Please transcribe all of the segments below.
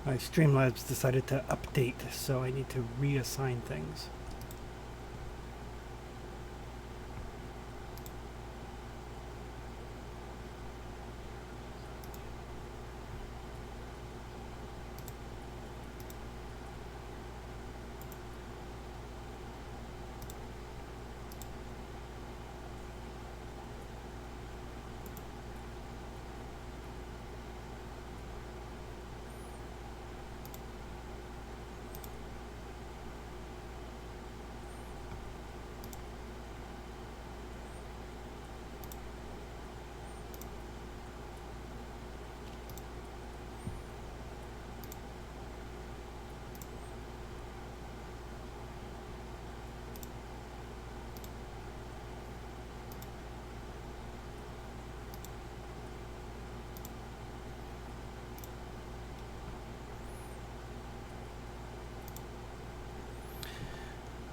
My Streamlabs decided to update, so I need to reassign things.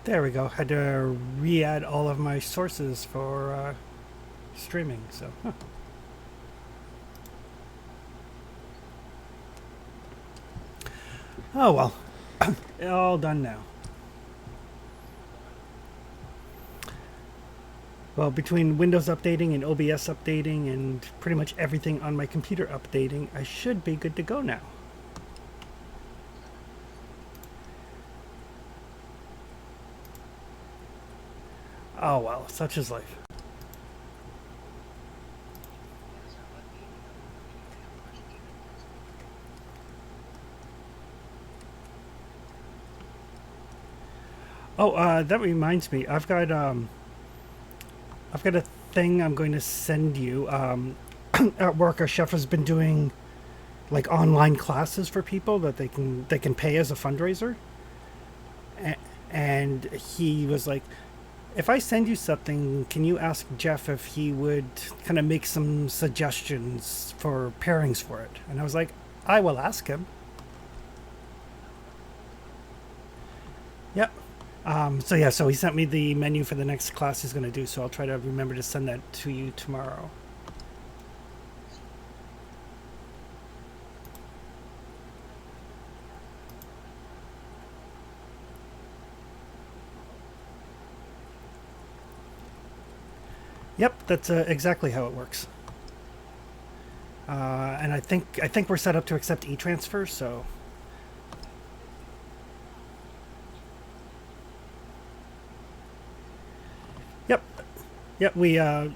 There we go. Had to re-add all of my sources for streaming, so. Huh. Oh well. All done now. Well, between Windows updating and OBS updating and pretty much everything on my computer updating, I should be good to go now. Oh well, such is life. Oh, that reminds me. I've got a thing I'm going to send you. At work, our chef has been doing like online classes for people that they can pay as a fundraiser. And he was like, if I send you something, can you ask Jeff if he would kind of make some suggestions for pairings for it? And I was like, I will ask him. Yep. So yeah, so he sent me the menu for the next class he's going to do. So I'll try to remember to send that to you tomorrow. Yep, that's exactly how it works. And I think we're set up to accept e-transfer. So yep, yep.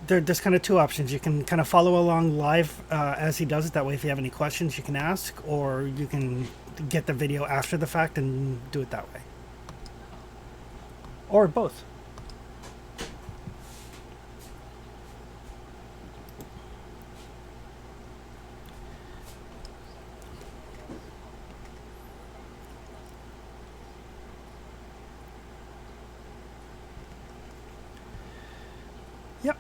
There's kind of two options. You can kind of follow along live as he does it. That way, if you have any questions, you can ask, or you can get the video after the fact and do it that way, or both. Yep.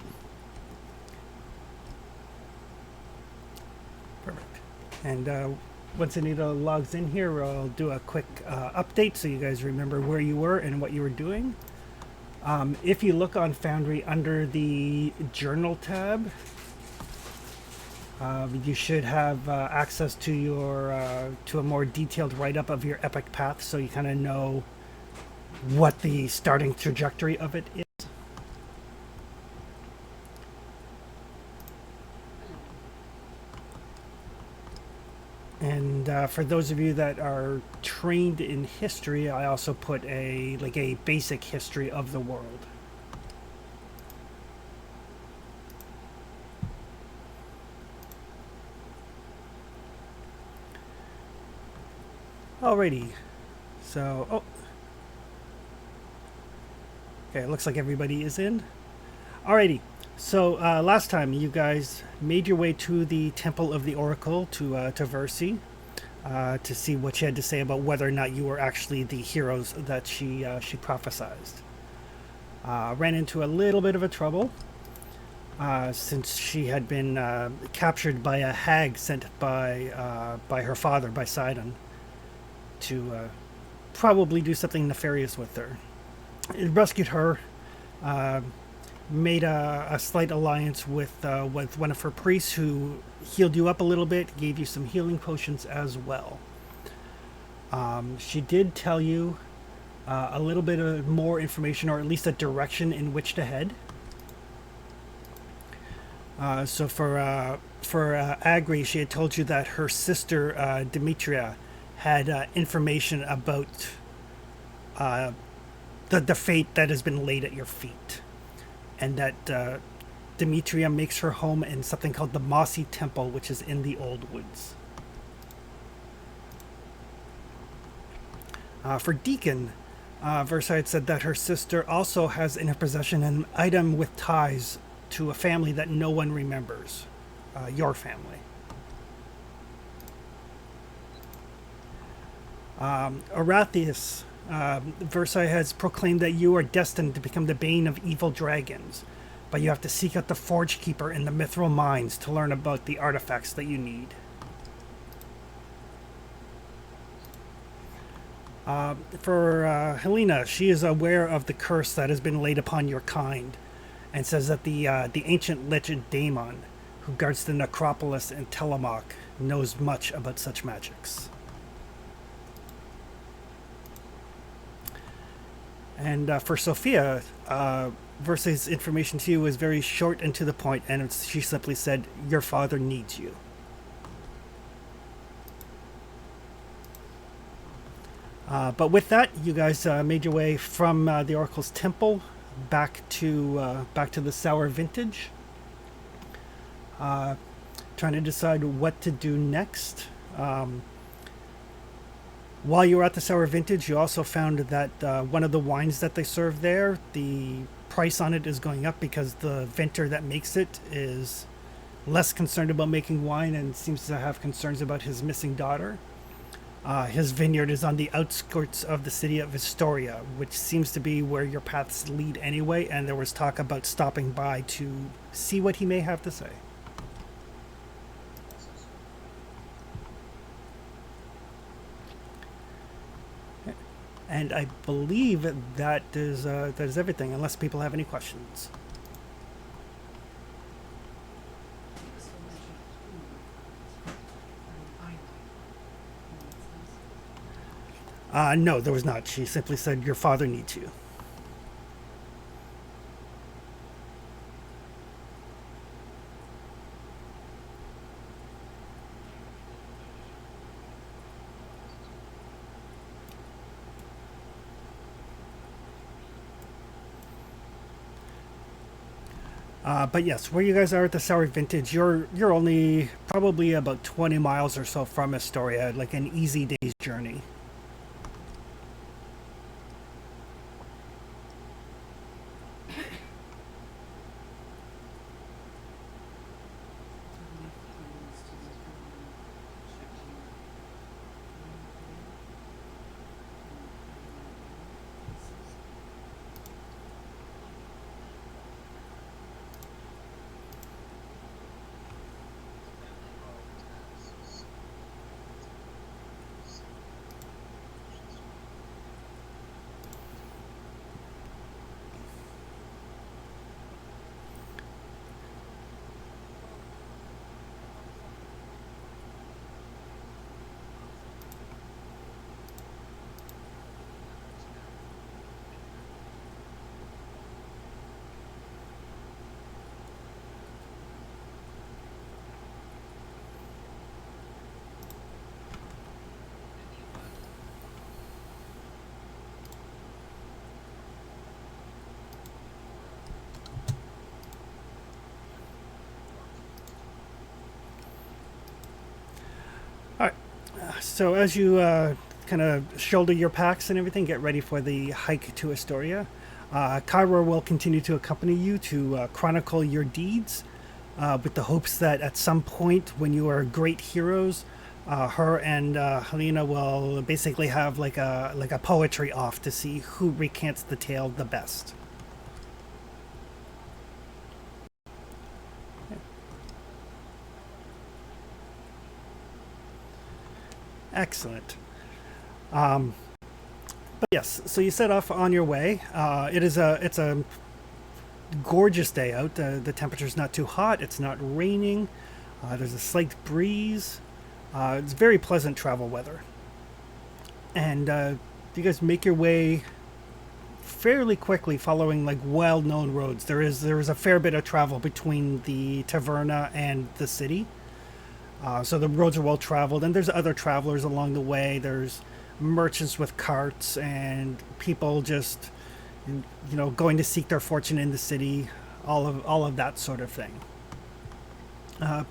Perfect. And once Anita logs in here, I'll do a quick update so you guys remember where you were and what you were doing. If you look on Foundry under the Journal tab, you should have access to your to a more detailed write-up of your epic path, so you kind of know what the starting trajectory of it is. And for those of you that are trained in history, I also put a basic history of the world. Alrighty, so okay, it looks like everybody is in. Alrighty, so last time you guys made your way to the Temple of the Oracle to Versi. To see what she had to say about whether or not you were actually the heroes that she prophesized. Ran into a little bit of a trouble since she had been captured by a hag sent by her father, by Sidon, to probably do something nefarious with her. It rescued her, made a slight alliance with one of her priests who healed you up a little bit, gave you some healing potions as well. She did tell you a little bit of more information, or at least a direction in which to head. So for Agri, she had told you that her sister Demetria had information about the fate that has been laid at your feet, and that Demetria makes her home in something called the Mossy Temple, which is in the Old Woods. For Deacon, Versailles said that her sister also has in her possession an item with ties to a family that no one remembers, your family. Arathius, Versailles has proclaimed that you are destined to become the bane of evil dragons, but you have to seek out the Forge Keeper in the Mithril Mines to learn about the artifacts that you need. For Helena, she is aware of the curse that has been laid upon your kind, and says that the ancient lich Daemon, who guards the necropolis in Tillamook, knows much about such magics. And for Sophia, Versailles' information to you is very short and to the point, and she simply said, "Your father needs you." But with that, you guys made your way from the Oracle's Temple back to the Sour Vintage, trying to decide what to do next. While you were at the Sour Vintage, you also found that one of the wines that they serve there, the price on it is going up because the vintner that makes it is less concerned about making wine and seems to have concerns about his missing daughter. His vineyard is on the outskirts of the city of Astoria, which seems to be where your paths lead anyway, and there was talk about stopping by to see what he may have to say. And I believe that is everything, unless people have any questions. No, there was not. She simply said, "Your father needs you." But yes, where you guys are at the Sour Vintage, you're only probably about 20 miles or so from Astoria, like an easy day's journey. All right. So as you kind of shoulder your packs and everything, get ready for the hike to Astoria. Kyra will continue to accompany you to chronicle your deeds, with the hopes that at some point when you are great heroes, her and Helena will basically have like a poetry off to see who recants the tale the best. Excellent. But yes, so you set off on your way. It's a gorgeous day out. The temperature's not too hot. It's not raining. There's a slight breeze. It's very pleasant travel weather. and you guys make your way fairly quickly, following like well-known roads. There is a fair bit of travel between the taverna and the city, so the roads are well traveled, and there's other travelers along the way. There's merchants with carts and people just going to seek their fortune in the city, all of that sort of thing.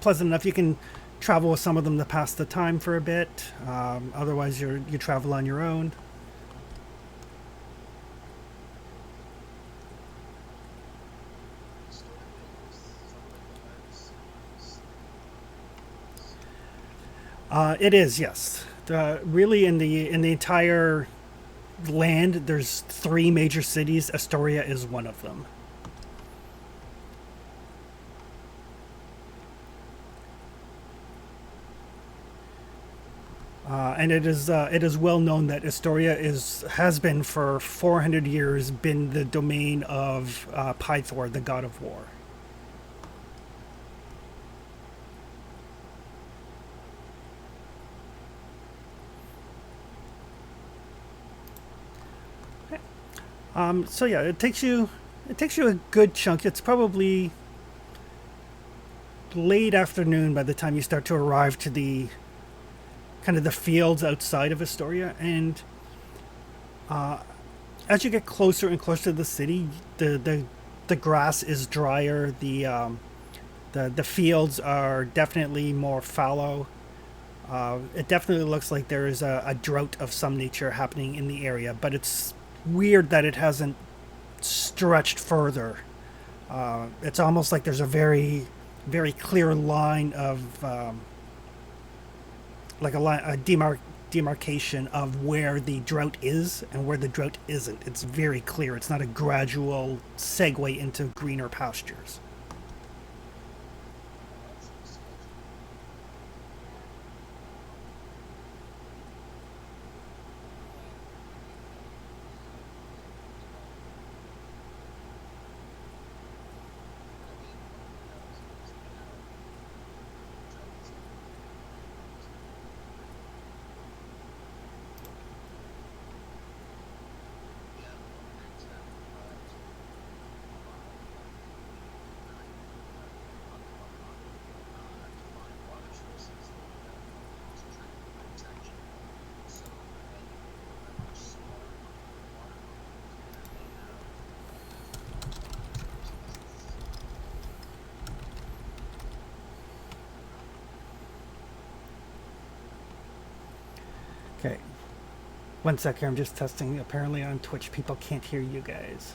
Pleasant enough. You can travel with some of them to pass the time for a bit. Otherwise, you travel on your own. It is, yes. Really, in the entire land, there's three major cities. Astoria is one of them. And it is well known that Astoria has been for 400 years been the domain of Pythor, the god of war. So yeah, it takes you a good chunk. It's probably late afternoon by the time you start to arrive to the kind of the fields outside of Astoria, and as you get closer and closer to the city, the grass is drier. The fields are definitely more fallow. It definitely looks like there is a drought of some nature happening in the area, but it's weird that it hasn't stretched further. It's almost like there's a very, very clear line of like demarcation of where the drought is and where the drought isn't. It's very clear. It's not a gradual segue into greener pastures. Okay. One sec here, I'm just testing. Apparently on Twitch, people can't hear you guys.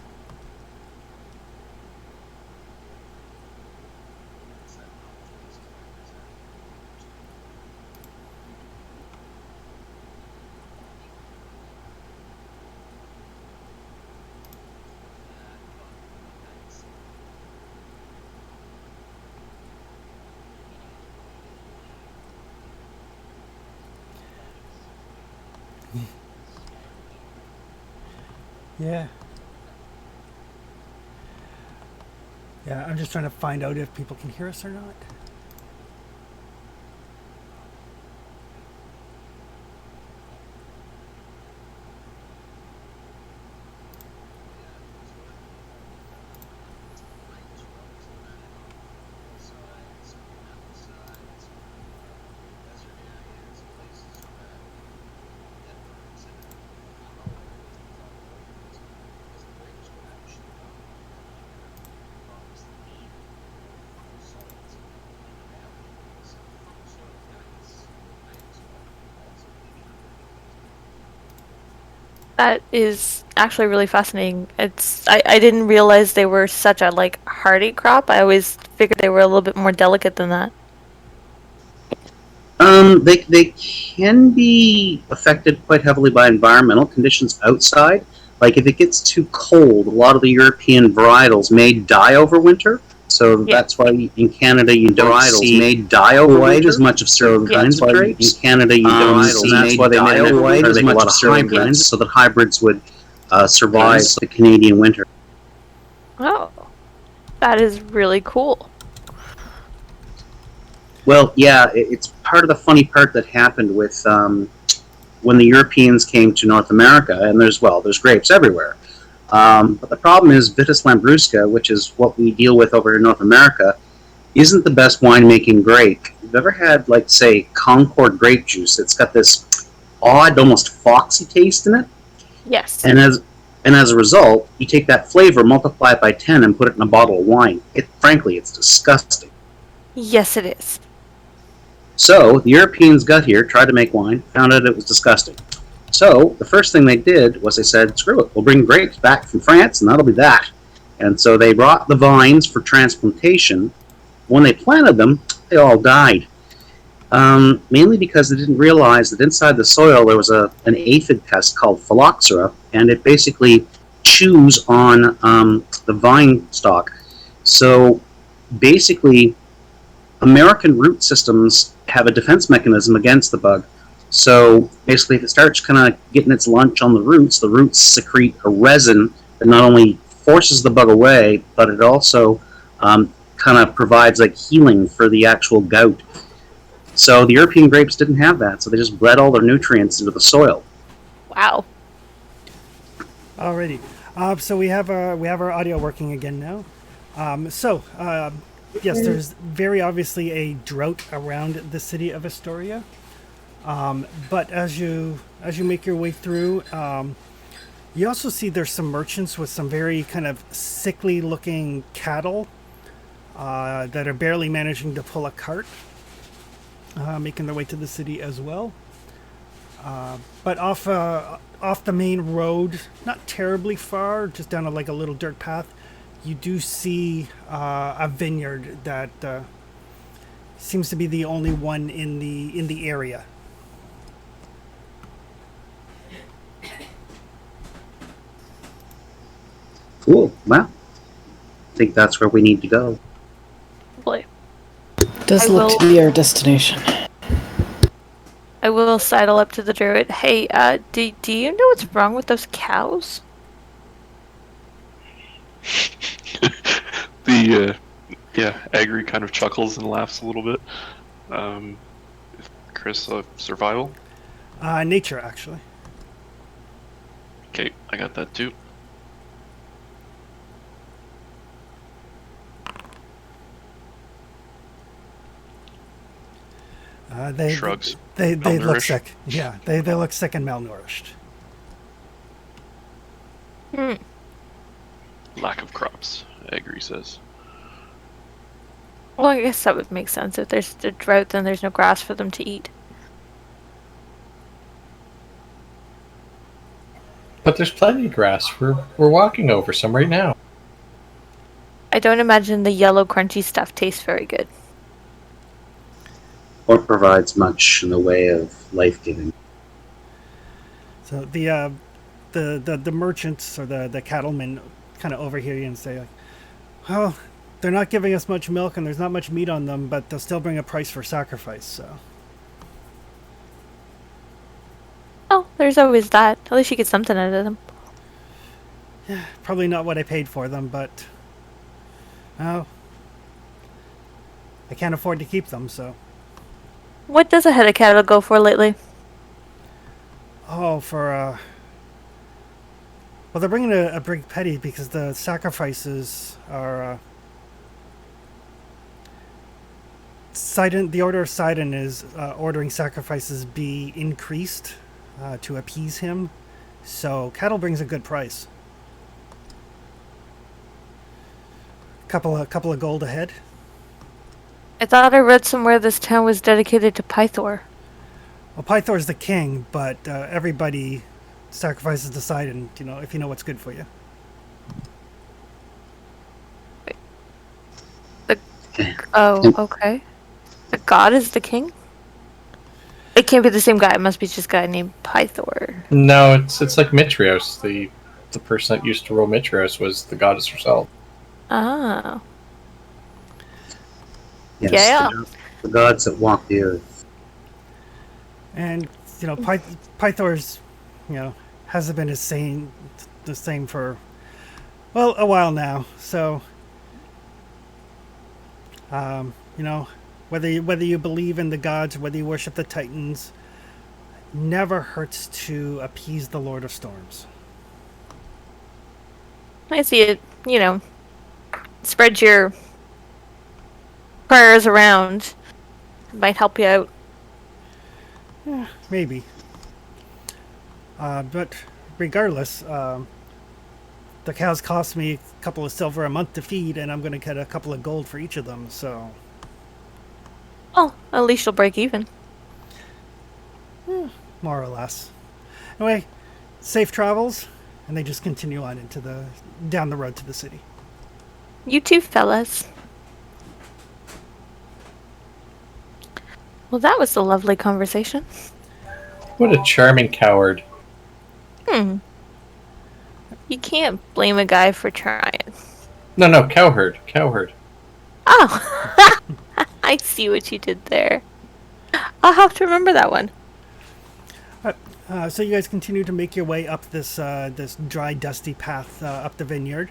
Yeah. Yeah, I'm just trying to find out if people can hear us or not. That is actually really fascinating. I didn't realize they were such a like hardy crop. I always figured they were a little bit more delicate than that. They can be affected quite heavily by environmental conditions outside. Like if it gets too cold, a lot of the European varietals may die over winter. So that's why in Canada you don't see may die over quite as much of certain kinds of grapes. In Canada you don't see that's why they made a lot of hybrids, so that hybrids would survive the Canadian winter. Oh, that is really cool. Well, yeah, it's part of the funny part that happened with when the Europeans came to North America, and there's grapes everywhere. But the problem is Vitis lambrusca, which is what we deal with over in North America, isn't the best winemaking grape. You've ever had, like, say, Concord grape juice? It's got this odd, almost foxy taste in it. Yes. And as a result, you take that flavor, multiply it by 10, and put it in a bottle of wine. Frankly, it's disgusting. Yes, it is. So the Europeans got here, tried to make wine, found out it was disgusting. So the first thing they did was they said, screw it, we'll bring grapes back from France, and that'll be that. And so they brought the vines for transplantation. When they planted them, they all died. Mainly because they didn't realize that inside the soil there was an aphid pest called phylloxera, and it basically chews on the vine stalk. So basically, American root systems have a defense mechanism against the bug. So basically, if it starts kind of getting its lunch on the roots secrete a resin that not only forces the bug away, but it also kind of provides like healing for the actual gout. So the European grapes didn't have that, so they just bled all their nutrients into the soil. Wow. Alrighty. So we have our audio working again now. Yes, there's very obviously a drought around the city of Astoria. But as you make your way through, you also see there's some merchants with some very kind of sickly looking cattle that are barely managing to pull a cart, making their way to the city as well. But off the main road, not terribly far, just down a little dirt path, you do see a vineyard that seems to be the only one in the area. Cool. Well, I think that's where we need to go. Boy. Does look to be our destination. I will sidle up to the druid. Hey, do you know what's wrong with those cows? Agri kind of chuckles and laughs a little bit. Chris, survival? Nature, actually. Okay, I got that too. They Shrugs. They look Malnourished. sick. Yeah, they look sick and malnourished. Lack of crops, Agri says. Well, I guess that would make sense. If there's a drought, then there's no grass for them to eat. But there's plenty of grass. We're walking over some right now. I don't imagine the yellow crunchy stuff tastes very good. Or provides much in the way of life-giving. So the merchants or the cattlemen kind of overhear you and say, like, well, they're not giving us much milk and there's not much meat on them, but they'll still bring a price for sacrifice. So Oh, there's always that. At least you get something out of them. yeah, probably not what I paid for them, but I can't afford to keep them. So What does a head of cattle go for lately? well, they're bringing a big petty because the sacrifices are. The Order of Sidon is ordering sacrifices be increased to appease him. So cattle brings a good price. Couple of gold ahead. I thought I read somewhere this town was dedicated to Pythor. Well, Pythor's the king, but everybody sacrifices to Sidon. If you know what's good for you. Oh, okay. The god is the king? It can't be the same guy. It must be just a guy named Pythor. No, it's like Mitrios. The person that used to rule Mitrios was the goddess herself. Oh. Yes, Yeah. the gods that walk the earth. And Pythor's, hasn't been the same for a while now. So, whether you believe in the gods, whether you worship the Titans, never hurts to appease the Lord of Storms. I see it, spread your prayers around. It might help you out. Maybe. But regardless, the cows cost me a couple of silver a month to feed, and I'm going to get a couple of gold for each of them, so... Well, at least you'll break even. More or less. Anyway, safe travels, and they just continue on down the road to the city. You too, fellas. Well, that was a lovely conversation. What a charming coward. You can't blame a guy for trying. No, cowherd. Cowherd. Oh! I see what you did there. I'll have to remember that one. So you guys continue to make your way up this dry, dusty path up the vineyard.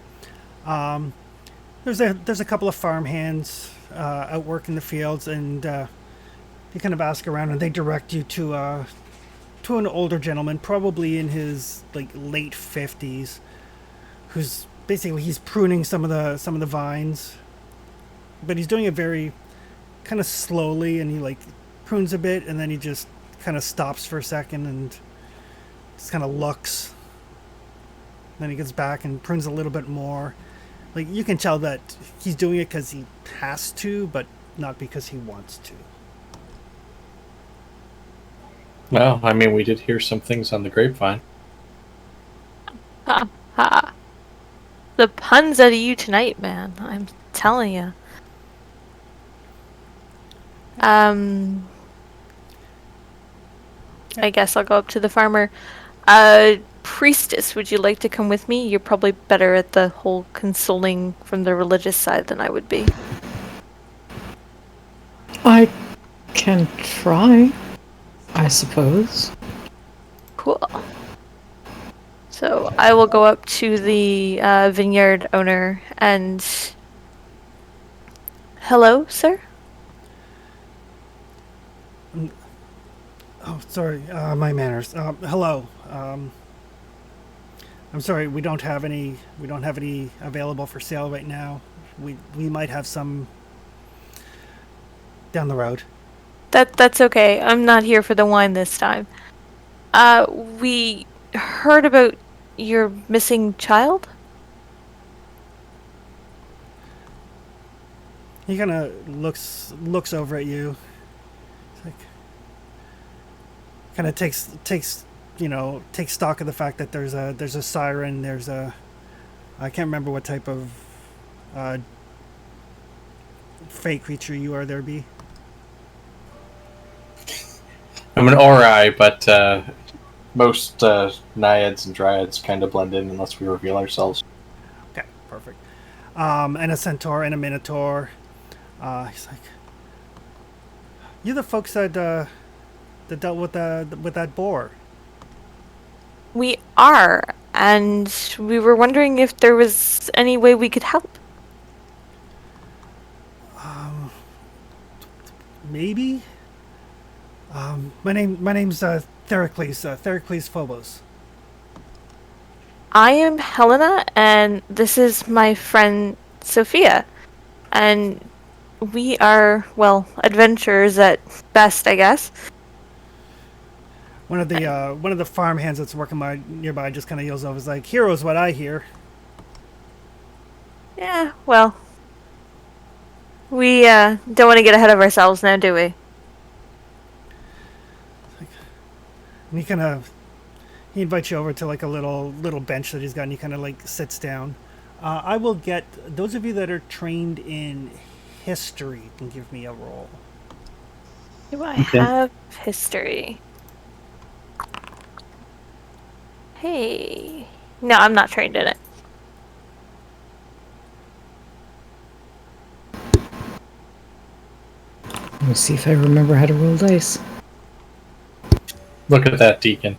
There's a couple of farmhands out working the fields, and you kind of ask around, and they direct you to an older gentleman, probably in his late 50s, who's basically he's pruning some of the vines, but he's doing it very kind of slowly, and he prunes a bit, and then he just kind of stops for a second and just kind of looks. Then he gets back and prunes a little bit more. You can tell that he's doing it because he has to, but not because he wants to. Well, I mean, we did hear some things on the grapevine. Ha ha. The puns out of you tonight, man. I'm telling you. I guess I'll go up to the farmer. Priestess, would you like to come with me? You're probably better at the whole consoling from the religious side than I would be. I can try, I suppose. Cool. So I will go up to the vineyard owner and... Hello, sir? Oh, sorry, my manners. Hello. I'm sorry, we don't have any available for sale right now. We might have some down the road. That's okay. I'm not here for the wine this time. We heard about your missing child? He kind of looks over at you. It's kind of takes stock of the fact that there's a siren. I can't remember what type of fey creature you are there, B. I'm an Ori, but most naiads and dryads kind of blend in unless we reveal ourselves. Okay, perfect. And a centaur and a minotaur. He's like, "You the folks that dealt with that boar?" We are, and we were wondering if there was any way we could help. Maybe. My name's Theracles. Theracles Phobos. I am Helena, and this is my friend Sophia, and we are, well, adventurers at best, I guess. One of the farm hands that's working nearby just kind of yells over, "Is like, heroes, what I hear." Yeah, well, we don't want to get ahead of ourselves now, do we? And he invites you over to a little bench that he's got, and he kind of sits down. I will get those of you that are trained in history can give me a roll. Do I have history? Hey. No, I'm not trained in it. Let me see if I remember how to roll dice. Look at that, Deacon.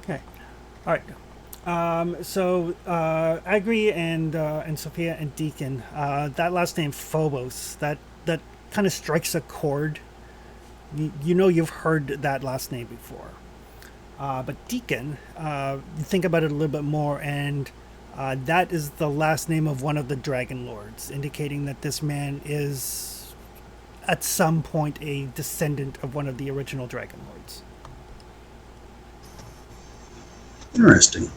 Okay. All right. So Agri and Sophia and Deacon, that last name Phobos, that kind of strikes a chord you know you've heard that last name before. But Deacon, think about it a little bit more, and that is the last name of one of the Dragonlords, indicating that this man is, at some point, a descendant of one of the original Dragonlords. Interesting.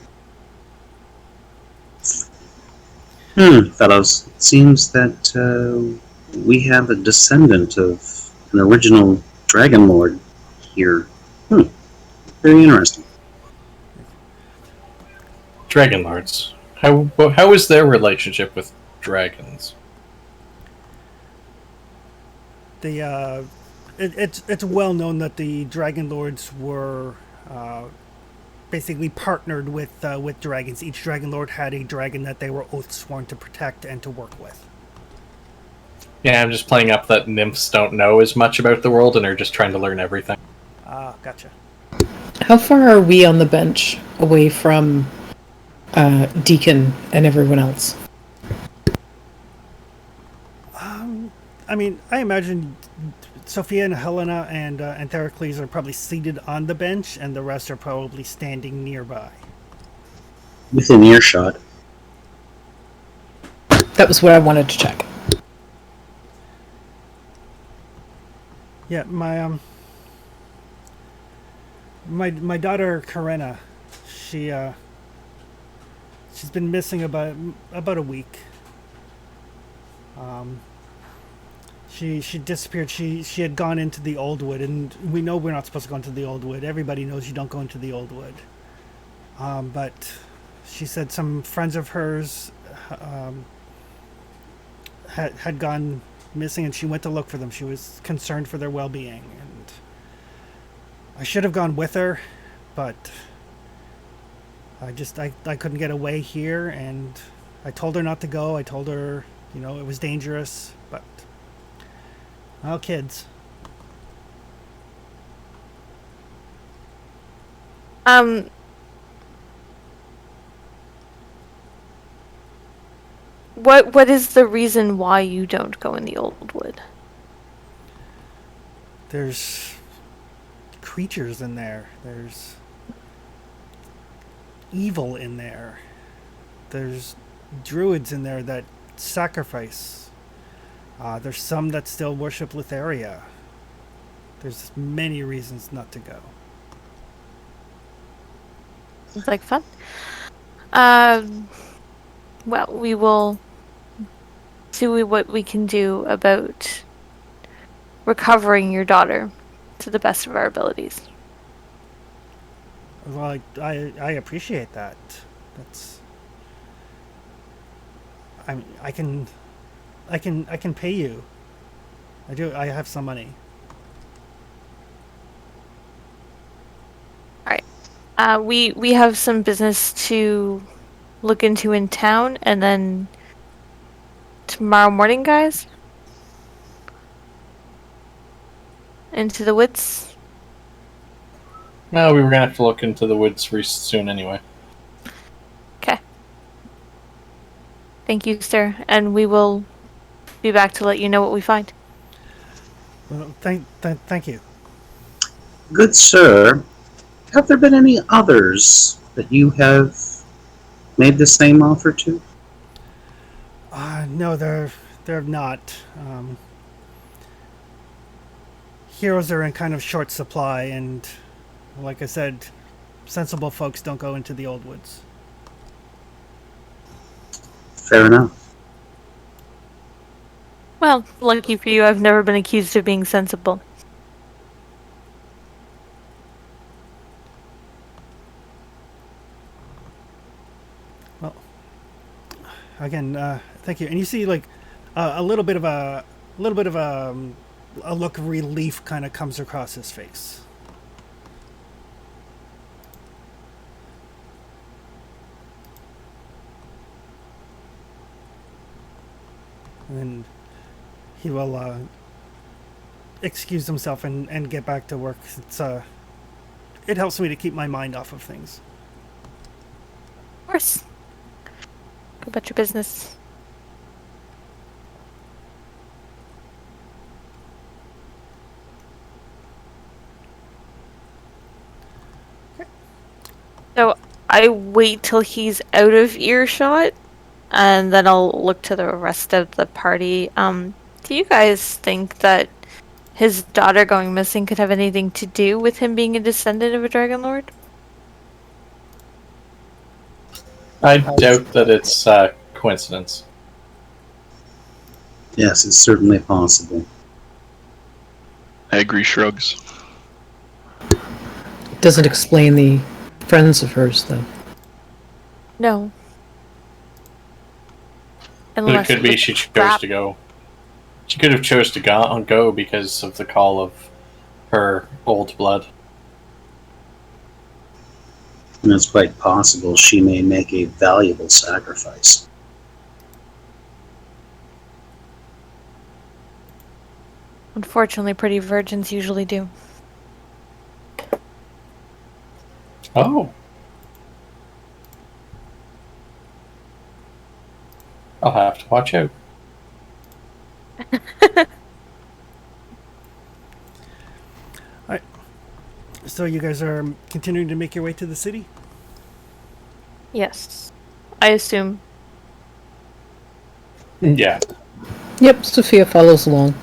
Fellows, it seems that we have a descendant of an original Dragon Lord here. Very interesting. Dragonlords. How is their relationship with dragons? It's well known that the Dragonlords were basically partnered with dragons. Each Dragonlord had a dragon that they were oath sworn to protect and to work with. Yeah, I'm just playing up that nymphs don't know as much about the world and are just trying to learn everything. Gotcha. How far are we on the bench away from Deacon and everyone else? I mean, I imagine Sophia and Helena and Theracles are probably seated on the bench, and the rest are probably standing nearby. Within earshot. That was what I wanted to check. Yeah, my daughter Karina, she's been missing about a week. She disappeared. She had gone into the Old Wood, and we know we're not supposed to go into the Old Wood. Everybody knows you don't go into the Old Wood. But she said some friends of hers had gone missing, and she went to look for them. She was concerned for their well-being, and I should have gone with her, but I couldn't get away here, and I told her not to go. I told her, it was dangerous, but well, kids. What is the reason why you don't go in the Old Wood? There's creatures in there. There's evil in there. There's druids in there that sacrifice. There's some that still worship Litharia. There's many reasons not to go. Sounds like fun. Well, we will see what we can do about recovering your daughter to the best of our abilities. Well, I appreciate that. I can pay you. I do. I have some money. All right. We have some business to look into in town, and then tomorrow morning, guys, into the woods. No, we were gonna have to look into the woods very soon anyway. Okay. Thank you, sir, and we will be back to let you know what we find. Well, thank you. Good sir, have there been any others that you have made the same offer to? No, they're not. Heroes are in kind of short supply, and like I said, sensible folks don't go into the Old Woods. Fair enough. Well, lucky for you, I've never been accused of being sensible. Well, again, thank you. And you see, like, a little bit of a look of relief kind of comes across his face. And he will excuse himself and get back to work. It helps me to keep my mind off of things. Of course. Go about your business. So I wait till he's out of earshot, and then I'll look to the rest of the party. Do you guys think that his daughter going missing could have anything to do with him being a descendant of a Dragonlord? I doubt that it's coincidence. Yes, it's certainly possible. Agri shrugs. Doesn't explain the friends of hers, though. No. But it Unless could be was she chose crap. to go. She could have chose to go because of the call of her old blood. And it's quite possible she may make a valuable sacrifice. Unfortunately, pretty virgins usually do. Oh. I'll have to watch out. So you guys are continuing to make your way to the city? Yes. I assume. Yeah. Yep, Sophia follows along.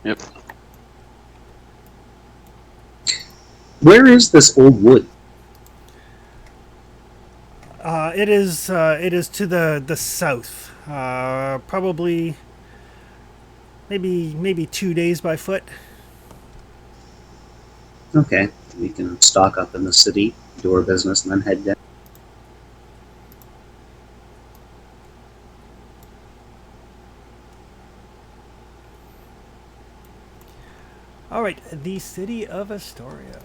Yep. Where is this old wood? It is to the south. Probably maybe 2 days by foot. Okay, we can stock up in the city, do our business, and then head down. All right, the city of Astoria.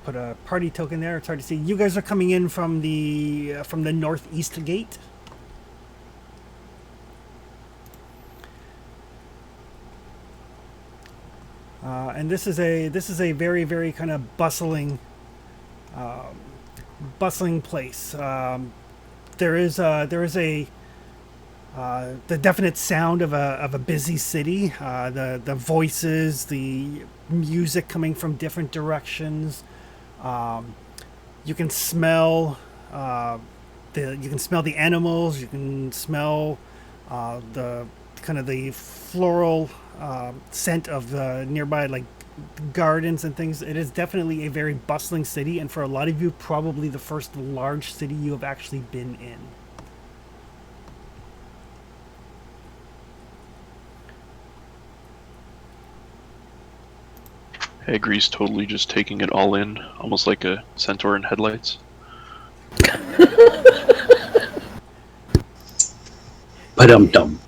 Put a party token there. It's hard to see. You guys are coming in from the northeast gate. And this is a very, very kind of bustling place. There is a the definite sound of a busy city. The voices, the music coming from different directions. You can smell the animals. You can smell the kind of the floral scent of the nearby like gardens and things. It is definitely a very bustling city, and for a lot of you, probably the first large city you have actually been in. Agri's totally just taking it all in, almost like a centaur in headlights. Ba-dum-dum.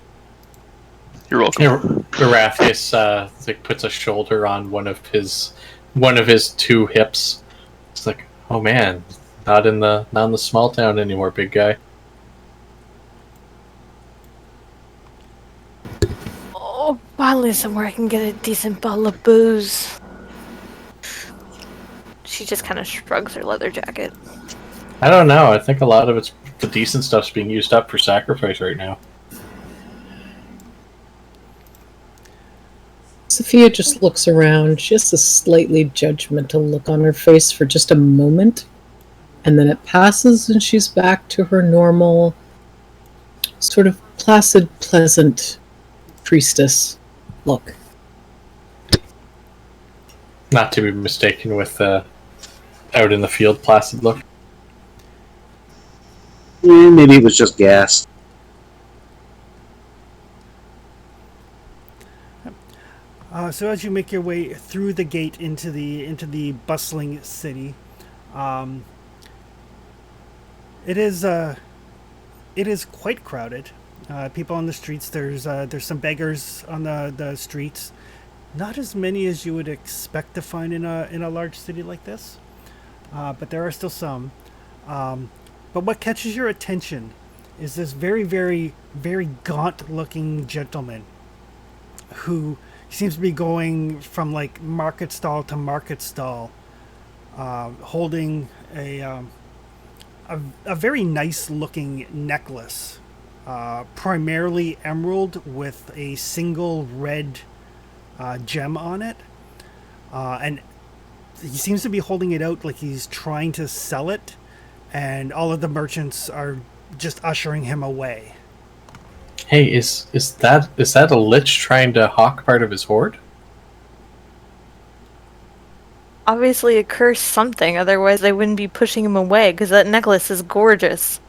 You're welcome. Erathius like puts a shoulder on one of his two hips. It's like, oh man, not in the small town anymore, big guy. Oh, finally somewhere I can get a decent bottle of booze. She just kind of shrugs her leather jacket. I don't know. I think a lot of the decent stuff's being used up for sacrifice right now. Sophia just looks around, just a slightly judgmental look on her face for just a moment, and then it passes and she's back to her normal, sort of placid, pleasant priestess look. Not to be mistaken with out in the field placid look. Maybe it was just gas. So as you make your way through the gate into the bustling city, it is quite crowded. People on the streets. There's some beggars on the streets. Not as many as you would expect to find in a large city like this, but there are still some. But what catches your attention is this very, very, very gaunt-looking gentleman who seems to be going from like market stall to market stall, holding a very nice-looking necklace, primarily emerald with a single red gem on it, and he seems to be holding it out like he's trying to sell it, and all of the merchants are just ushering him away. Hey, is that a lich trying to hawk part of his hoard? Obviously, a curse something, otherwise they wouldn't be pushing him away, because that necklace is gorgeous.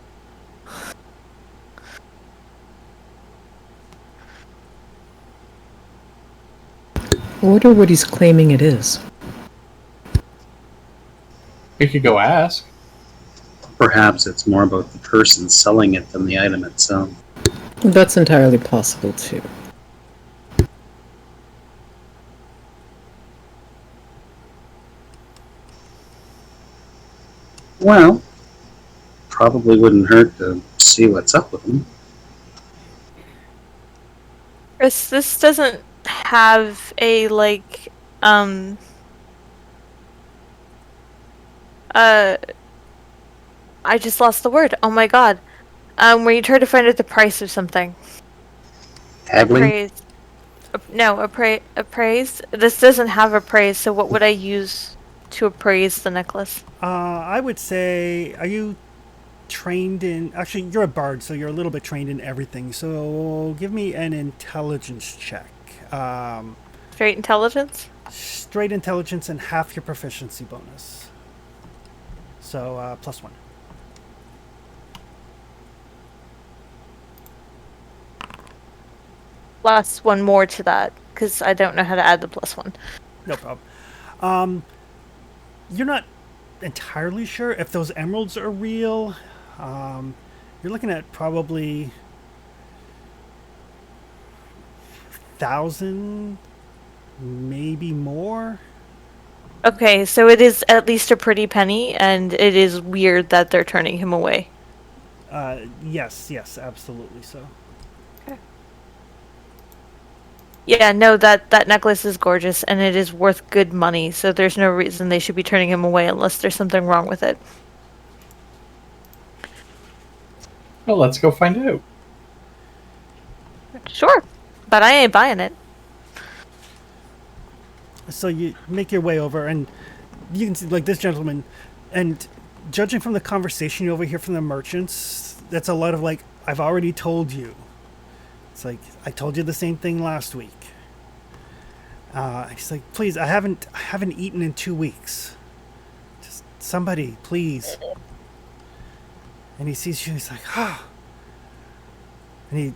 I wonder what he's claiming it is. We could go ask. Perhaps it's more about the person selling it than the item itself. That's entirely possible, too. Well, probably wouldn't hurt to see what's up with him. Chris, this doesn't have a, like, I just lost the word. Oh my god. Where you try to find out the price of something. Haggling? Appraise. No, appraise. This doesn't have appraise, so what would I use to appraise the necklace? I would say, are you trained in... Actually, you're a bard, so you're a little bit trained in everything. So give me an intelligence check. Straight intelligence? Straight intelligence and half your proficiency bonus. So, +1. Plus one more to that, because I don't know how to add the +1. No problem. You're not entirely sure if those emeralds are real. You're looking at probably 1,000, maybe more. Okay, so it is at least a pretty penny, and it is weird that they're turning him away. Yes, absolutely so. Yeah, no, that necklace is gorgeous, and it is worth good money, so there's no reason they should be turning him away unless there's something wrong with it. Well, let's go find out. Sure, but I ain't buying it. So you make your way over, and you can see, like, this gentleman, and judging from the conversation you overhear from the merchants, that's a lot of, like, I've already told you. It's like, I told you the same thing last week. He's like, please, I haven't eaten in 2 weeks. Just somebody, please. And he sees you, he's like, ah. And he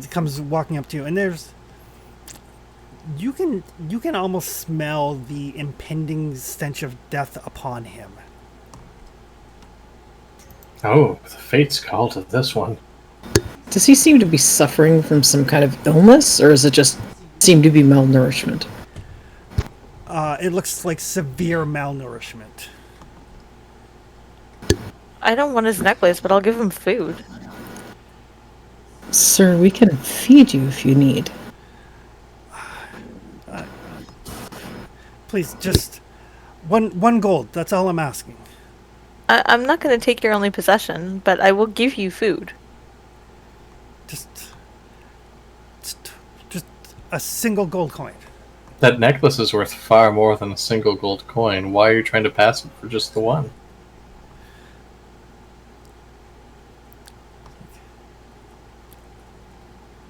comes walking up to you, and there's... You can almost smell the impending stench of death upon him. Oh, the fates call to this one. Does he seem to be suffering from some kind of illness, or is it just seem to be malnourishment? It looks like severe malnourishment. I don't want his necklace, but I'll give him food. Sir, we can feed you if you need. Please, just one gold. That's all I'm asking. I'm not going to take your only possession, but I will give you food. Just a single gold coin. That necklace is worth far more than a single gold coin. Why are you trying to pass it for just the one?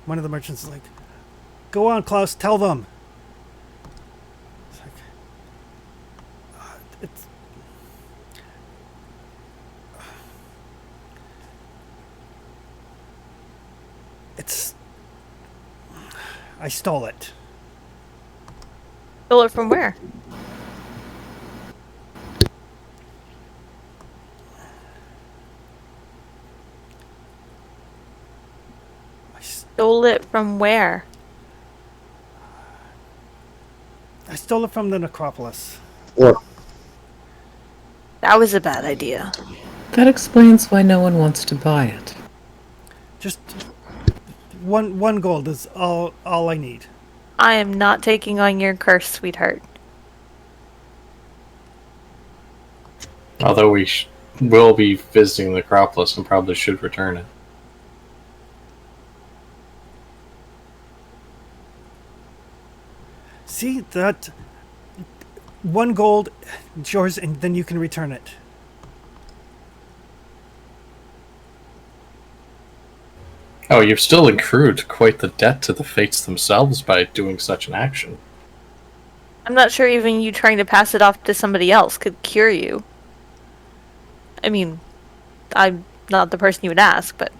One of the merchants is like, "Go on, Klaus. Tell them." It's like, it's. I stole it. Stole it from where? Stole it from where? I stole it from the necropolis. Or That was a bad idea. That explains why no one wants to buy it. Just one gold is all I need. I am not taking on your curse, sweetheart. Although we will be visiting the Acropolis and probably should return it. See that 1 gold, it's yours, and then you can return it. Oh, you've still accrued quite the debt to the fates themselves by doing such an action. I'm not sure even you trying to pass it off to somebody else could cure you. I mean, I'm not the person you would ask, but...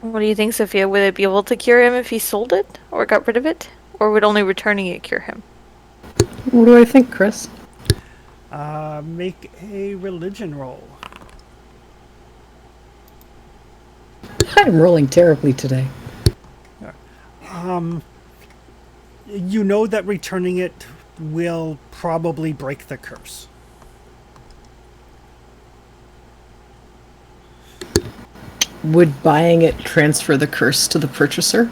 What do you think, Sophia? Would it be able to cure him if he sold it? Or got rid of it? Or would only returning it cure him? What do I think, Chris? Make a religion roll. I'm rolling terribly today. You know that returning it will probably break the curse. Would buying it transfer the curse to the purchaser?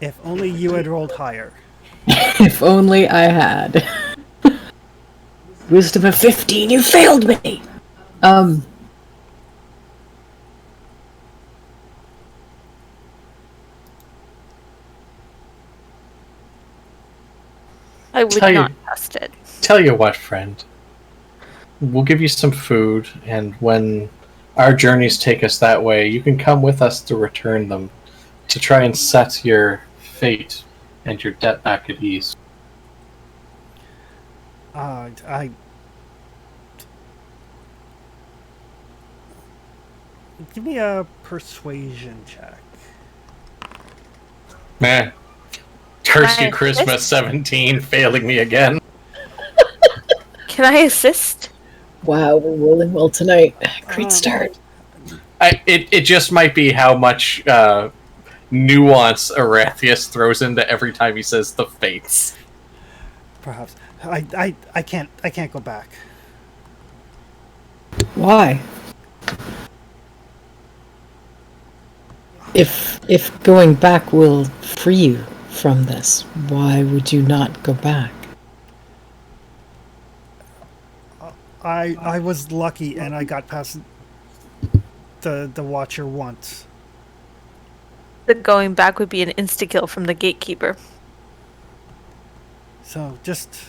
If only you had rolled higher. If only I had. Wisdom of 15, you failed me! I would Tell you- not test it. Tell you what, friend. We'll give you some food, and when our journeys take us that way, you can come with us to return them, to try and set your fate and your debt back at ease. Give me a persuasion check. Man. Curse you, Nice. Christmas 17, failing me again. Can I assist? Wow, we're rolling well tonight. Great start. It just might be how much nuance Arathius throws into every time he says the fates. Perhaps. I can't go back. Why? If going back will free you from this, why would you not go back? I was lucky and I got past the Watcher once. The going back would be an insta-kill from the gatekeeper. So just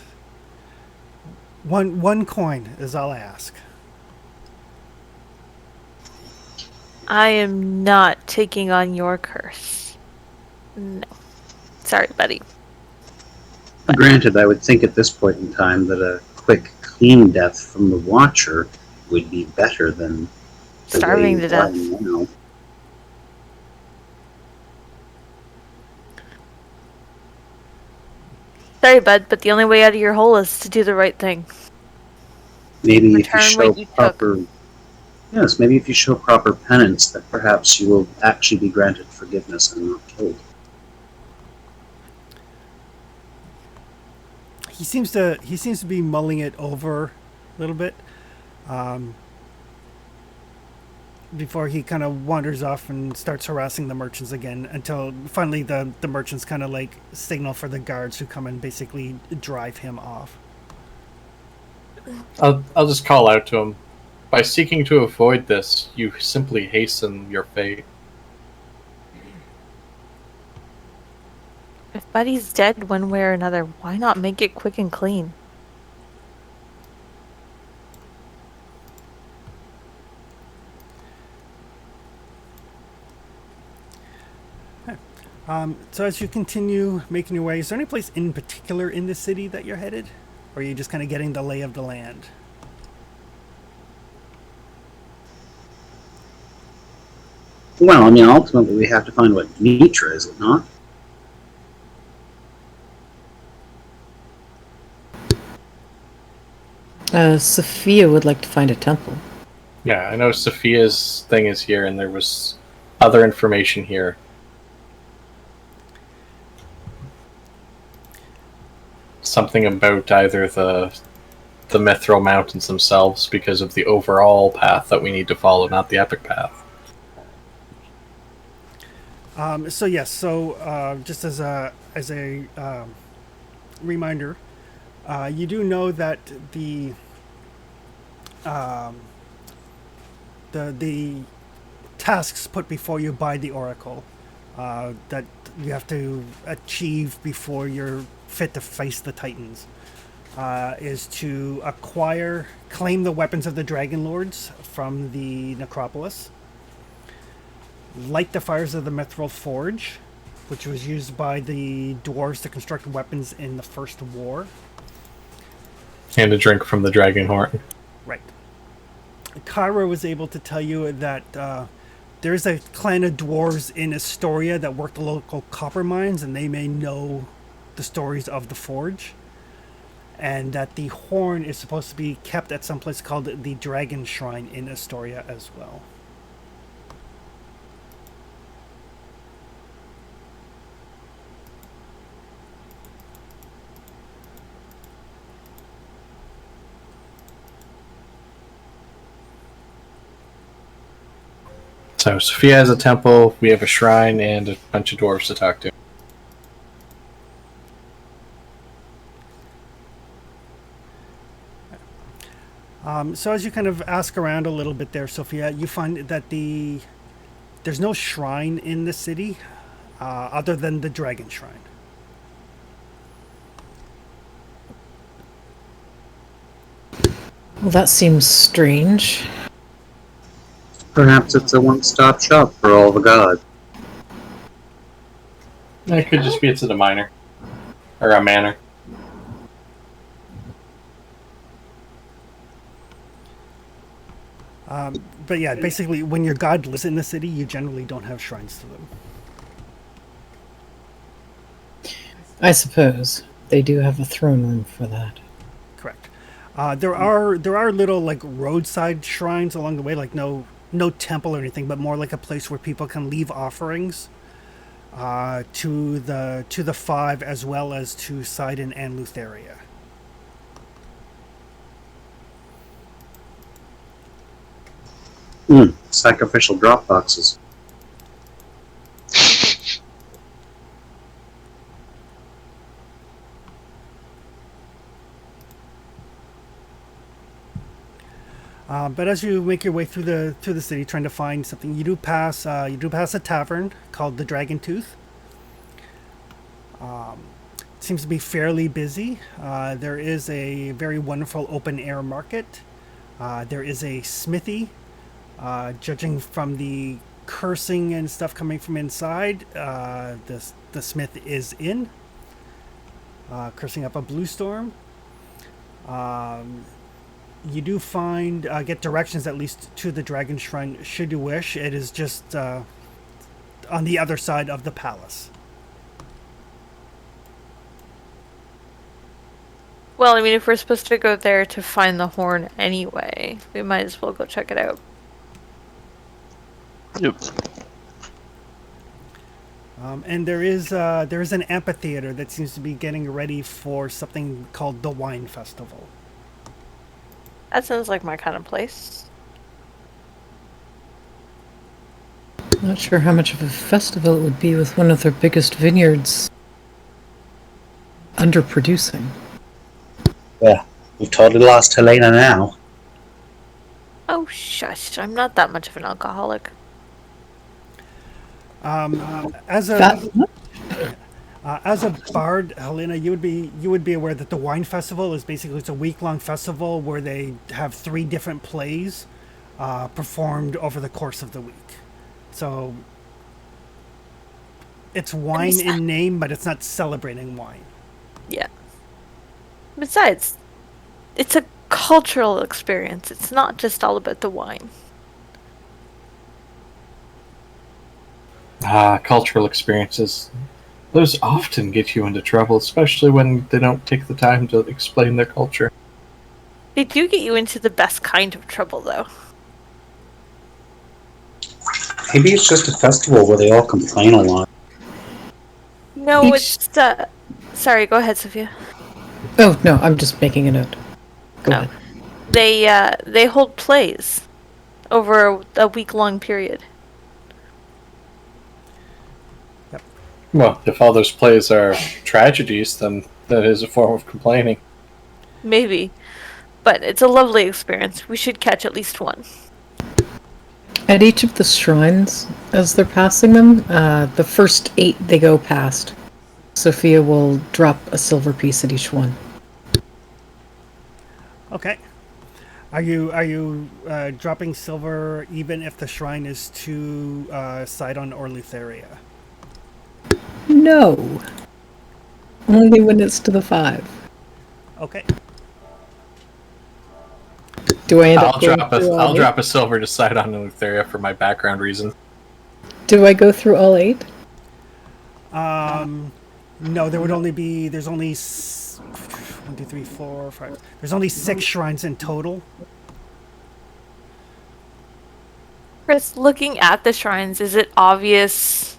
one coin is all I ask. I am not taking on your curse. No. Sorry, buddy. Granted, I would think at this point in time that a quick, clean death from the Watcher would be better than the Starving way to death. you know. Sorry, bud, but the only way out of your hole is to do the right thing. Maybe if you Return show what you took. proper, yes, maybe if you show proper penance, that perhaps you will actually be granted forgiveness and not killed. He seems to be mulling it over a little bit before he kind of wanders off and starts harassing the merchants again until finally the merchants kind of like signal for the guards who come and basically drive him off. I'll just call out to him. By seeking to avoid this, you simply hasten your fate. If Buddy's dead one way or another, why not make it quick and clean? So as you continue making your way, is there any place in particular in the city that you're headed? Or are you just kind of getting the lay of the land? Well, I mean, ultimately we have to find what Mitra is, it not? Sophia would like to find a temple. Yeah, I know Sophia's thing is here, and there was other information here. Something about either the Mithril Mountains themselves because of the overall path that we need to follow, not the epic path. So yes, just as a reminder, you do know that the tasks put before you by the Oracle that you have to achieve before you're fit to face the Titans. Is to claim the weapons of the Dragonlords from the necropolis, light the fires of the Mithril Forge, which was used by the dwarves to construct weapons in the First War. And a drink from the dragon horn. Right. Kyra was able to tell you that there's a clan of dwarves in Astoria that work the local copper mines, and they may know the stories of the forge. And that the horn is supposed to be kept at some place called the Dragon Shrine in Astoria as well. So Sophia has a temple, we have a shrine, and a bunch of dwarves to talk to. So as you kind of ask around a little bit there, Sophia, you find that there's no shrine in the city other than the Dragon Shrine. Well, that seems strange. Perhaps it's a one-stop shop for all the gods. It could just be it's a minor. Or a manor. But yeah, basically, when your god lives in the city, you generally don't have shrines to them. I suppose they do have a throne room for that. Correct. There are little like roadside shrines along the way, like no temple or anything, but more like a place where people can leave offerings to the five as well as to Sidon and Lutheria. Sacrificial drop boxes. But as you make your way through the city, trying to find something, you do pass a tavern called the Dragon Tooth. It seems to be fairly busy. There is a very wonderful open air market. There is a smithy. Judging from the cursing and stuff coming from inside, the smith is in, cursing up a blue storm. You do get directions at least to the Dragon Shrine should you wish. It is just on the other side of the palace. Well, I mean, if we're supposed to go there to find the horn anyway, we might as well go check it out. Yep. And there is an amphitheater that seems to be getting ready for something called the Wine Festival. That sounds like my kind of place. Not sure how much of a festival it would be with one of their biggest vineyards underproducing. Yeah, we've totally lost Helena now. Oh, shush. I'm not that much of an alcoholic. As a bard, Helena, you would be aware that the Wine Festival is basically it's a week-long festival where they have 3 different plays performed over the course of the week. So it's wine in name, but it's not celebrating wine. Yeah. Besides, it's a cultural experience. It's not just all about the wine. Cultural experiences. Those often get you into trouble, especially when they don't take the time to explain their culture. They do get you into the best kind of trouble, though. Maybe it's just a festival where they all complain a lot. No, it's sorry, go ahead, Sophia. Oh, no, I'm just making a note. Go ahead. They hold plays over a week-long period. Well, if all those plays are tragedies, then that is a form of complaining. Maybe. But it's a lovely experience. We should catch at least one. At each of the shrines, as they're passing them, the first 8 they go past, Sophia will drop a silver piece at each one. Okay. Are you dropping silver even if the shrine is to Sidon or Lutheria? No. Only when it's to the 5. Okay. Do I end up going through all I'll 8? drop a silver to Sidon and Lutheria for my background reason. Do I go through all 8? No, there would only be. There's only 1, 2, 3, 4, 5. There's only 6 shrines in total. Chris, looking at the shrines, is it obvious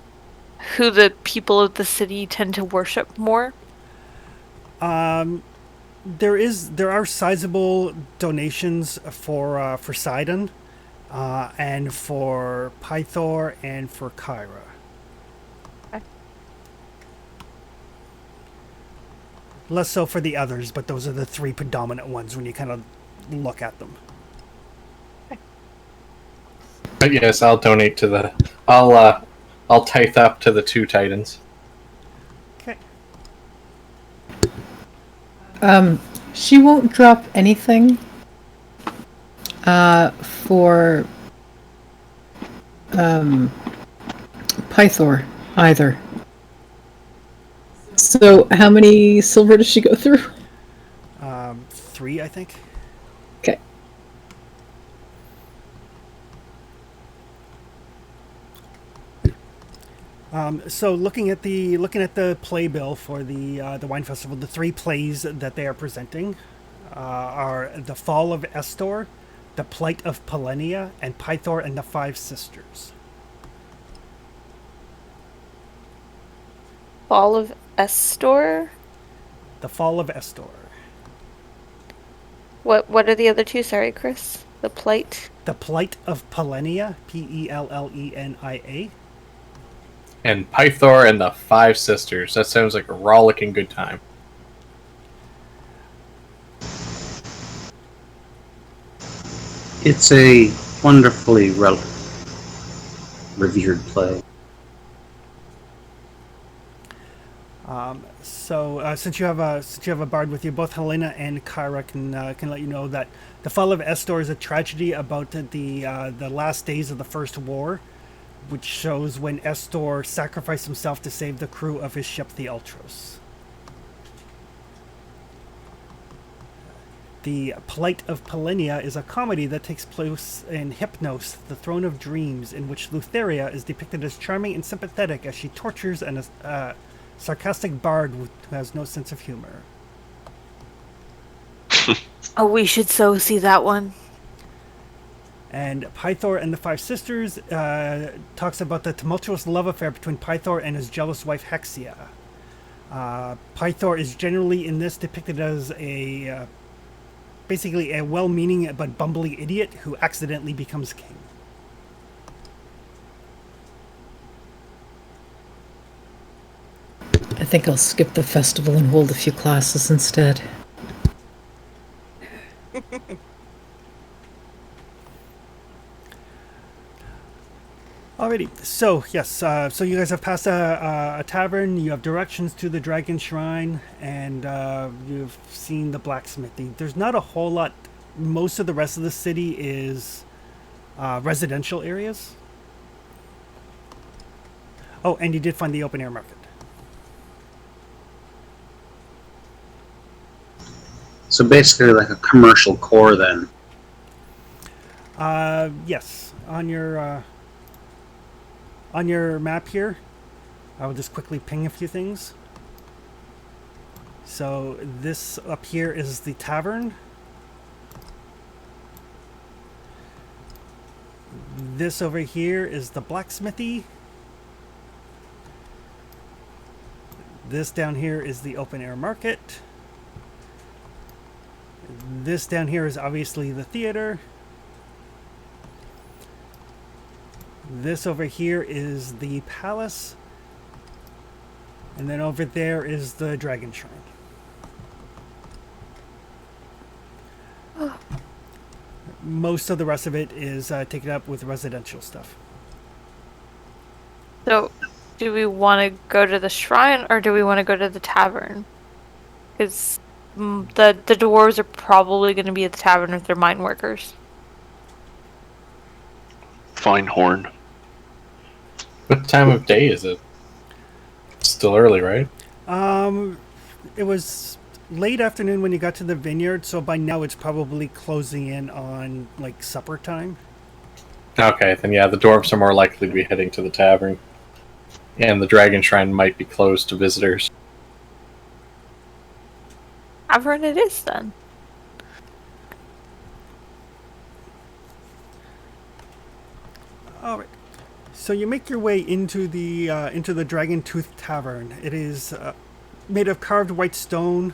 who the people of the city tend to worship more? There are sizable donations for Sidon, and for Pythor and for Kyra. Okay. Less so for the others, but those are the 3 predominant ones when you kind of look at them. But yes, I'll donate to the. I'll tithe up to the 2 titans. Okay. She won't drop anything for Pythor either. So how many silver does she go through? 3, I think. Okay. So looking at the playbill for the wine festival, the 3 plays that they are presenting are The Fall of Estor, The Plight of Polenia, and Pythor and the 5 Sisters. Fall of Estor? The Fall of Estor. What are the other 2? Sorry, Chris. The Plight. The Plight of Polenia, Pellenia. And Pythor and the 5 Sisters. That sounds like a rollicking good time. It's a wonderfully revered play. So since you have a bard with you, both Helena and Kyra can let you know that The Fall of Estor is a tragedy about the last days of the First War, which shows when Estor sacrificed himself to save the crew of his ship, the Ultros. The Plight of Polenia is a comedy that takes place in Hypnos, the Throne of Dreams, in which Lutheria is depicted as charming and sympathetic as she tortures a sarcastic bard who has no sense of humor. Oh, we should so see that one. And Pythor and the 5 Sisters talks about the tumultuous love affair between Pythor and his jealous wife Hexia. Pythor is generally in this depicted as basically a well-meaning but bumbling idiot who accidentally becomes king. I think I'll skip the festival and hold a few classes instead. Alrighty, so yes, so you guys have passed a tavern, you have directions to the Dragon Shrine, and you've seen the blacksmithy. There's not a whole lot. Most of the rest of the city is residential areas. Oh, and you did find the open air market. So basically like a commercial core then. Yes, on your map here, I will just quickly ping a few things. So this up here is the tavern. This over here is the blacksmithy. This down here is the open air market. This down here is obviously the theater. This over here is the palace. And then over there is the Dragon Shrine. most of the rest of it is taken up with residential stuff. So, do we want to go to the shrine or do we want to go to the tavern? Because the dwarves are probably going to be at the tavern with their mine workers. Fine horn. What time of day is it? It's still early, right? It was late afternoon when you got to the vineyard, so by now it's probably closing in on like supper time. Okay, then yeah, the dwarves are more likely to be heading to the tavern. And the dragon shrine might be closed to visitors. Tavern it is then. All right. So you make your way into the Dragon Tooth Tavern. It is made of carved white stone.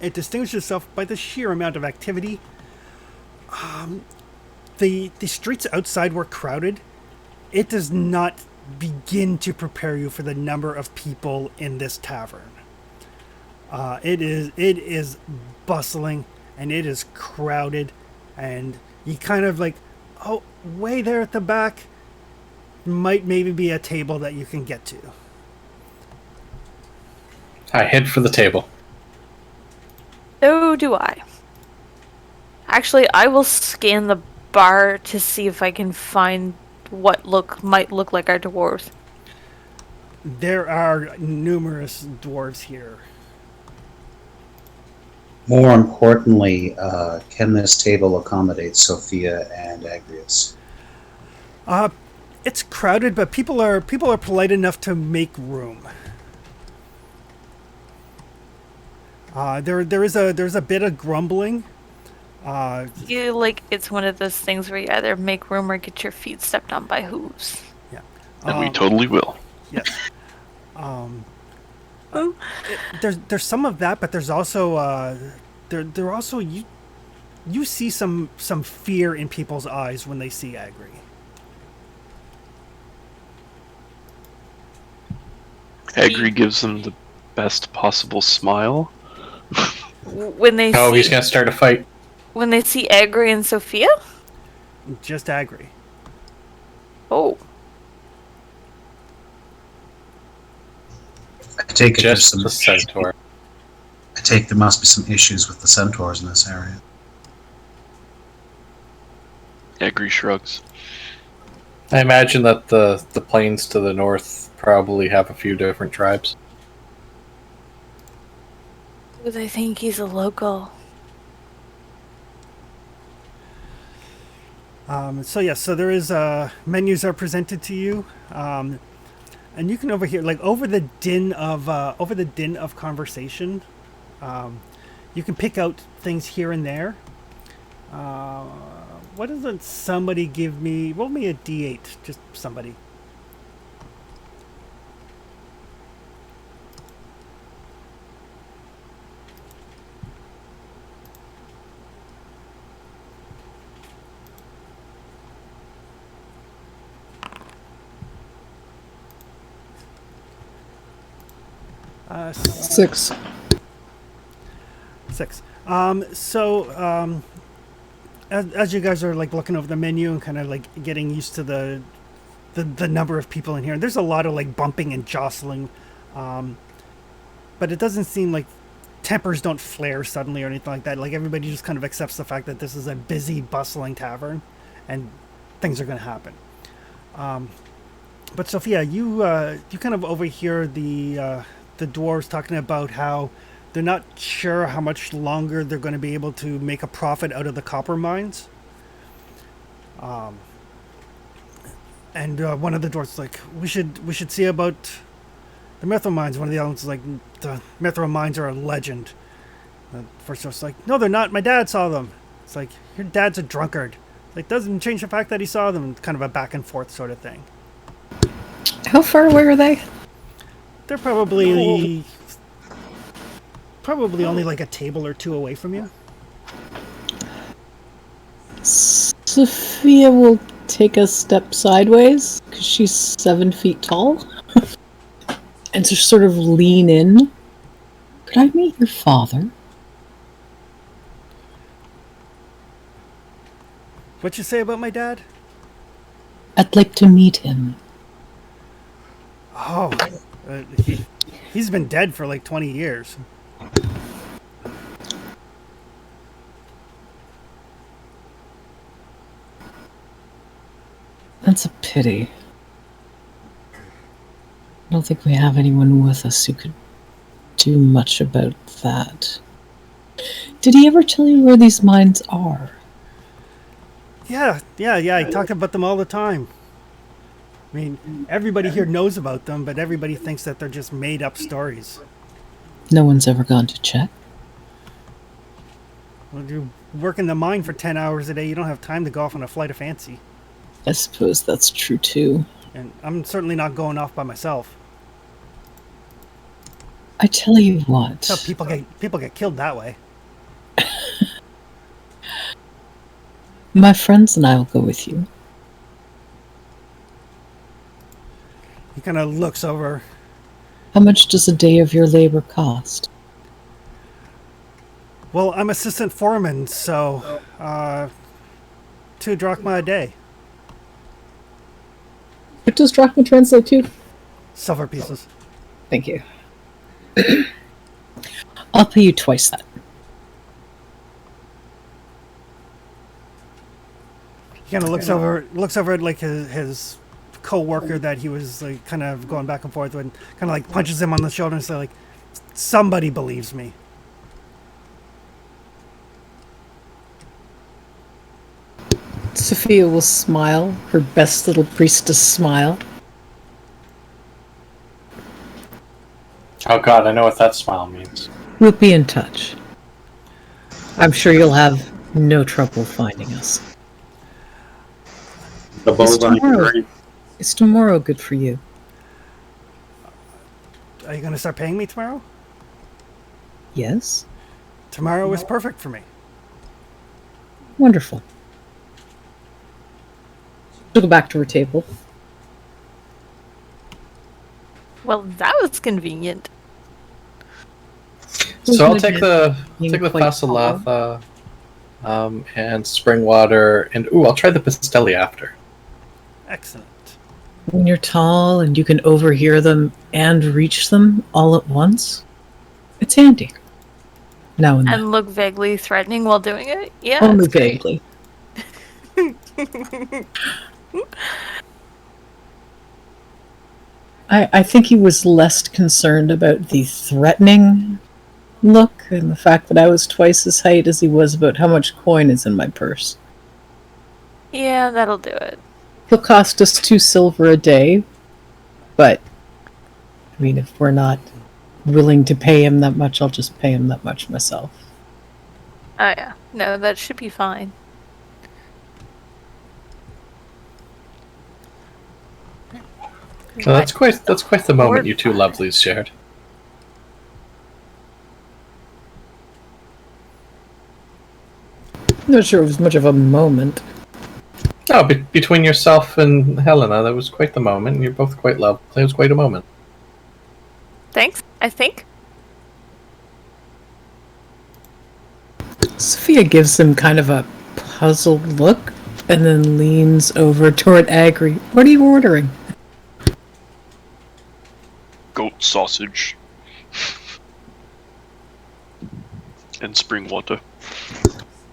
It distinguishes itself by the sheer amount of activity. The streets outside were crowded. It does not begin to prepare you for the number of people in this tavern. It is bustling and it is crowded, and you kind of like, oh, way there at the back might maybe be a table that you can get to. I head for the table. So do I. Actually, I will scan the bar to see if I can find what might look like our dwarves. There are numerous dwarves here. More importantly, can this table accommodate Sophia and Agrius? It's crowded, but people are polite enough to make room. There's a bit of grumbling. It's one of those things where you either make room or get your feet stepped on by hooves. Yeah. And we totally will. Yes. There's some of that, but there's also there also you see some fear in people's eyes when they see Agri. Agri gives them the best possible smile. When they Oh, see, he's gonna start a fight. when they see Agri and Sophia? Just Agri. Oh. I take it there's Just some the centaur. I take there must be some issues with the centaurs in this area. Agri shrugs. I imagine that the plains to the north probably have a few different tribes. I think he's a local. So there is menus are presented to you, and you can overhear over the din of conversation. You can pick out things here and there. What doesn't somebody give me? Roll me a D8, just somebody. Six. 6. As you guys are looking over the menu and kind of getting used to the number of people in here, there's a lot of bumping and jostling, but it doesn't seem like tempers don't flare suddenly or anything like that. Everybody just kind of accepts the fact that this is a busy, bustling tavern, and things are going to happen. But Sophia, you kind of overhear the dwarves talking about how they're not sure how much longer they're going to be able to make a profit out of the copper mines. And one of the dwarves is like, we should see about the mithril mines. One of the other ones is like, the mithril mines are a legend. The first dwarf's like, no, they're not. My dad saw them. It's like, your dad's a drunkard. Doesn't change the fact that he saw them. Kind of a back and forth sort of thing. How far away are they? They're probably only a table or two away from you. Sophia will take a step sideways because she's 7 feet tall, and just sort of lean in. Could I meet your father? What'd you say about my dad? I'd like to meet him. Oh, he's been dead for like 20 years. That's a pity. I don't think we have anyone with us who could do much about that. Did he ever tell you where these mines are? Yeah. I talk about them all the time. I mean, everybody here knows about them, but everybody thinks that they're just made-up stories. No one's ever gone to check. When you work in the mine for 10 hours a day, you don't have time to go off on a flight of fancy. I suppose that's true too. And I'm certainly not going off by myself. I tell you what. That's how people get killed that way. My friends and I will go with you. He kind of looks over. How much does a day of your labor cost? Well, I'm assistant foreman, so 2 drachma a day. What does drachma translate to? Silver pieces. Thank you. I'll pay you twice that. He kind of looks over at like his co-worker that he was like kind of going back and forth with, and kind of like punches him on the shoulder and says like, "Somebody believes me." Sophia will smile, her best little priestess smile. Oh god, I know what that smile means. We'll be in touch. I'm sure you'll have no trouble finding us. The bovine brain. Is tomorrow good for you? Are you going to start paying me tomorrow? Yes? Tomorrow is perfect for me. Wonderful. She'll go back to her table. Well, that was convenient. So I'll take the Fasalatha, and spring water, and I'll try the Pastelli after. Excellent. When you're tall and you can overhear them and reach them all at once, it's handy. Now and then. And look vaguely threatening while doing it? Yeah. Only it's great. vaguely. I think he was less concerned about the threatening look and the fact that I was twice his height as he was about how much coin is in my purse. Yeah, that'll do it. He'll cost us 2 silver a day, but I mean, if we're not willing to pay him that much, I'll just pay him that much myself. Oh yeah. No, that should be fine. So that's quite the moment you two lovelies shared. I'm not sure it was much of a moment. No, between yourself and Helena, that was quite the moment. You're both quite lovely. It was quite a moment. Thanks, I think. Sophia gives him kind of a puzzled look and then leans over toward Agri. What are you ordering? Goat sausage. And spring water.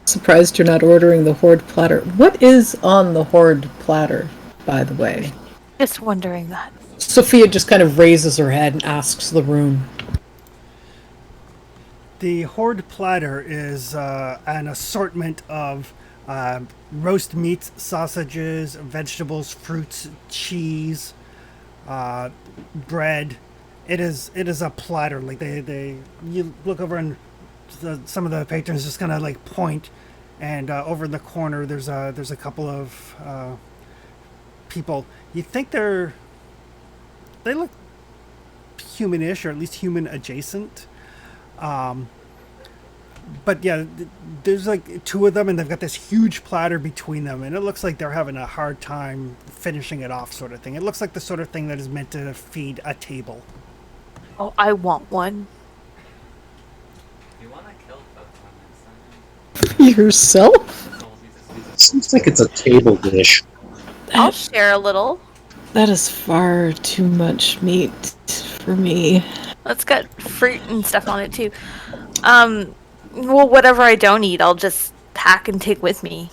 Surprised you're not ordering the Horde platter. What is on the Horde platter, by the way? Just wondering that. Sophia just kind of raises her head and asks the room. The Horde platter is an assortment of roast meats, sausages, vegetables, fruits, cheese, bread. It is a platter. Like they you look over and some of the patrons just kind of like point, and over in the corner there's a couple of people. You think they look humanish, or at least human adjacent. But yeah, there's like 2 of them, and they've got this huge platter between them, and it looks like they're having a hard time finishing it off, sort of thing. It looks like the sort of thing that is meant to feed a table. Oh, I want one. Yourself? Seems like it's a table dish. I'll share a little. That is far too much meat for me. It's got fruit and stuff on it too. Well, whatever I don't eat, I'll just pack and take with me.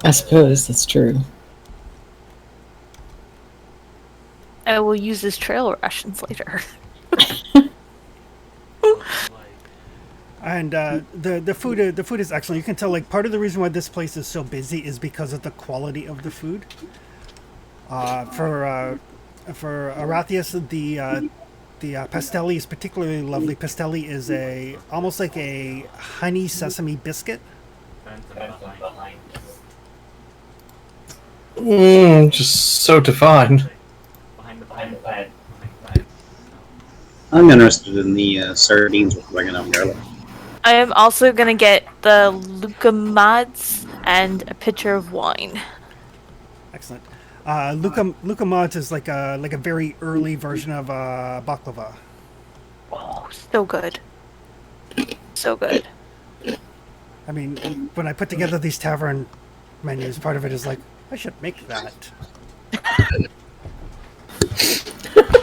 I suppose that's true. I will use as trail rations later. And the food is excellent. You can tell like part of the reason why this place is so busy is because of the quality of the food. For Arathius, the pastelli is particularly lovely. Pastelli is almost like a honey sesame biscuit. Just so divine. I'm interested in the sardines with oregano garlic. I am also gonna get the Lucamads and a pitcher of wine. Excellent. Luca Mods is like a very early version of baklava. Oh, so good. So good. I mean, when I put together these tavern menus, part of it is like, I should make that.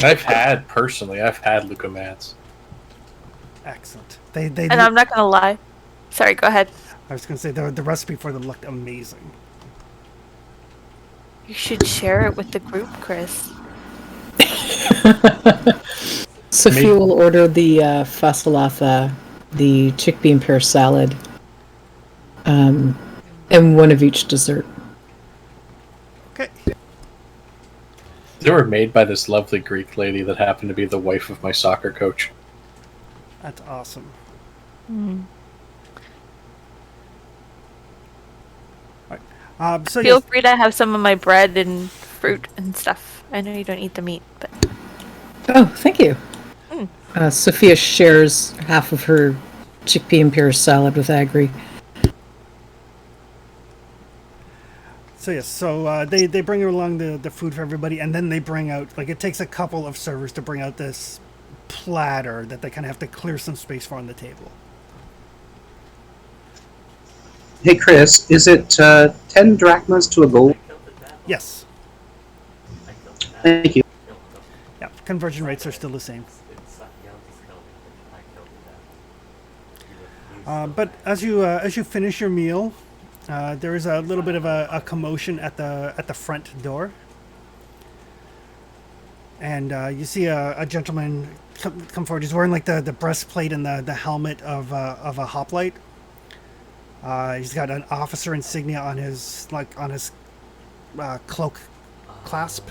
I've had Lucamats. Excellent. They And I'm not gonna lie. Sorry, go ahead. I was going to say the recipe for them looked amazing. You should share it with the group, Chris. Sophia will order the fasalatha, the chickpea and pear salad, and one of each dessert. Okay. They were made by this lovely Greek lady that happened to be the wife of my soccer coach. That's awesome. So Feel yes, free to have some of my bread and fruit and stuff. I know you don't eat the meat, but Oh, thank you. Sophia shares half of her chickpea and pear salad with Agri. So yes, so they bring along the food for everybody, and then they bring out, like, it takes a couple of servers to bring out this platter that they kind of have to clear some space for on the table. Hey, Chris, is it 10 drachmas to a gold? Yes. Thank you. Yeah, conversion rates are still the same. But as you finish your meal, there is a little bit of a commotion at the front door, and you see a gentleman come forward. He's wearing like the breastplate and the helmet of a hoplite. He's got an officer insignia on his cloak clasp,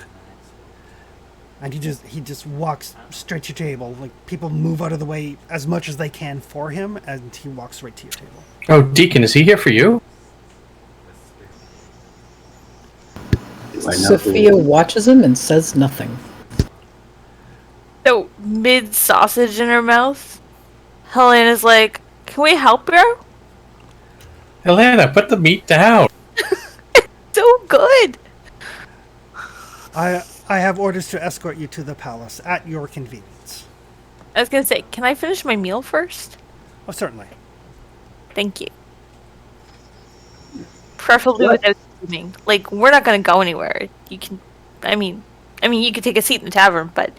and he just walks straight to your table. Like, people move out of the way as much as they can for him, and he walks right to your table. Oh, Deacon, is he here for you? Sophia watches him and says nothing. so mid sausage in her mouth, Helena's like, "Can we help her?" Helena, put the meat down. So good. I have orders to escort you to the palace at your convenience. I was gonna say, can I finish my meal first? Oh, certainly. Thank you. Preferably What? without eating. Like, we're not gonna go anywhere. You can, I mean, you could take a seat in the tavern, but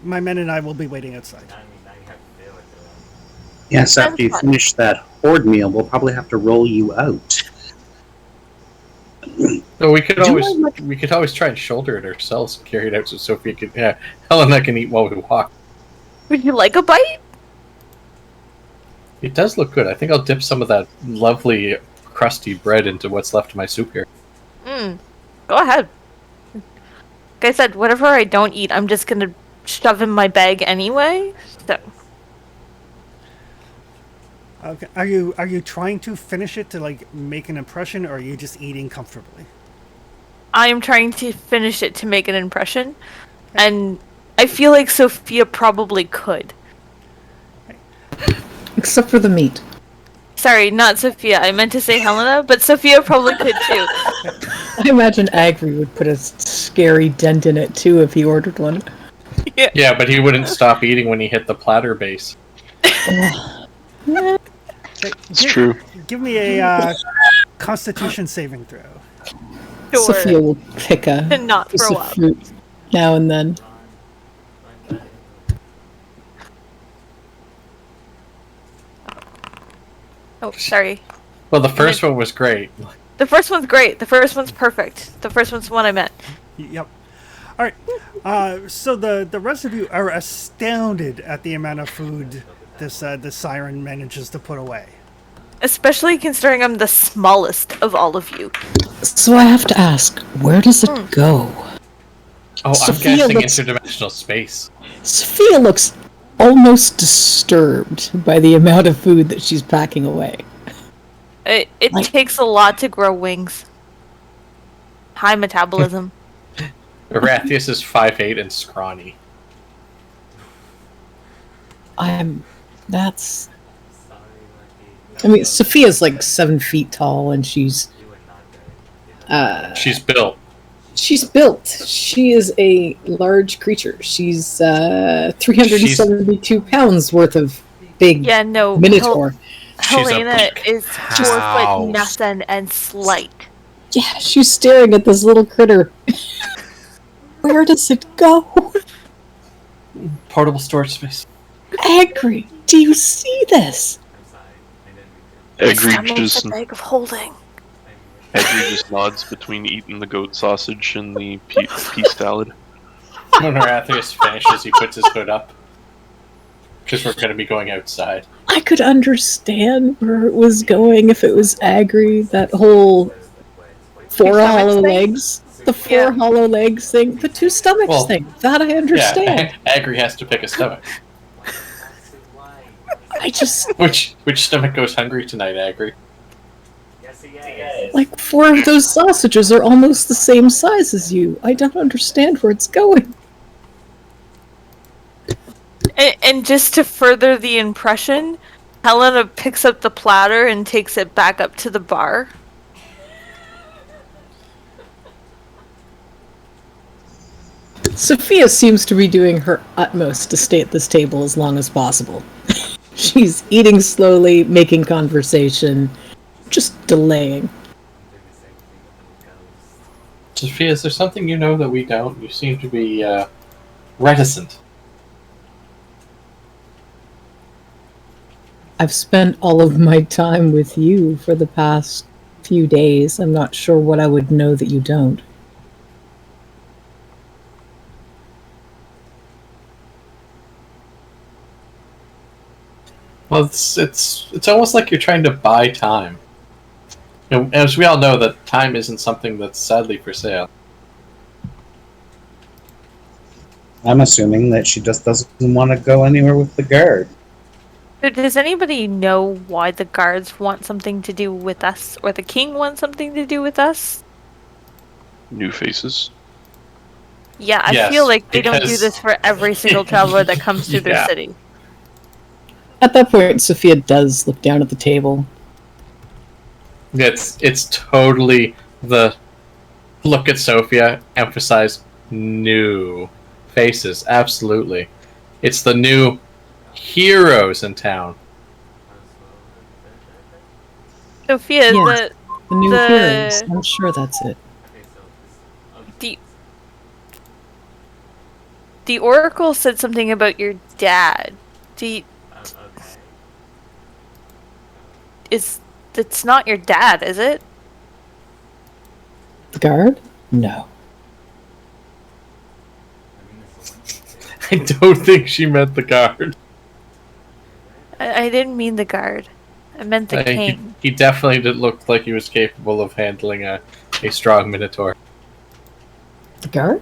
My men and I will be waiting outside. Yes, after you Fun. finish that horde meal, we'll probably have to roll you out. No, we could Do always try and shoulder it ourselves and carry it out so Sophia can. Yeah, Helena can eat while we walk. would you like a bite? It does look good. I think I'll dip some of that lovely crusty bread into what's left of my soup here. Go ahead. Like I said, whatever I don't eat, I'm just gonna shove in my bag anyway. So Okay. Are you trying to finish it to like make an impression, or are you just eating comfortably? I am trying to finish it to make an impression, and I feel like Sophia probably could. Except for the meat. Sorry, not Sophia. I meant to say Helena, but Sophia probably could too. I imagine Agri would put a scary dent in it too if he ordered one. Yeah, but he wouldn't stop eating when he hit the platter base. Okay, It's true. Give me a Constitution saving throw. Sure. Sophia will pick a To not piece throw of up. fruit now and then. Oh, sorry. Well, the first one was great. The first one's great. The first one's perfect. The first one's the one I meant. Yep. All right. So the rest of you are astounded at the amount of food this siren manages to put away. Especially considering I'm the smallest of all of you. So I have to ask, where does it go? Oh, Sophia I'm guessing looks- interdimensional space. Sophia looks almost disturbed by the amount of food that she's packing away. It takes a lot to grow wings. High metabolism. Arathius is 5'8" and scrawny. That's... I mean, Sophia's like 7 feet tall, and she's She's built. she's built. She is a large creature. She's 372 pounds worth of big Yeah, no. minotaur. She's a Helena big is 4 house. foot nothing and slight. Yeah, she's staring at this little critter. Where does it go? Portable storage space. Agri, do you see this? Egri just, a bag of holding. Egri just nods between eating the goat sausage and the pea salad. When Arathius finishes, he puts his hood up. Because we're going to be going outside. I could understand where it was going if it was Agri, that whole 4 stomachs hollow thing? legs. The 4 Yeah. hollow legs thing. The 2 stomachs Well, thing. That I understand. Yeah, Agri has to pick a stomach. I just... Which stomach goes hungry tonight, Agri? Like, 4 of those sausages are almost the same size as you. I don't understand where it's going. And just to further the impression, Helena picks up the platter and takes it back up to the bar. Sophia seems to be doing her utmost to stay at this table as long as possible. She's eating slowly, making conversation, just delaying. Sophia, is there something you know that we don't? You seem to be reticent. I've spent all of my time with you for the past few days. I'm not sure what I would know that you don't. Well, it's almost like you're trying to buy time. You know, as we all know, that time isn't something that's sadly for sale. I'm assuming that she just doesn't want to go anywhere with the guard. So does anybody know why the guards want something to do with us, or the king wants something to do with us? New faces. Yeah, I Yes, feel like they don't do because- this for every single traveler that comes through their Yeah. city. At that point, Sophia does look down at the table. It's totally the look at Sophia, emphasize new faces. Absolutely, it's the new heroes in town. Sophia, Yes. The new The- heroes. I'm sure that's it. the oracle said something about your dad. It's not your dad, is it? The guard? No. I don't think she meant the guard. I didn't mean the guard. I meant the king. He definitely did look like he was capable of handling a strong minotaur. The guard?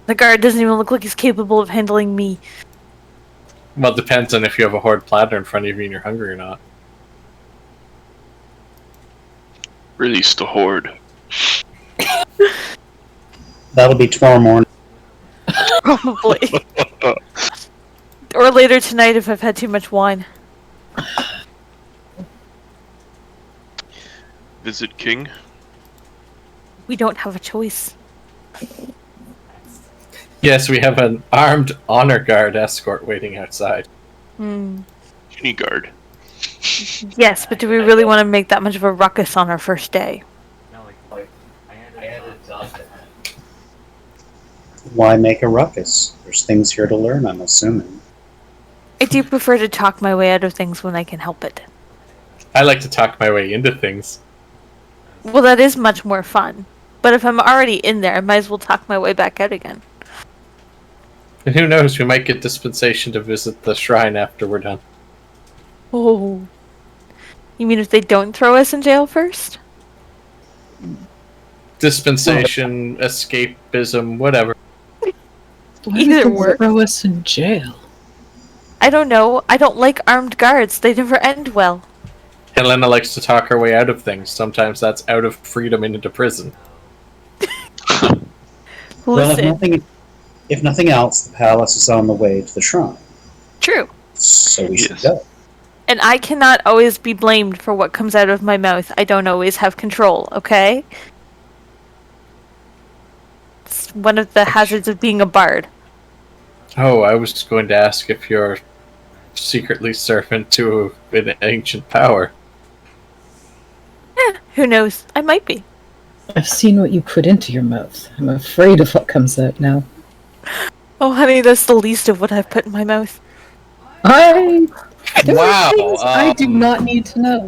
The guard doesn't even look like he's capable of handling me. Well, it depends on if you have a horde platter in front of you and you're hungry or not. Release the horde. That'll be tomorrow morning. Probably. Or later tonight if I've had too much wine. Visit King. We don't have a choice. Yes, we have an armed honor guard escort waiting outside. Hmm. Genie guard. Yes, but do we really want to make that much of a ruckus on our first day? Why make a ruckus? There's things here to learn, I'm assuming. I do prefer to talk my way out of things when I can help it. I like to talk my way into things. Well, that is much more fun. But if I'm already in there, I might as well talk my way back out again. And who knows, we might get dispensation to visit the shrine after we're done. Oh. You mean if they don't throw us in jail first? Dispensation, escapism, whatever. Why Either would they works. throw us in jail? I don't know. I don't like armed guards. They never end well. Helena likes to talk her way out of things. Sometimes that's out of freedom and into prison. Well, Listen, if nothing else, the palace is on the way to the shrine. true. So we should Yes. go. And I cannot always be blamed for what comes out of my mouth. I don't always have control, okay? It's one of the hazards of being a bard. Oh, I was going to ask if you're secretly servant to an ancient power. Who knows? I might be. I've seen what you put into your mouth. I'm afraid of what comes out now. Oh, honey, that's the least of what I've put in my mouth. There are Wow, things I do not need to know.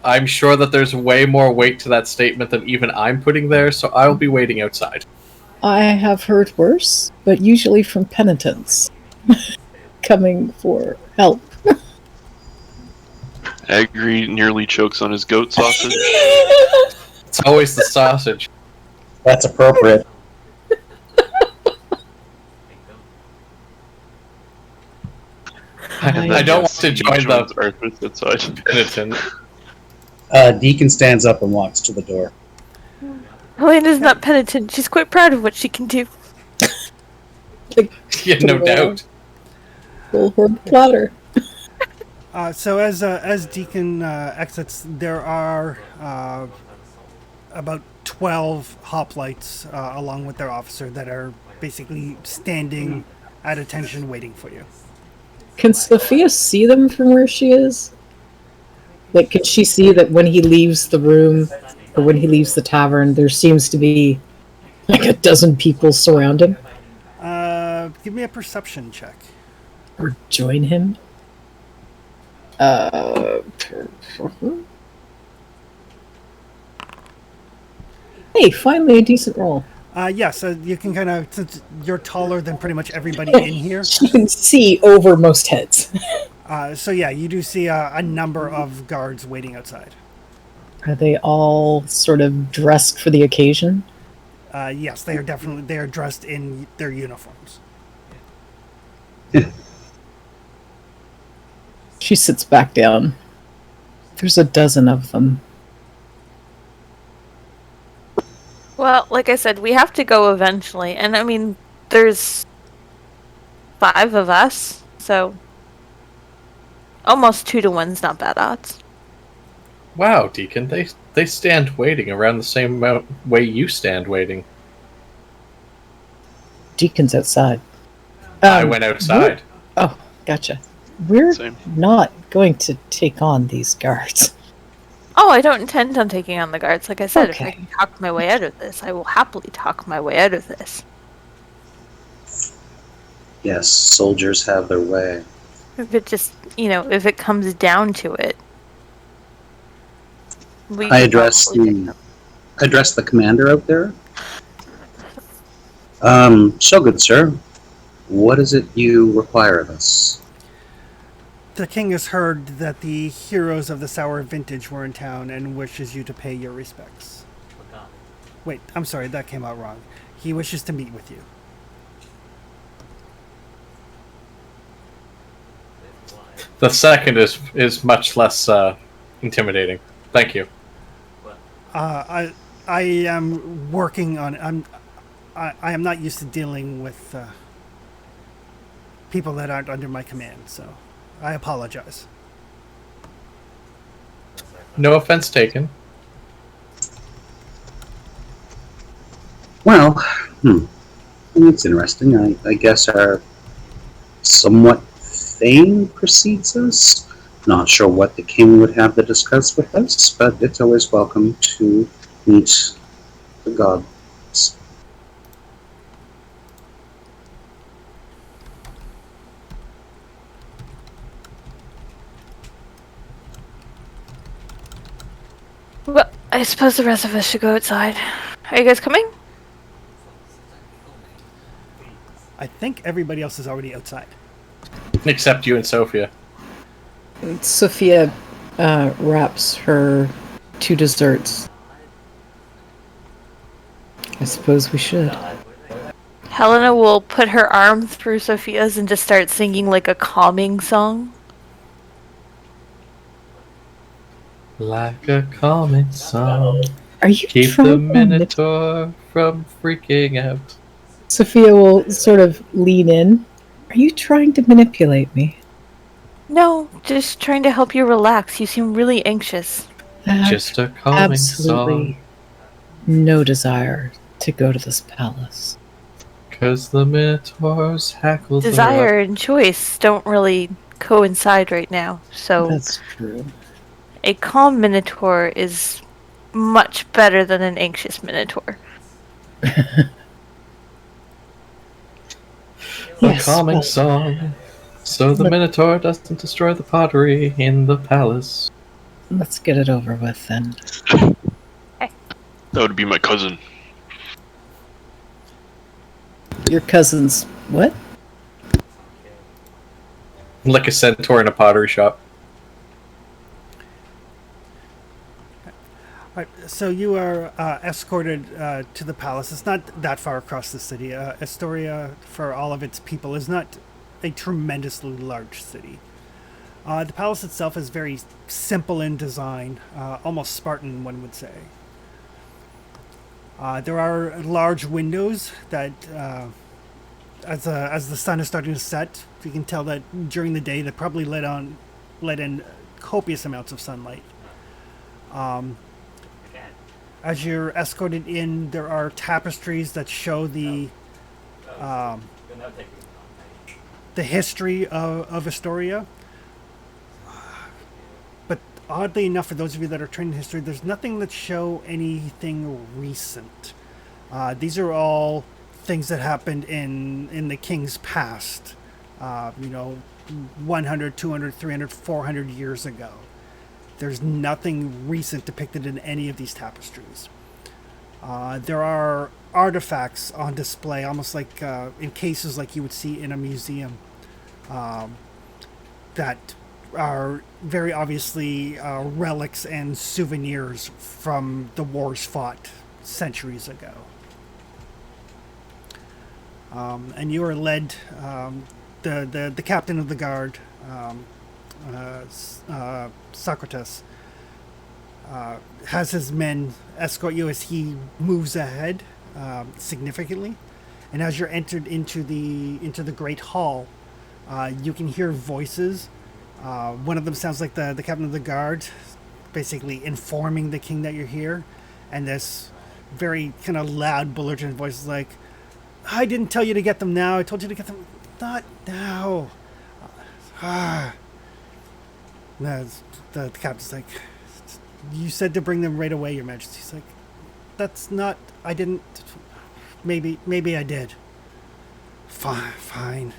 I'm sure that there's way more weight to that statement than even I'm putting there, so I'll be waiting outside. I have heard worse, but usually from penitents coming for help. Agri nearly chokes on his goat sausage. It's always the sausage. That's appropriate. I don't want to join the Arthur's outside. penitent. Deacon stands up and walks to the door. Helena's not penitent. She's quite proud of what she can do. Yeah, no doubt. Full horde platter. So as Deacon exits, there are about 12 hoplites along with their officer that are basically standing at attention waiting for you. Can Sophia see them from where she is? Like, can she see that when he leaves the room, or when he leaves the tavern, there seems to be like a dozen people surround him? Give me a perception check. Or join him? Hey, finally a decent roll. So you can kind of, since you're taller than pretty much everybody in here, You can see over most heads. you do see a number of guards waiting outside. Are they all sort of dressed for the occasion? Yes, they are dressed in their uniforms. She sits back down. There's a dozen of them. Well, like I said, we have to go eventually. And I mean, there's 5 of us, so almost 2 to 1's not bad odds. Wow, Deacon, they stand waiting around the same way you stand waiting. Deacon's outside. I went outside. Oh, gotcha. We're Same. not going to take on these guards. Oh, I don't intend on taking on the guards. Like I said, if I Okay. can talk my way out of this, I will happily talk my way out of this. Yes, soldiers have their way. If it just, if it comes down to it. I address the commander out there. So good, sir. What is it you require of us? The king has heard that the heroes of the Sour Vintage were in town and wishes you to pay your respects. Wait, I'm sorry, that came out wrong. He wishes to meet with you. The second is much less intimidating. Thank you. I am working on. I am not used to dealing with people that aren't under my command, so I apologize. No offense taken. Well, that's interesting. I guess our somewhat fame precedes us. Not sure what the king would have to discuss with us, but it's always welcome to meet the gods. Well, I suppose the rest of us should go outside. Are you guys coming? I think everybody else is already outside. Except you and Sophia. Sophia wraps her 2 desserts. I suppose we should. Helena will put her arm through Sophia's and just start singing like a calming song. Like a calming song. Are you Keep trying the to Minotaur from freaking out. Sophia will sort of lean in. Are you trying to manipulate me? No, just trying to help you relax. You seem really anxious. Just a calming Absolutely song. no desire to go to this palace. 'Cause the Minotaur's hackled Desire and choice don't really coincide right now, so That's true. a calm Minotaur is much better than an anxious Minotaur. A calming song. So the Minotaur doesn't destroy the pottery in the palace. Let's get it over with then. That would be my cousin. Your cousin's what? Like a centaur in a pottery shop. All right, so you are escorted to the palace. It's not that far across the city. Astoria, for all of its people, is not a tremendously large city. The palace itself is very simple in design, almost Spartan, one would say. There are large windows that, as the sun is starting to set, you can tell that during the day they probably let in copious amounts of sunlight. As you're escorted in, there are tapestries that show the history of Astoria. But oddly enough, for those of you that are trained in history, there's nothing that show anything recent. These are all things that happened in the king's past. 100, 200, 300, 400 years ago. There's nothing recent depicted in any of these tapestries. There are artifacts on display, almost like in cases like you would see in a museum, that are very obviously relics and souvenirs from the wars fought centuries ago. And you are led, the captain of the guard, Socrates, has his men escort you as he moves ahead significantly, and as you're entered into the great hall, you can hear voices. One of them sounds like the captain of the guard, basically informing the king that you're here, and this very kind of loud, belligerent voice is like, "I didn't tell you to get them now. I told you to get them not now." No, the captain's like, "You said to bring them right away, Your Majesty." He's like, "That's not. I didn't. Maybe I did." Fine.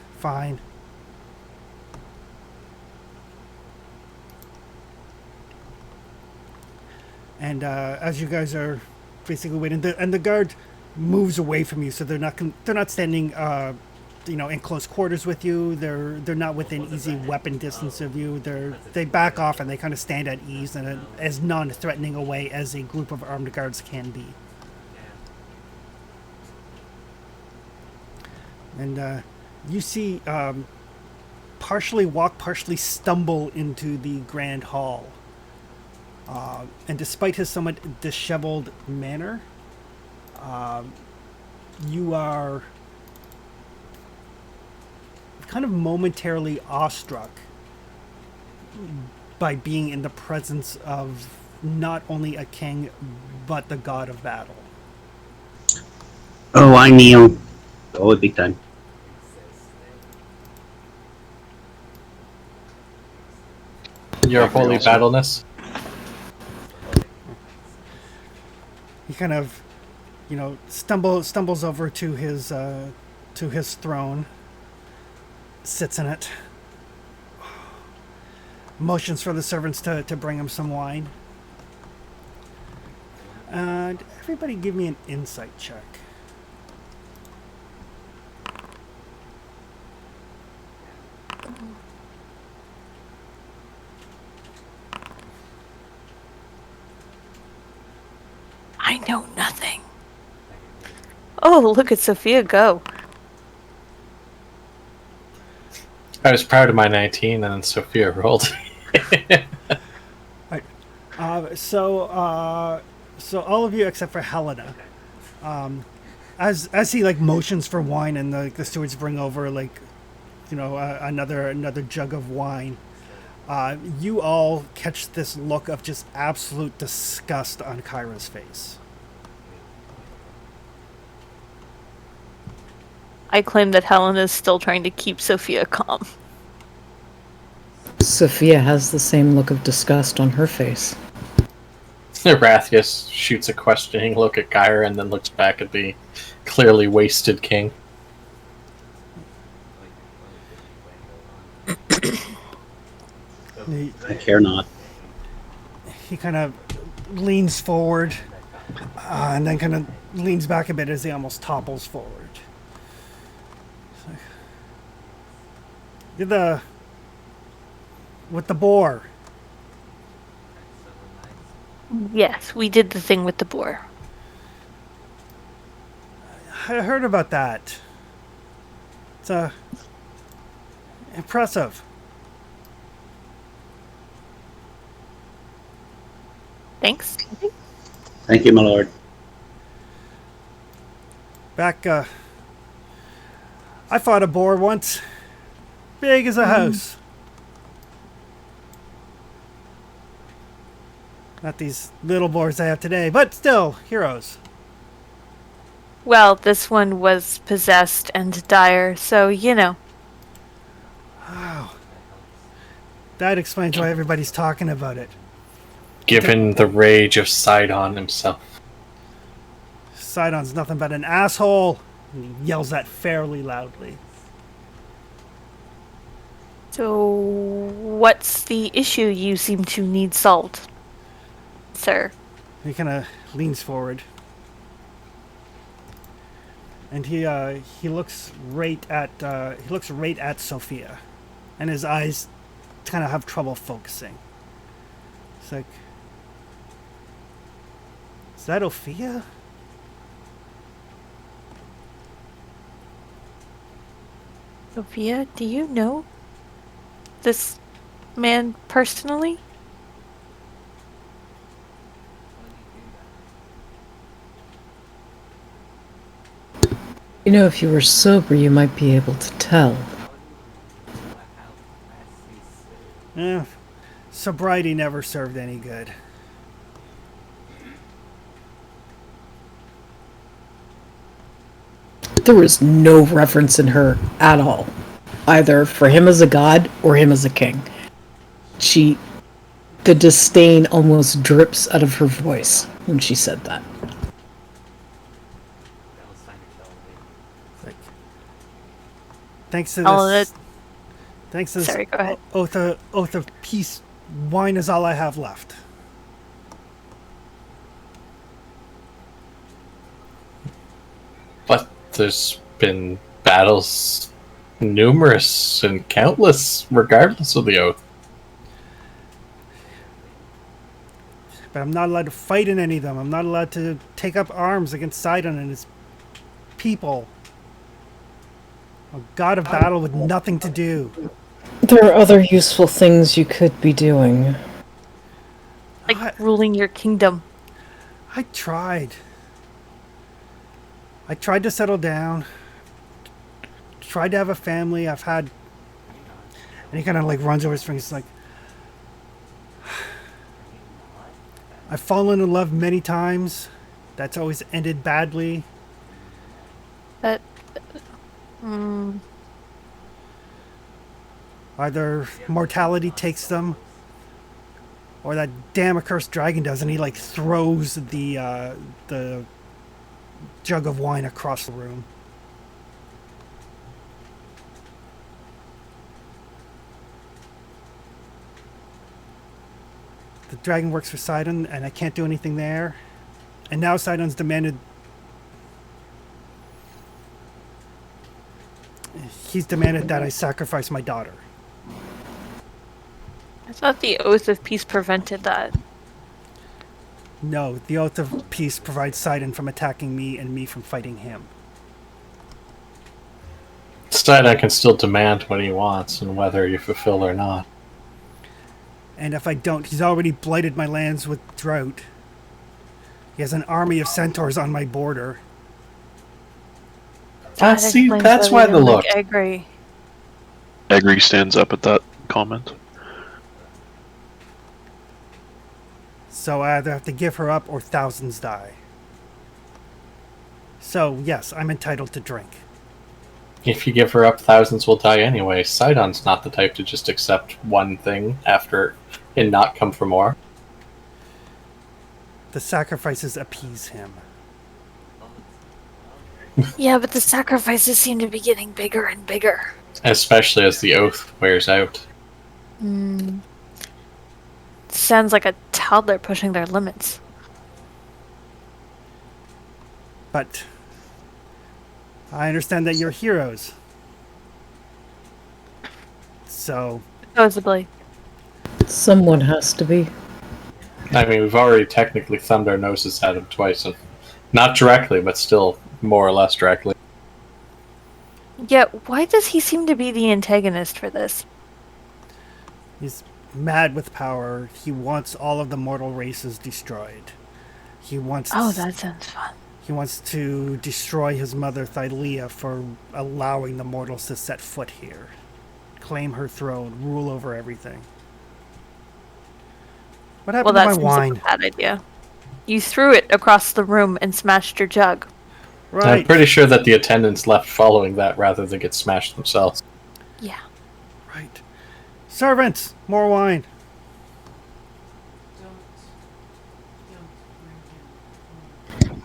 And as you guys are basically waiting, and the guard moves away from you, so they're not standing in close quarters with you. They're not within easy weapon distance of you. They back off and they kind of stand at ease and as non-threatening a way as a group of armed guards can be. And you see partially walk, partially stumble into the grand hall. And despite his somewhat disheveled manner, you are kind of momentarily awestruck by being in the presence of not only a king, but the god of battle. Oh, I kneel. Oh, big time. Your holy also. battleness. He kind of, stumbles over to his throne, sits in it, motions for the servants to bring him some wine. And everybody give me an insight check. I know nothing. Oh, look at Sophia go. I was proud of my 19, and then Sophia rolled. So all of you except for Helena, as he like motions for wine and the stewards bring over another jug of wine, you all catch this look of just absolute disgust on Kyra's face. I claim that Helen is still trying to keep Sophia calm. Sophia has the same look of disgust on her face. Rathius shoots a questioning look at Kyra and then looks back at the clearly wasted king. I care not. He kind of leans forward and then kind of leans back a bit as he almost topples forward. Did with the boar. Yes, we did the thing with the boar. I heard about that. It's impressive. Thanks. Thank you, my lord. Back, I fought a boar once. Big as a house. Not these little boars I have today, but still, heroes. Well, this one was possessed and dire, so, you know. Wow. That explains why everybody's talking about it. Given the rage of Sidon himself. Sidon's nothing but an asshole. And he yells that fairly loudly. So, what's the issue you seem to need solved, sir? He kind of leans forward. And he looks right at Sophia. And his eyes kind of have trouble focusing. It's like, is that Ophia? Sophia, do you know this man personally? You know, if you were sober, you might be able to tell. Yeah, sobriety never served any good. There was no reverence in her at all, either for him as a god or him as a king. The disdain almost drips out of her voice when she said that. Like, thanks to this Sorry, go ahead. oath of peace, wine is all I have left. But there's been battles numerous and countless, regardless of the oath. But I'm not allowed to fight in any of them. I'm not allowed to take up arms against Sidon and his people. A god of battle with nothing to do. There are other useful things you could be doing. Like ruling your kingdom. I tried. I tried to settle down. Tried to have a family. And he kind of like runs over his fingers like, I've fallen in love many times. That's always ended badly. But, Either mortality takes them, Or that damn accursed dragon does, and he like throws the jug of wine across the room. The dragon works for Sidon, and I can't do anything there. And now Sidon's demanded... He's demanded that I sacrifice my daughter. I thought the Oath of Peace prevented that. No, the Oath of Peace provides Sidon from attacking me and me from fighting him. Sidon can still demand what he wants, and whether you fulfill or not. And if I don't, he's already blighted my lands with drought. He has an army of centaurs on my border. Ah, see, explains that's why why they the don't look. like Egri. Egri stands up at that comment. So I either have to give her up or thousands die. So, yes, I'm entitled to drink. If you give her up, thousands will die anyway. Sidon's not the type to just accept one thing after and not come for more. The sacrifices appease him. Yeah, but the sacrifices seem to be getting bigger and bigger. Especially as the oath wears out. Sounds like a toddler pushing their limits. But I understand that you're heroes. So, Supposedly. Someone has to be. I mean, we've already technically thumbed our noses at him twice. And not directly, but still more or less directly. Yet, why does he seem to be the antagonist for this? he's mad with power. He wants all of the mortal races destroyed. He wants Oh, that sounds fun. He wants to destroy his mother Thylea for allowing the mortals to set foot here. Claim her throne, rule over everything. What Well, happened that to my seems wine? like a bad idea. You threw it across the room and smashed your jug. I'm Right. pretty sure that the attendants left following that rather than get smashed themselves. Yeah. Right. Servants, more wine.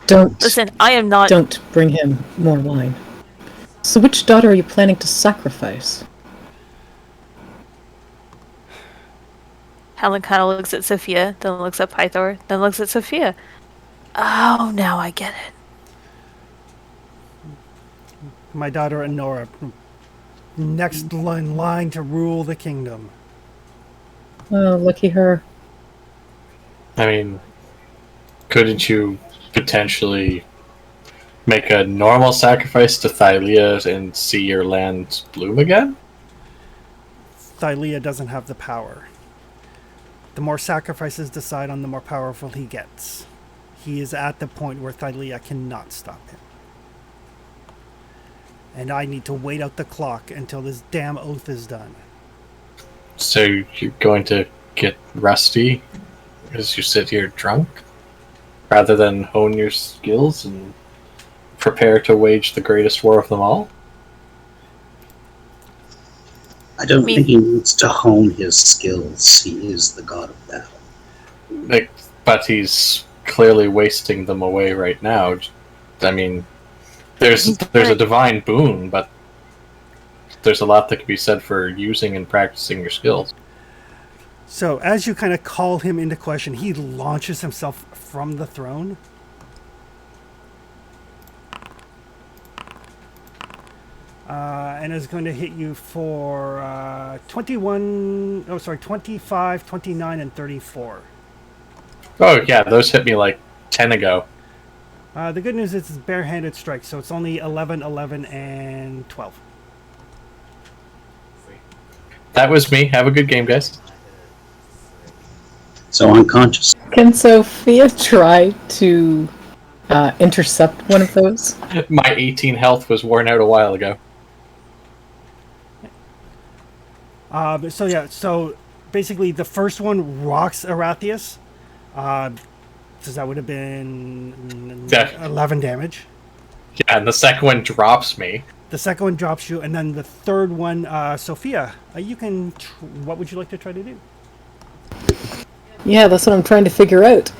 Don't Listen, I am not. don't bring him more wine. So which daughter are you planning to sacrifice? Helen kind of looks at Sophia, then looks at Pythor, then looks at Sophia. Oh, now I get it. My daughter Honora. Next in line to rule the kingdom. Oh, lucky her. I mean, couldn't you potentially make a normal sacrifice to Thylea and see your land bloom again? Thylea doesn't have the power. The more sacrifices decide on, the more powerful he gets. He is at the point where Thylea cannot stop him. And I need to wait out the clock until this damn oath is done. So you're going to get rusty as you sit here drunk? Rather than hone your skills and prepare to wage the greatest war of them all? I don't think he needs to hone his skills. He is the god of battle. But he's clearly wasting them away right now. I mean, there's a divine boon, but there's a lot that can be said for using and practicing your skills. So, as you kind of call him into question, he launches himself from the throne. And is going to hit you for 25, 29, and 34. Oh yeah, those hit me like 10 ago. The good news is it's barehanded strike, so it's only 11, 11, and 12. That was me. Have a good game, guys. So unconscious. Can Sophia try to intercept one of those? My 18 health was worn out a while ago. So basically the first one rocks Arathius. So that would have been 11 damage. Yeah, and the second one drops me. The second one drops you, and then the third one, Sophia, you can. What would you like to try to do? Yeah, that's what I'm trying to figure out.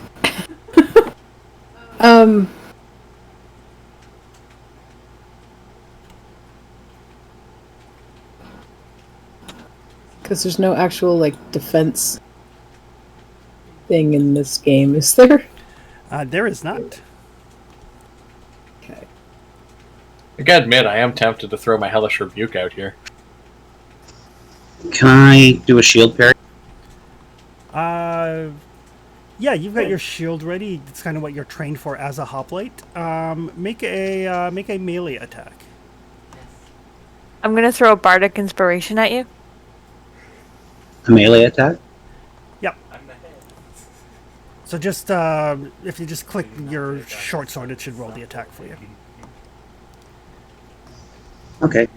Because there's no actual, like, defense thing in this game, is there? There is not. Okay. I gotta admit, I am tempted to throw my Hellish Rebuke out here. Can I do a shield parry? Yeah, you've got your shield ready. It's kind of what you're trained for as a hoplite. Make a melee attack. I'm gonna throw a bardic inspiration at you. A melee attack? Yep. So just if you just click your short sword, it should roll the attack for you. Okay.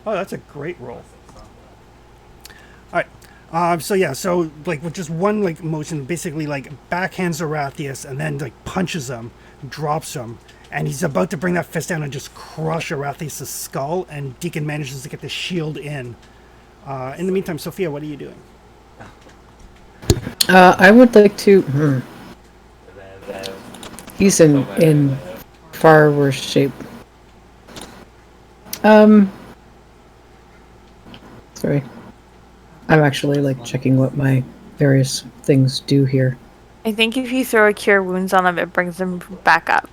Oh, that's a great roll. All right. So yeah, so like with just one like motion, basically like backhands Arathius and then like punches him, drops him, and he's about to bring that fist down and just crush Arathius' skull. And Deacon manages to get the shield in. In the meantime, Sophia, what are you doing? I would like to... He's in far worse shape. Sorry. I'm actually, like, checking what my various things do here. I think if you throw a cure wounds on him, it brings him back up.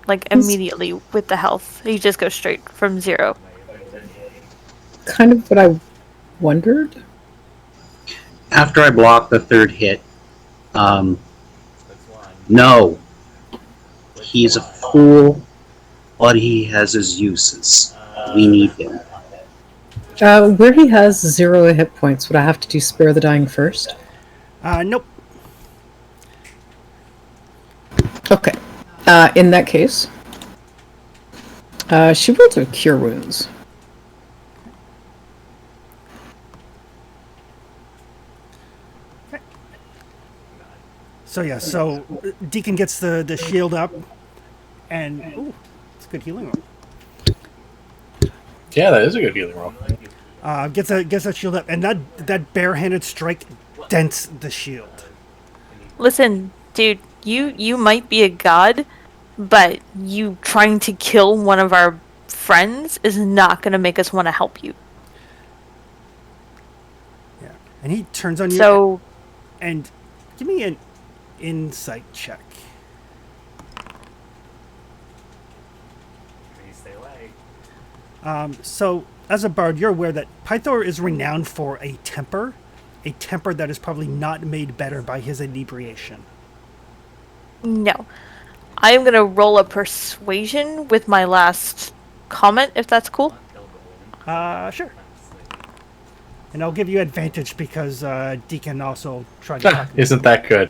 Like immediately with the health. You just go straight from 0. Kind of what I wondered. After I block the third hit, no. He's a fool, but he has his uses. We need him. Where he has 0 hit points, would I have to do Spare the Dying first? Nope. Okay. In that case, she rolled her Cure Wounds. So yeah, so Deacon gets the shield up, and ooh, it's a good healing roll. Yeah, that is a good healing roll. Gets that shield up, and that barehanded strike dents the shield. Listen, dude, you might be a god, but you trying to kill one of our friends is not going to make us want to help you. Yeah, and he turns on you. So, and give me an insight check. So, as a bard, you're aware that Pythor is renowned for a temper that is probably not made better by his inebriation. no. I am going to roll a persuasion with my last comment, if that's cool. Sure. And I'll give you advantage because Deacon also tried to talk. Isn't that good?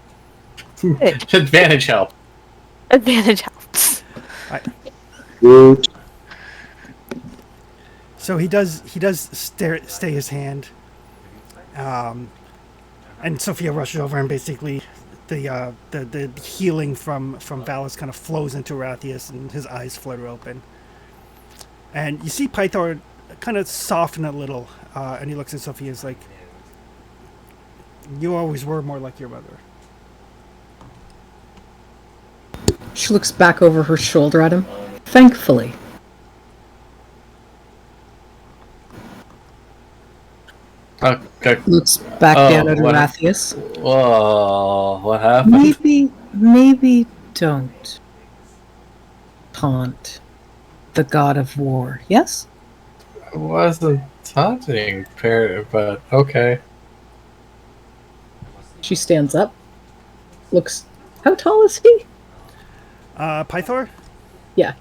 Advantage help. Advantage helps. Right. Woot. So he does stay his hand, and Sophia rushes over, and basically the healing from Valus kind of flows into Rathius, and his eyes flutter open. And you see Pythor kind of soften a little, and he looks at Sophia and is like, "You always were more like your mother." She looks back over her shoulder at him, thankfully. Okay. Looks back down at what- Arathius. Whoa, what happened? Maybe don't taunt the god of war, yes? I wasn't taunting, but okay. She stands up, looks... How tall is he? Pythor? Yeah.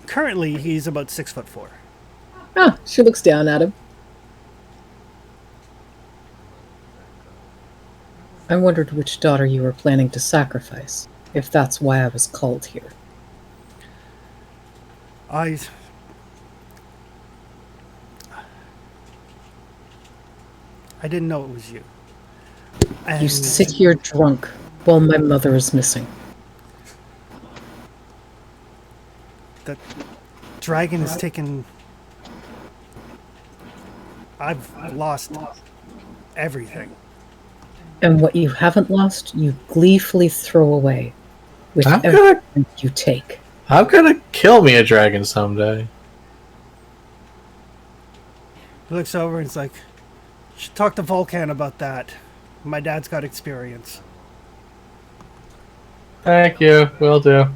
Currently, he's about 6'4". Ah, she looks down at him. I wondered which daughter you were planning to sacrifice, if that's why I was called here. I didn't know it was you. And You sit here drunk while my mother is missing. the dragon has taken. I've lost everything. And what you haven't lost, you gleefully throw away with I'm everything you take. gonna kill me a dragon someday. He looks over and is like, "Should talk to Volcan about that. My dad's got experience." Thank you. Will do.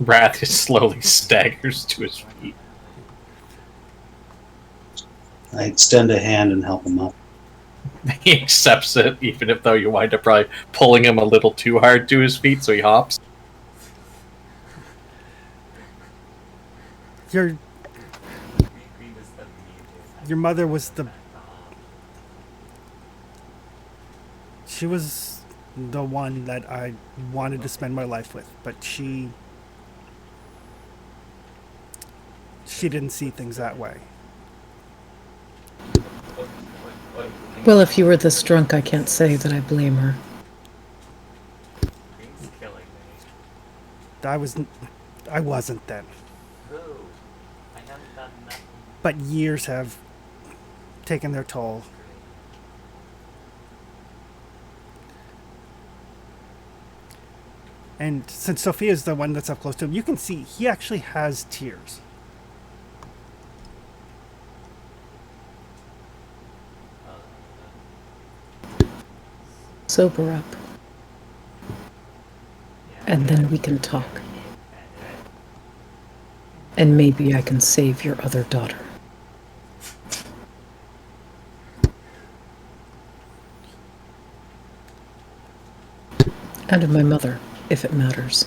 Wrath slowly staggers to his feet. I extend a hand and help him up. He accepts it, even if though you wind up probably pulling him a little too hard to his feet, so he hops. Your mother was she was the one that I wanted to spend my life with, but she didn't see things that way. Well, if you were this drunk, I can't say that I blame her. I wasn't then. But years have taken their toll. And since Sophia's the one that's up close to him, you can see he actually has tears. Sober up. And then we can talk. And maybe I can save your other daughter. And my mother, if it matters.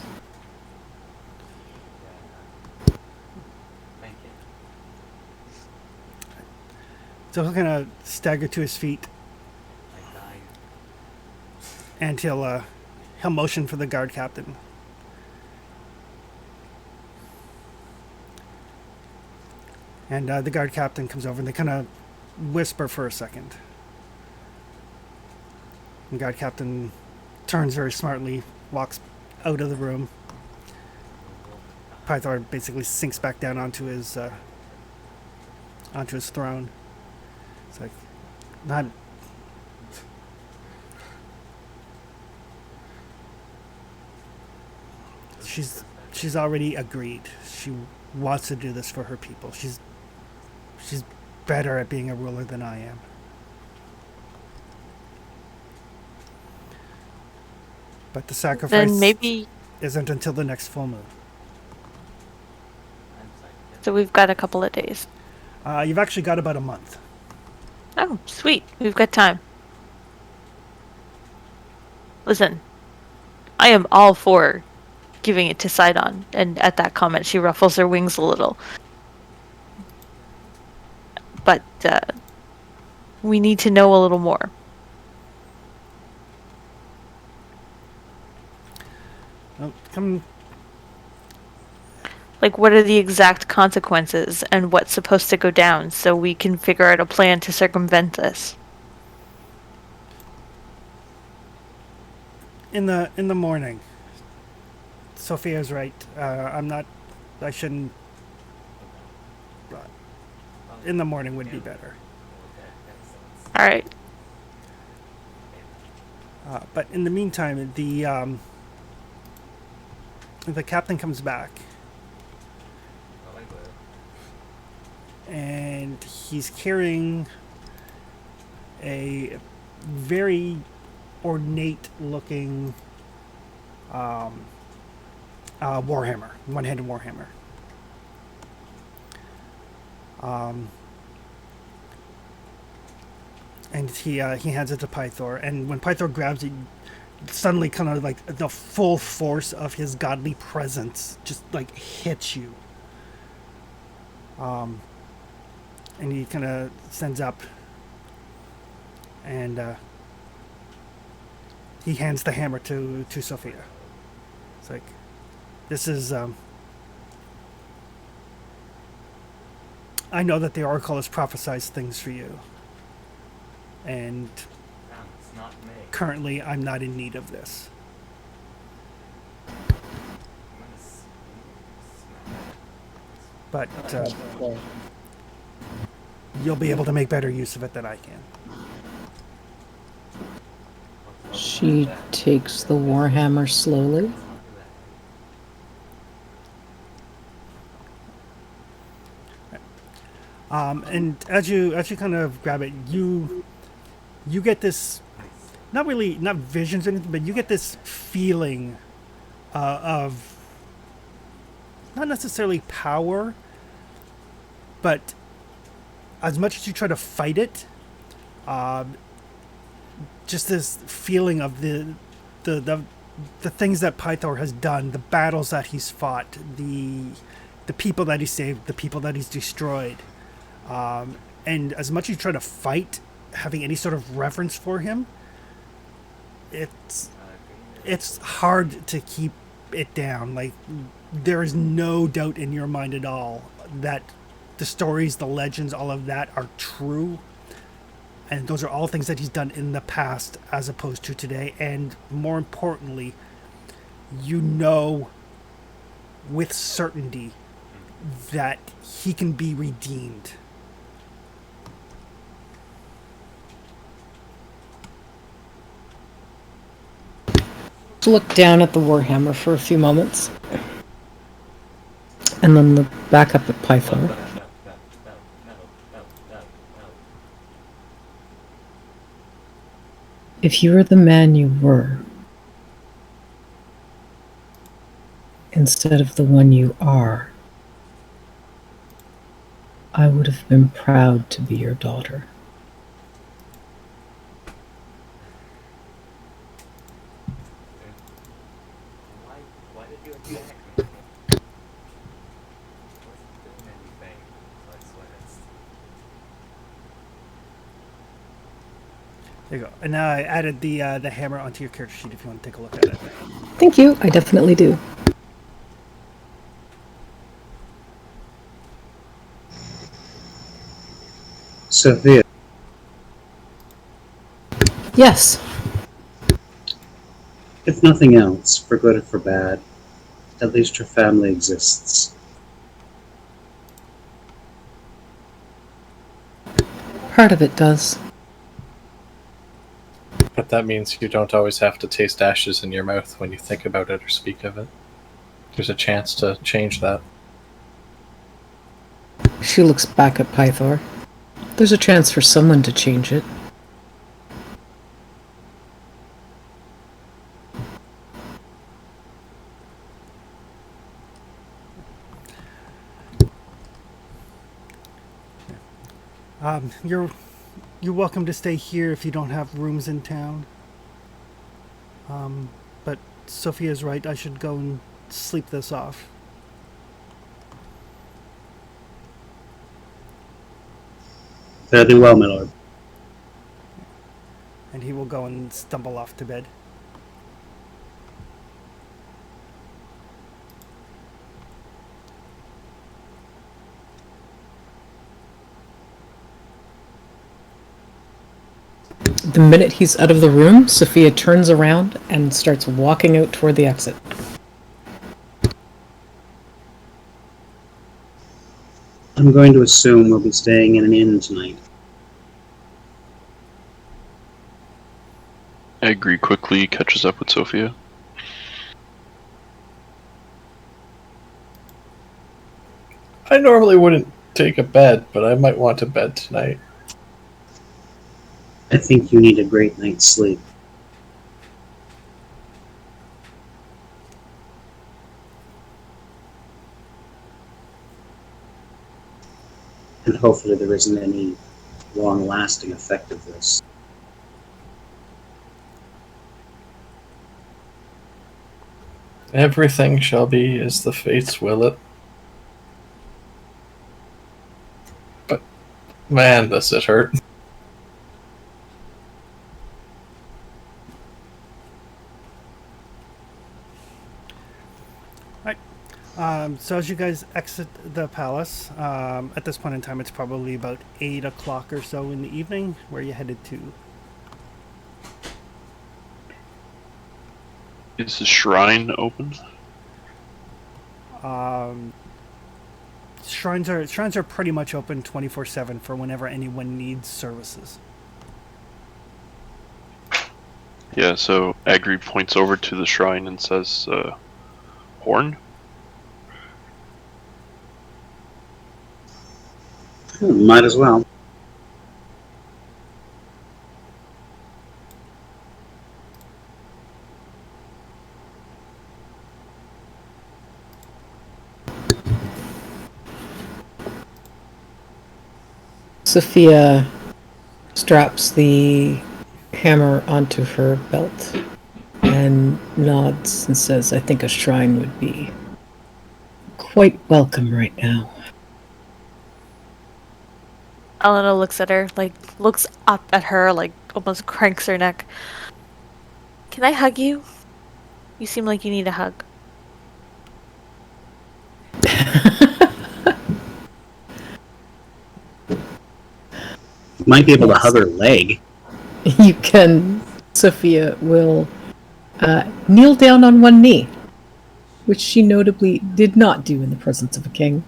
So he'll kind of stagger to his feet, and he'll motion for the guard captain. And the guard captain comes over, and they kind of whisper for a second. The guard captain turns very smartly, walks out of the room. Pythor basically sinks back down onto his throne. It's like, she's already agreed. She wants to do this for her people. She's better at being a ruler than I am. But the sacrifice Then maybe. isn't until the next full moon. So we've got a couple of days. You've actually got about a month. Oh, sweet. We've got time. Listen, I am all for giving it to Sidon. And at that comment, she ruffles her wings a little. But we need to know a little more. Well, come. Like, what are the exact consequences and what's supposed to go down so we can figure out a plan to circumvent this? In the morning. Sophia's right. I shouldn't. In the morning would be better. All right. But in the meantime, the captain comes back, and he's carrying a very ornate-looking warhammer, one-handed warhammer. And he hands it to Pythor, and when Pythor grabs it, suddenly kind of like the full force of his godly presence just like hits you. And he kind of stands up, and he hands the hammer to Sophia. It's like, this is I know that the Oracle has prophesized things for you. And currently, I'm not in need of this. But you'll be able to make better use of it than I can. She takes the warhammer slowly. And as you kind of grab it, you get this, not visions or anything, but you get this feeling of not necessarily power, but as much as you try to fight it, just this feeling of the things that Pythor has done, the battles that he's fought, the people that he saved, the people that he's destroyed. And as much as you try to fight having any sort of reverence for him, it's hard to keep it down. Like, there is no doubt in your mind at all that the stories, the legends, all of that are true. And those are all things that he's done in the past as opposed to today. And more importantly, you know with certainty that he can be redeemed. Look down at the warhammer for a few moments. And then look back up at Pythor. If you were the man you were, instead of the one you are, I would have been proud to be your daughter. Why did you attack me? I wasn't doing anything. I swear it's... There you go. And now I added the hammer onto your character sheet if you want to take a look at it. Thank you, I definitely do. Sophia, Yes. if nothing else, for good or for bad, at least your family exists. Part of it does. But that means you don't always have to taste ashes in your mouth when you think about it or speak of it. There's a chance to change that. She looks back at Pythor. There's a chance for someone to change it. You're welcome to stay here if you don't have rooms in town. But Sophia's right. I should go and sleep this off. Fairly well, my lord. And he will go and stumble off to bed. The minute he's out of the room, Sophia turns around and starts walking out toward the exit. I'm going to assume we'll be staying in an inn tonight. I agree quickly, catches up with Sophia. I normally wouldn't take a bed, but I might want a bed tonight. I think you need a great night's sleep. And hopefully there isn't any long-lasting effect of this. Everything shall be as the fates will it. But, man, does it hurt. So as you guys exit the palace, at this point in time, it's probably about 8 o'clock or so in the evening. Where are you headed to? Is the shrine open? Shrines are pretty much open 24/7 for whenever anyone needs services. Yeah, so Agri points over to the shrine and says, Horn? Might as well. Sophia straps the hammer onto her belt and nods and says, I think a shrine would be quite welcome right now. Elena looks at her, like, looks up at her, like, almost cranks her neck. Can I hug you? You seem like you need a hug. Might be able to hug her leg. You can. Sophia will kneel down on one knee, which she notably did not do in the presence of a king.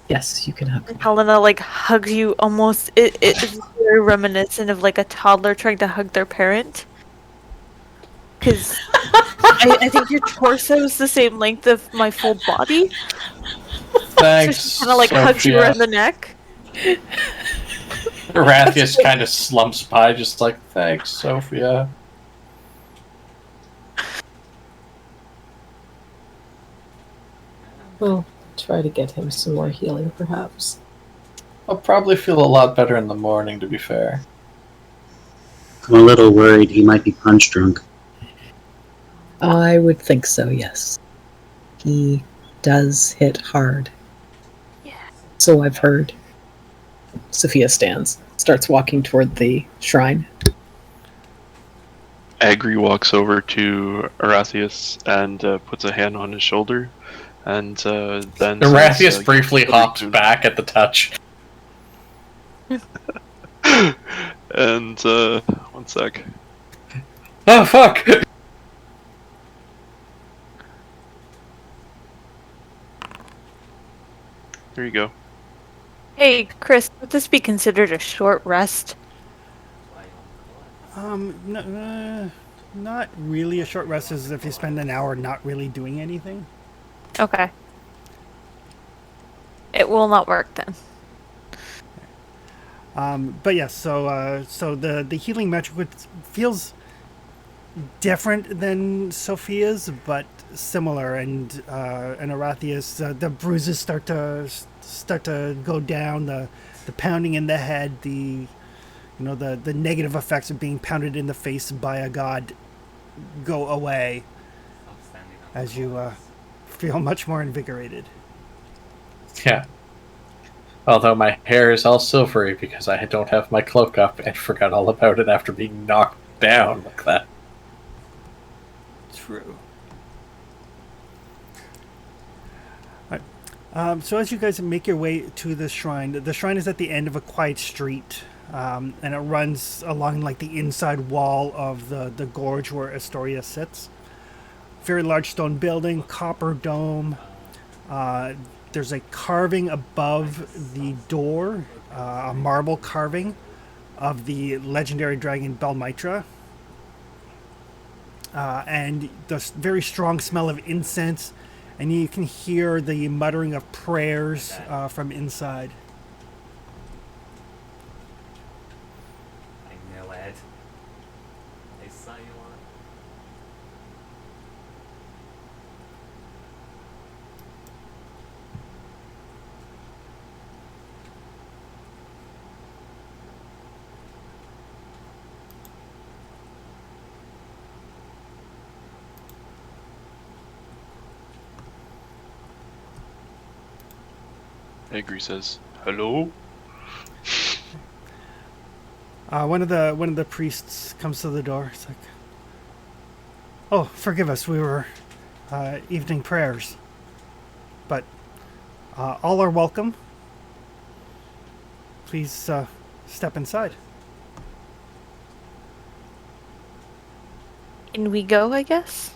Yes, you can hug me. Helena, like, hugs you almost. It's very reminiscent of, like, a toddler trying to hug their parent. Because I think your torso is the same length of my full body. Thanks. So she kind of, like, hugs you around the neck. Rathius kind of slumps by, just like, thanks, Sophia. We'll try to get him some more healing, perhaps. I'll probably feel a lot better in the morning, to be fair. I'm a little worried he might be punch drunk. I would think so, yes. He does hit hard. Yeah. So I've heard. Sophia stands, starts walking toward the shrine. Agri walks over to Arathius and puts a hand on his shoulder, and then Rathius briefly good hops afternoon. back at the touch. And one sec. Oh, fuck! Here you go. Hey, Chris, would this be considered a short rest? Not really. A short rest is if you spend an hour not really doing anything. Okay. It will not work then. But yes, so the healing metric feels different than Sophia's, but similar. And Arathius, the bruises start to go down. The pounding in the head, the negative effects of being pounded in the face by a god go away as you feel much more invigorated. Yeah. Although my hair is all silvery because I don't have my cloak up and forgot all about it after being knocked down like that. True. So as you guys make your way to the shrine is at the end of a quiet street, and it runs along like the inside wall of the gorge where Astoria sits. Very large stone building, copper dome. There's a carving above the door, a marble carving of the legendary dragon Belmitra. And the very strong smell of incense, and you can hear the muttering of prayers from inside. I know it. I saw you on. Agri says, hello? One of the priests comes to the door. It's like, "Oh, forgive us. We were evening prayers." But all are welcome. Please step inside. In we go, I guess.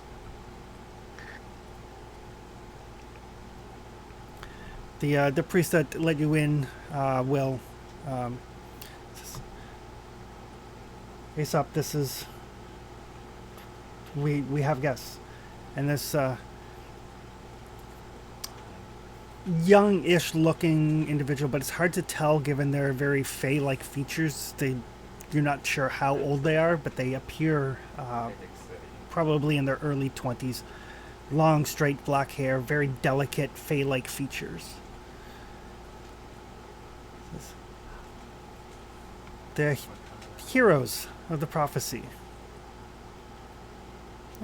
The priest that let you in will. Aesop, this is. We have guests, and this young-ish looking individual, but it's hard to tell given their very fey-like features. You're not sure how old they are, but they appear probably in their early 20s. Long, straight black hair, very delicate fey-like features. The heroes of the prophecy.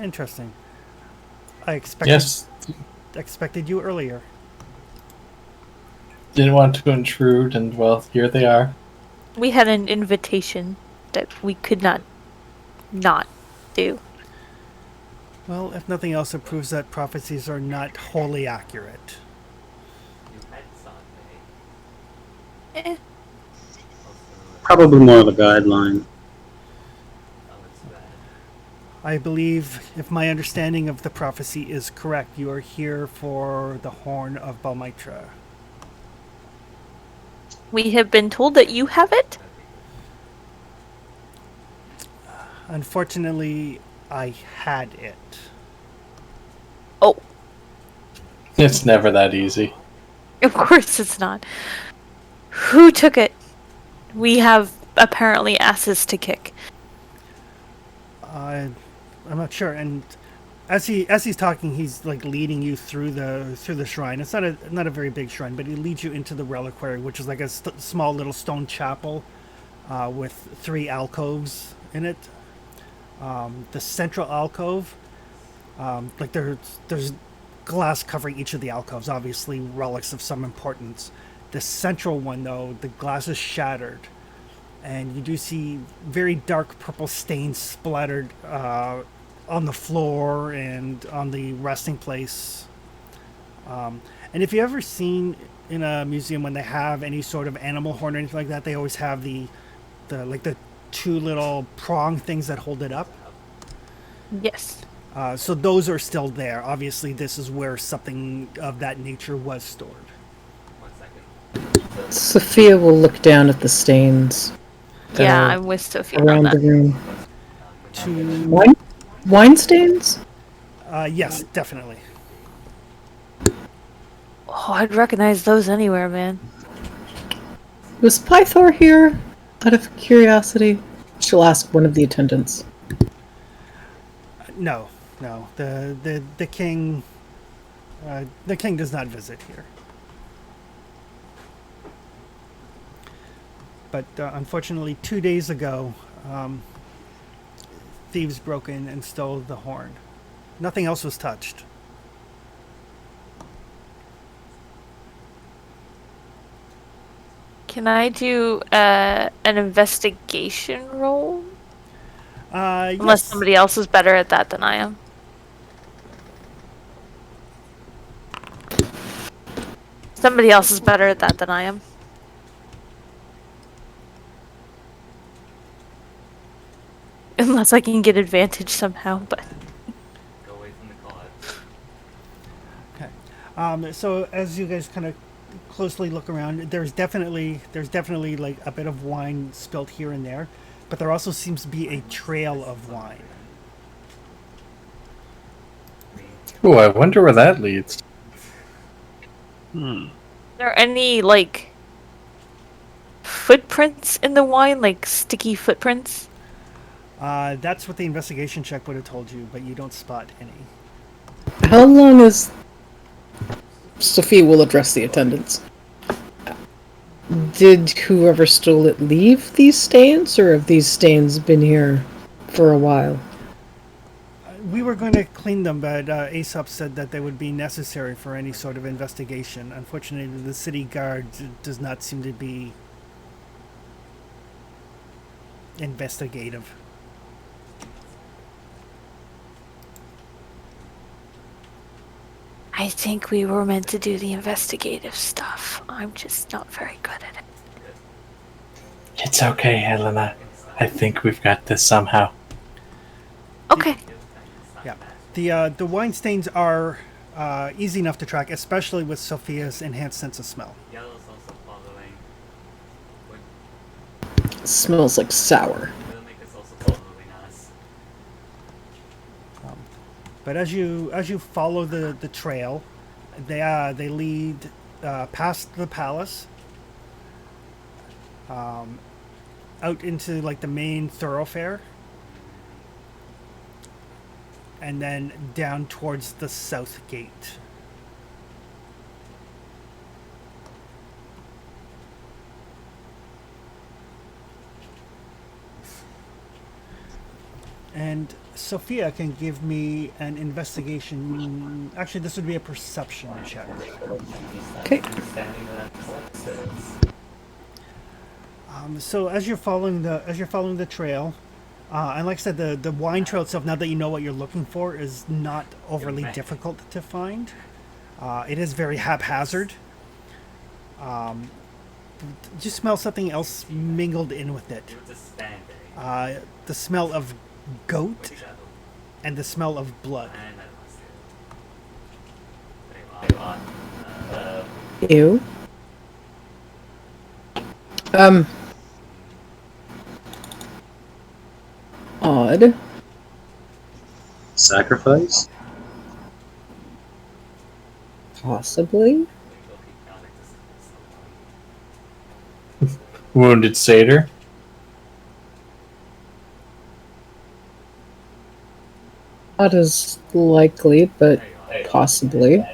Interesting. I expected you earlier. Didn't want to intrude, and well, here they are. We had an invitation that we could not do. Well, if nothing else, it proves that prophecies are not wholly accurate. You had some, Eh. Probably more of a guideline. Oh, it's bad. I believe, if my understanding of the prophecy is correct, you are here for the Horn of Balmitra. We have been told that you have it. Unfortunately, I had it. Oh, It's never that easy. of course it's not. Who took it? We have apparently asses to kick. I'm not sure. And as he's talking, he's like leading you through the shrine. It's not a very big shrine, but he leads you into the reliquary, which is like a small little stone chapel with 3 alcoves in it. The central alcove, like there's glass covering each of the alcoves, obviously relics of some importance. The central one, though, the glass is shattered, and you do see very dark purple stains splattered on the floor and on the resting place. And if you've ever seen in a museum when they have any sort of animal horn or anything like that, they always have the 2 little prong things that hold it up. Yes. So those are still there. Obviously, this is where something of that nature was stored. 1 second. Sophia will look down at the stains Yeah, I'm with Sophie on around the that. room. To Wine stains? yes, definitely. Oh, I'd recognize those anywhere, man. Was Pythor here? Out of curiosity? She'll ask one of the attendants. No. The king. The king does not visit here. But unfortunately, 2 days ago, thieves broke in and stole the horn. Nothing else was touched. Can I do an investigation roll? Unless Yes. somebody else is better at that than I am. Somebody else is better at that than I am. Unless I can get advantage somehow, but Go away from the cause. Okay. So as you guys kind of closely look around, there's definitely like a bit of wine spilled here and there, but there also seems to be a trail of wine. Ooh, I wonder where that leads. Hmm. are there any, like, footprints in the wine? Like, sticky footprints? That's what the investigation check would have told you, but you don't spot any. How long is... Sophia will address the attendants. Did whoever stole it leave these stains, or have these stains been here for a while? We were going to clean them, but Aesop said that they would be necessary for any sort of investigation. Unfortunately, the city guard does not seem to be investigative. I I think we were meant to do the investigative stuff. I'm just not very good at it. It's okay, Helena. I think we've got this somehow. Okay. Yeah. The wine stains are easy enough to track, especially with Sophia's enhanced sense of smell. Yellow's also following. Smells like sour. Widowmaker's also following us. But as you follow the trail, they lead past the palace, out into like the main thoroughfare, and then down towards the south gate. And Sophia can give me an investigation. Actually, this would be a perception check. Okay. Standing on that. So as you're following the trail, and like I said, the wine trail itself, now that you know what you're looking for, is not overly difficult to find. It is very haphazard. You smell something else mingled in with it. You're just standing. The smell of goat and the smell of blood. Ew. Odd. Sacrifice? Possibly. Wounded satyr. Not as likely, but possibly.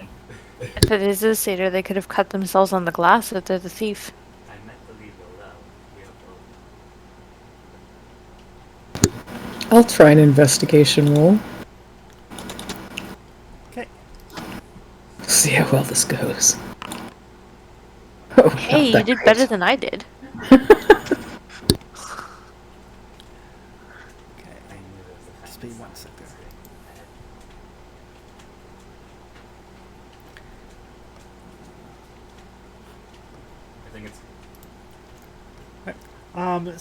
If it is a satyr, they could have cut themselves on the glass if they're the thief. I meant to leave you alone. We are both. I'll try an investigation roll. Okay. See how well this goes. Oh, Hey, not you that did great. better than I did. Just be one sec there. I think it's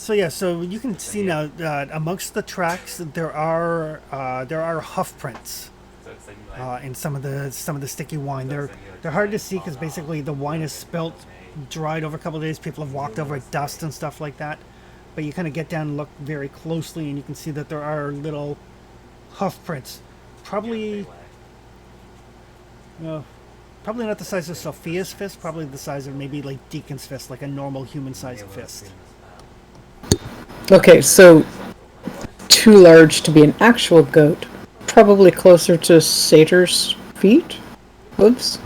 So yeah, so you can see now that amongst the tracks there are hoof prints so it's like in some of the sticky wine. They're hard to see because basically the wine is spilt, dried over a couple of days. People have walked over it, dust and stuff like that. But you kind of get down and look very closely, and you can see that there are little hoof prints. Probably not the size of Sophia's fist. Probably the size of maybe like Deacon's fist, like a normal human-sized fist. Okay, so too large to be an actual goat. Probably closer to satyr's feet. Oops.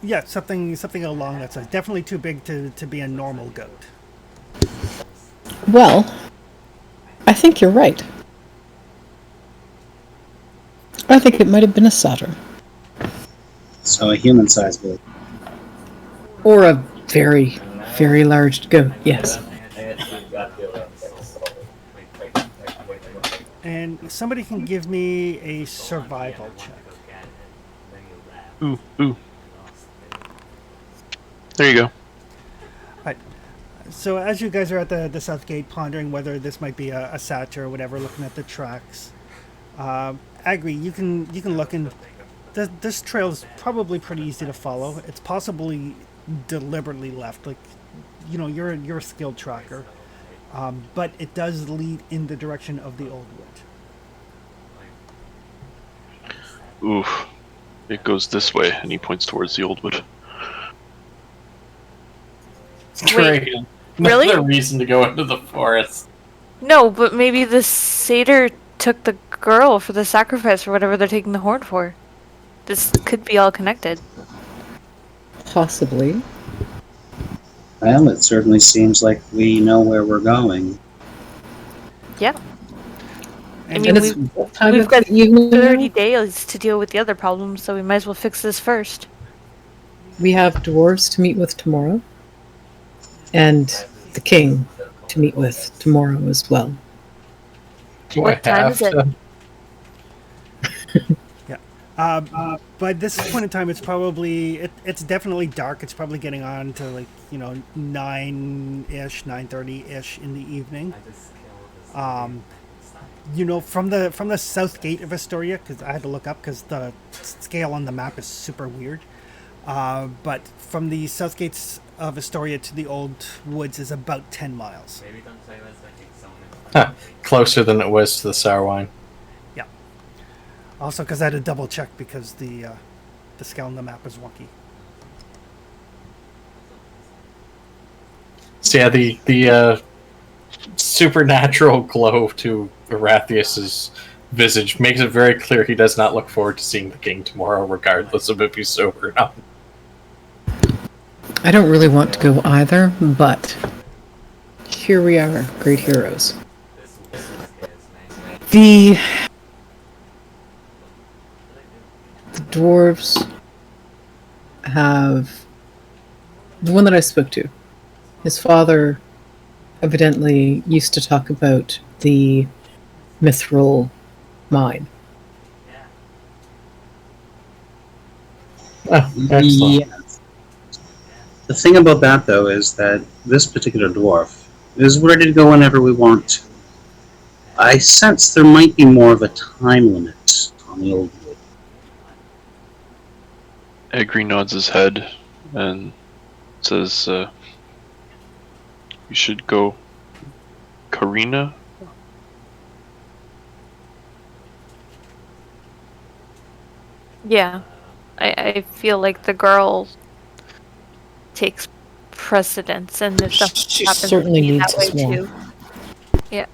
Yeah, something along that size. Definitely too big to be a normal goat. Well, I think you're right. I think it might have been a satyr. So a human-sized goat. Or a very, very large goat, yes. And somebody can give me a survival check. Ooh. There you go. Right. So as you guys are at the south gate pondering whether this might be a satyr or whatever, looking at the tracks, Agri, you can look, and this trail is probably pretty easy to follow. It's possibly deliberately left, like, you know, you're a skilled tracker, but it does lead in the direction of the old wood. Oof. It goes this way, and he points towards the old wood. Great. really? Another reason to go into the forest. No, but maybe the satyr took the girl for the sacrifice or whatever they're taking the horn for. This could be all connected. Possibly. Well, it certainly seems like we know where we're going. Yeah. I And mean, And it's what time we've of got the evening now? 30 days to deal with the other problems, so we might as well fix this first. We have dwarves to meet with tomorrow. And the king to meet with tomorrow as well. Do What I time have is it? to? By this point in time, it's probably it's definitely dark. It's probably getting on to like 9-ish, 9:30-ish in the evening. I just killed this. From the south gate of Astoria, because I had to look up because the scale on the map is super weird. But from the south gates of Astoria to the old woods is about 10 miles. Maybe don't say this. I think someone. Huh. Closer than it was to the sour wine. Yeah. Also, because I had to double check because the scale on the map is wonky. So yeah, the supernatural glow to Arathius's visage makes it very clear he does not look forward to seeing the king tomorrow, regardless of if he's sober or not. I don't really want to go either, but here we are, great heroes. This scares me. The dwarves have the one that I spoke to. His father evidently used to talk about the mithril mine. Oh, excellent. Yes. The thing about that, though, is that this particular dwarf is ready to go whenever we want to. I sense there might be more of a time limit on the old wood. Agri nods his head and says, "You should go, Karina." Yeah, I feel like the girl takes precedence, and if stuff She happens certainly to be needs that way us more. too. Yeah,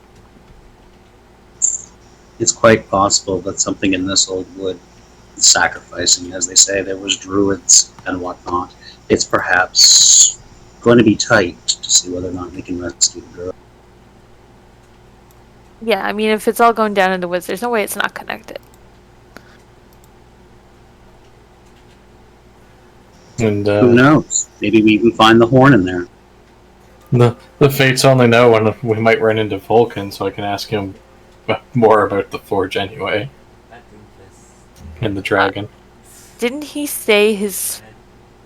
It's quite possible that something in this old wood, sacrificing, as they say, there was druids and whatnot. It's perhaps going to be tight to see whether or not we can rescue the girl. yeah. I mean, if it's all going down in the woods, there's no way it's not connected. And Who knows? Maybe we can find the horn in there. the fates only know when we might run into Vulcan, so I can ask him more about the forge anyway, That doofus. and the dragon. Didn't he say his?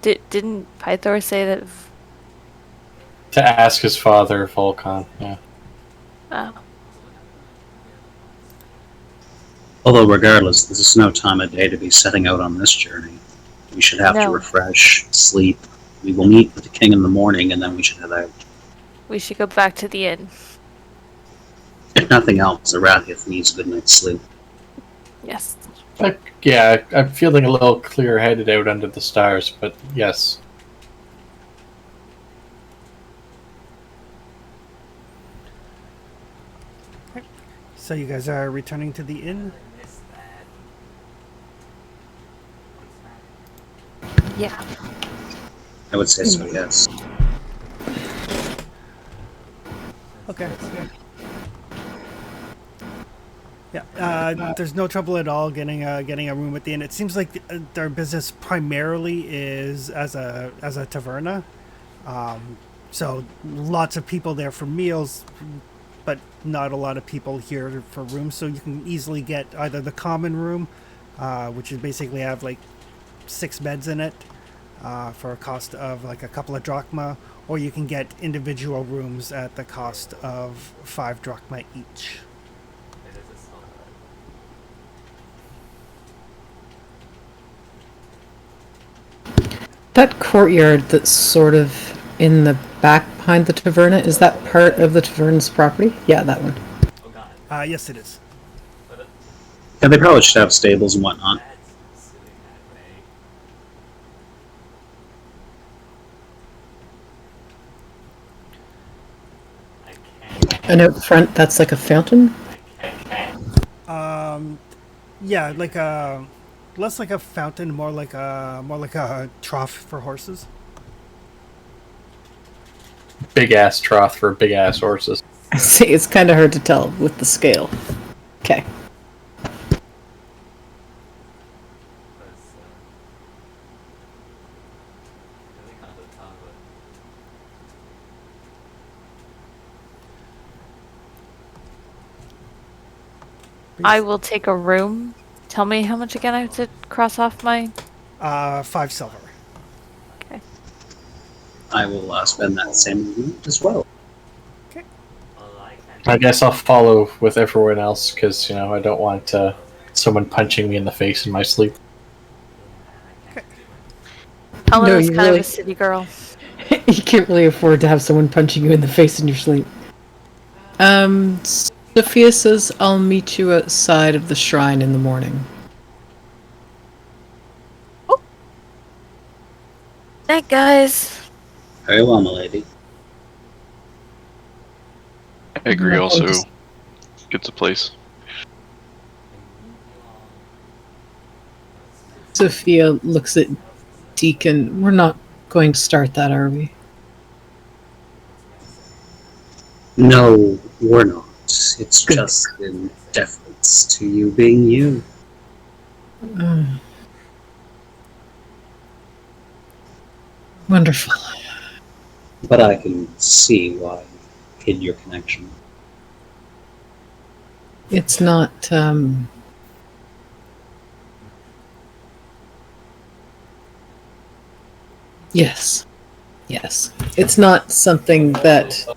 Didn't Pythor say that? To ask his father, Vulcan. Yeah. Oh, Although, regardless, this is no time of day to be setting out on this journey. We should have to No. refresh, sleep. We will meet with the king in the morning, and then we should head out. we should go back to the inn. If nothing else, Arathius needs a good night's sleep. Yes. Yeah, I'm feeling a little clear-headed out under the stars, but yes. So you guys are returning to the inn? I missed that. What's that? Yeah. I would say so, yes. Okay. Yeah, there's no trouble at all getting a room at the inn. It seems like their business primarily is as a taverna, so lots of people there for meals, but not a lot of people here for rooms. So you can easily get either the common room, which is basically have like 6 beds in it, for a cost of like a couple of drachma, or you can get individual rooms at the cost of 5 drachma each. It is a solid. That courtyard that's sort of in the back behind the taverna, is that part of the taverna's property? Yeah, that one. Oh god. Yes, it is. But Yeah, they probably should have stables and whatnot. that's silly that way. I can't. And out front, that's like a fountain? Yeah, like a less like a fountain, more like a trough for horses. Big-ass trough for big-ass horses. I see, it's kind of hard to tell with the scale. Okay. Because, really kind of tough, but I will take a room Tell me how much again I have to cross off my. 5 silver. Okay. I will spend that same amount as well. Well, I can't. I guess I'll follow with everyone else because I don't want someone punching me in the face in my sleep. Helena's you kind really- of a city girl. You can't really afford to have someone punching you in the face in your sleep. Sophia says, I'll meet you outside of the shrine in the morning. Night, guys. Very well, my lady. Egri No, also just- gets a place. Sophia looks at Deacon. We're not going to start that, are we? No, we're not. It's just in deference to you being you. Wonderful. But I can see why you hid your connection. It's not, Yes. Yes. It's not something that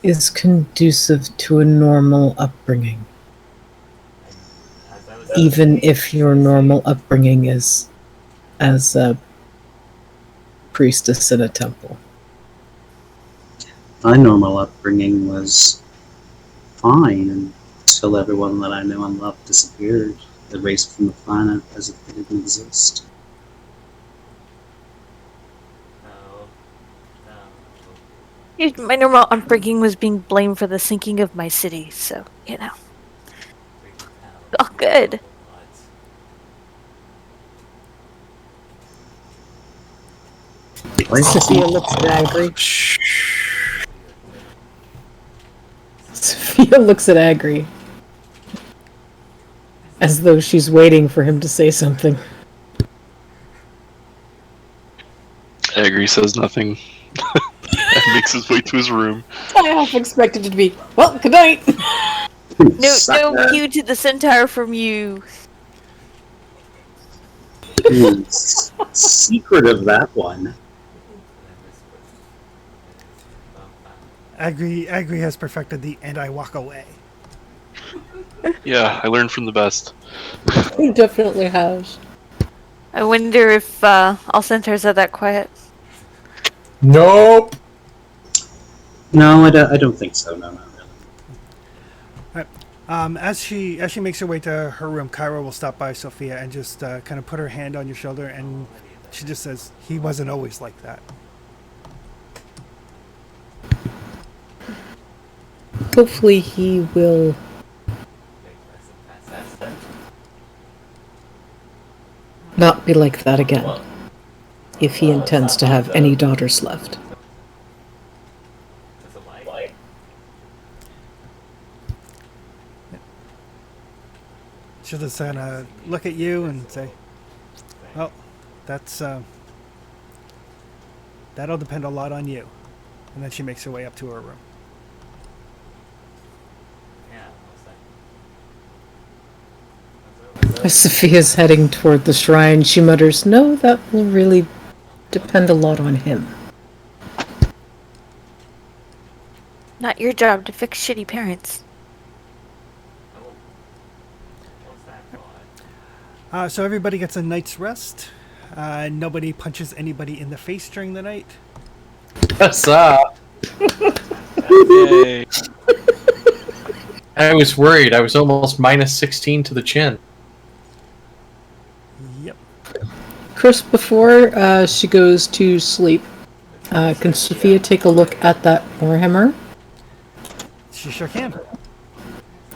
is conducive to a normal upbringing. As I was Even if your normal upbringing is as a priestess in a temple. My normal upbringing was fine until everyone that I knew and loved disappeared, erased from the planet as if they didn't exist. no. My normal upbringing was being blamed for the sinking of my city, so, We can all good. Sophia looks at Agri. Sophia looks at Agri. As though she's waiting for him to say something. Egri says nothing. And makes his way to his room. I half expected it to be, well, good night! No Sucker. cue to the centaur from you. Secret of that one. Agri has perfected the "and I walk away." Yeah, I learned from the best. He definitely has. I wonder if all centaurs are that quiet. Nope. No, I don't think so. No, not really. As she makes her way to her room, Kyra will stop by Sophia and just kind of put her hand on your shoulder, and she just says, "He wasn't always like that." Hopefully he will not be like that again. If he intends to have any daughters left. She'll just kind of look at you and say, "Well, that's that'll depend a lot on you." And then she makes her way up to her room. As Sophia's heading toward the shrine, she mutters, no, that will really depend a lot on him. Not your job to fix shitty parents. So everybody gets a night's rest. Nobody punches anybody in the face during the night. What's up? Yay. I was worried. I was almost minus 16 to the chin. Yep. Chris, before she goes to sleep, can Sophia take a look at that Warhammer? She sure can.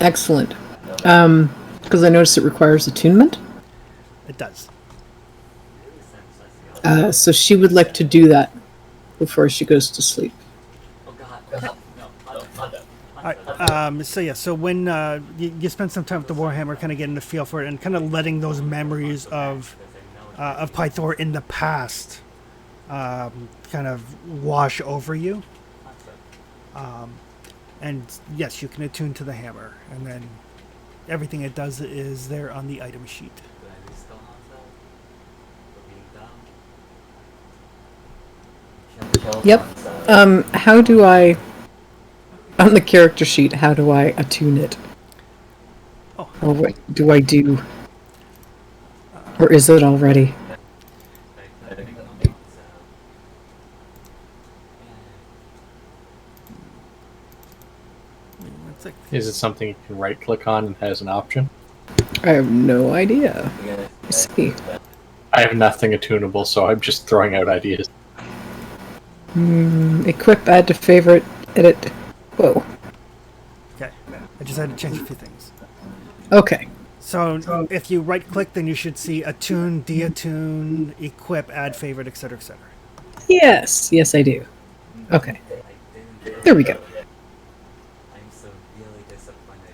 Excellent. Because I noticed it requires attunement. It does. So she would like to do that before she goes to sleep. Alright, so yeah, so when you spend some time with the Warhammer, kind of getting the feel for it, and kind of letting those memories of Pythor in the past kind of wash over you. And yes, you can attune to the hammer, and then everything it does is there on the item sheet. Do I restore myself for being dumb? Yep. How do I, on the character sheet, how do I attune it? Oh. Or what do I do? Or is it already? Like, I think on the One sec. Is it something you can right click on and has an option? I have no idea. Let's see. I have nothing attunable, so I'm just throwing out ideas. Equip, add to favorite, edit. Whoa. Okay, I just had to change a few things. Okay. So if you right click, then you should see attune, deattune, equip, add favorite, etc., etc. Yes, I do. Okay. I didn't. There we go. I'm so really disappointed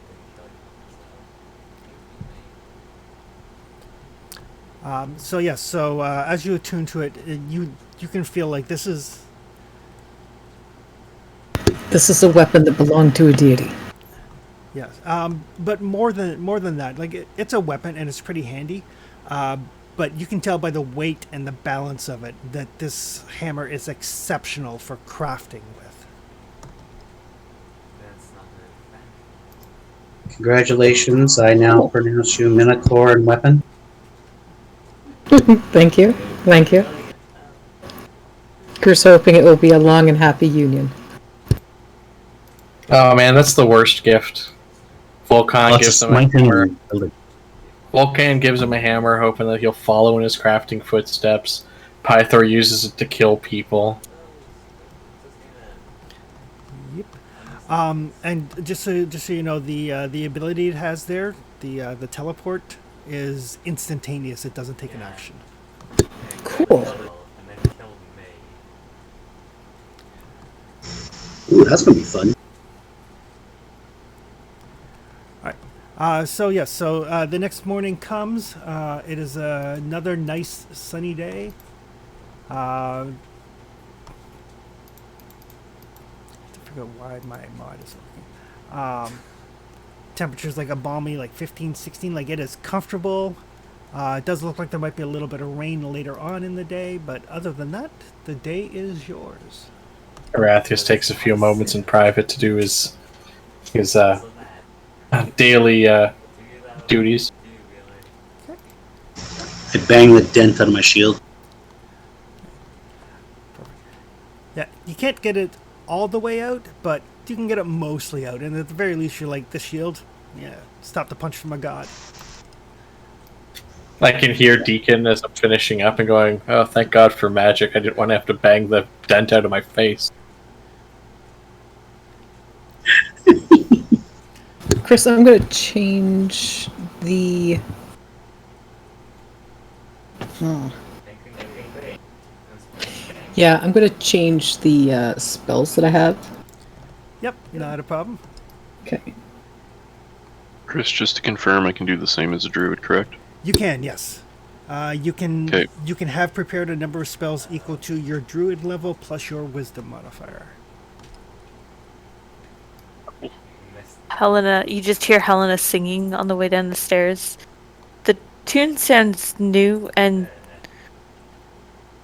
I didn't kill you. So yes, so as you attune to it, you can feel like this is a weapon that belonged to a deity. yes, but more than that, like it's a weapon and it's pretty handy. But you can tell by the weight and the balance of it that this hammer is exceptional for crafting with. That's not very fun. Congratulations, I now pronounce you Minotaur and weapon. Thank you. Chris hoping it will be a long and happy union. Oh man, that's the worst gift. Volcan gives him a hammer. Volcan gives him a hammer, hoping that he'll follow in his crafting footsteps. Pythor uses it to kill people. Yep. And just so you know, the ability it has there, the teleport, is instantaneous. It doesn't take an action. Cool. And then killed May. Ooh, that's gonna be fun. So yes, the next morning comes. It is another nice sunny day. I forget why my mod is working. Temperature's like a balmy, like 15, 16. Like it is comfortable. It does look like there might be a little bit of rain later on in the day, but other than that, the day is yours. Arathius takes a few moments in private to do his daily duties. Do you really? I bang the dent out of my shield. Yeah, you can't get it all the way out, but you can get it mostly out, and at the very least, you're like, the shield, yeah, stop the punch from a god. I can hear Deacon as I'm finishing up and going, "Oh, thank God for magic! I didn't want to have to bang the dent out of my face." Chris, I'm going to change the... Yeah, I'm going to change the spells that I have. Yep, not a problem. Okay. Chris, just to confirm, I can do the same as a druid, correct? You can, yes. You can Okay. you can have prepared a number of spells equal to your druid level plus your wisdom modifier. Helena, you just hear Helena singing on the way down the stairs. The tune sounds new and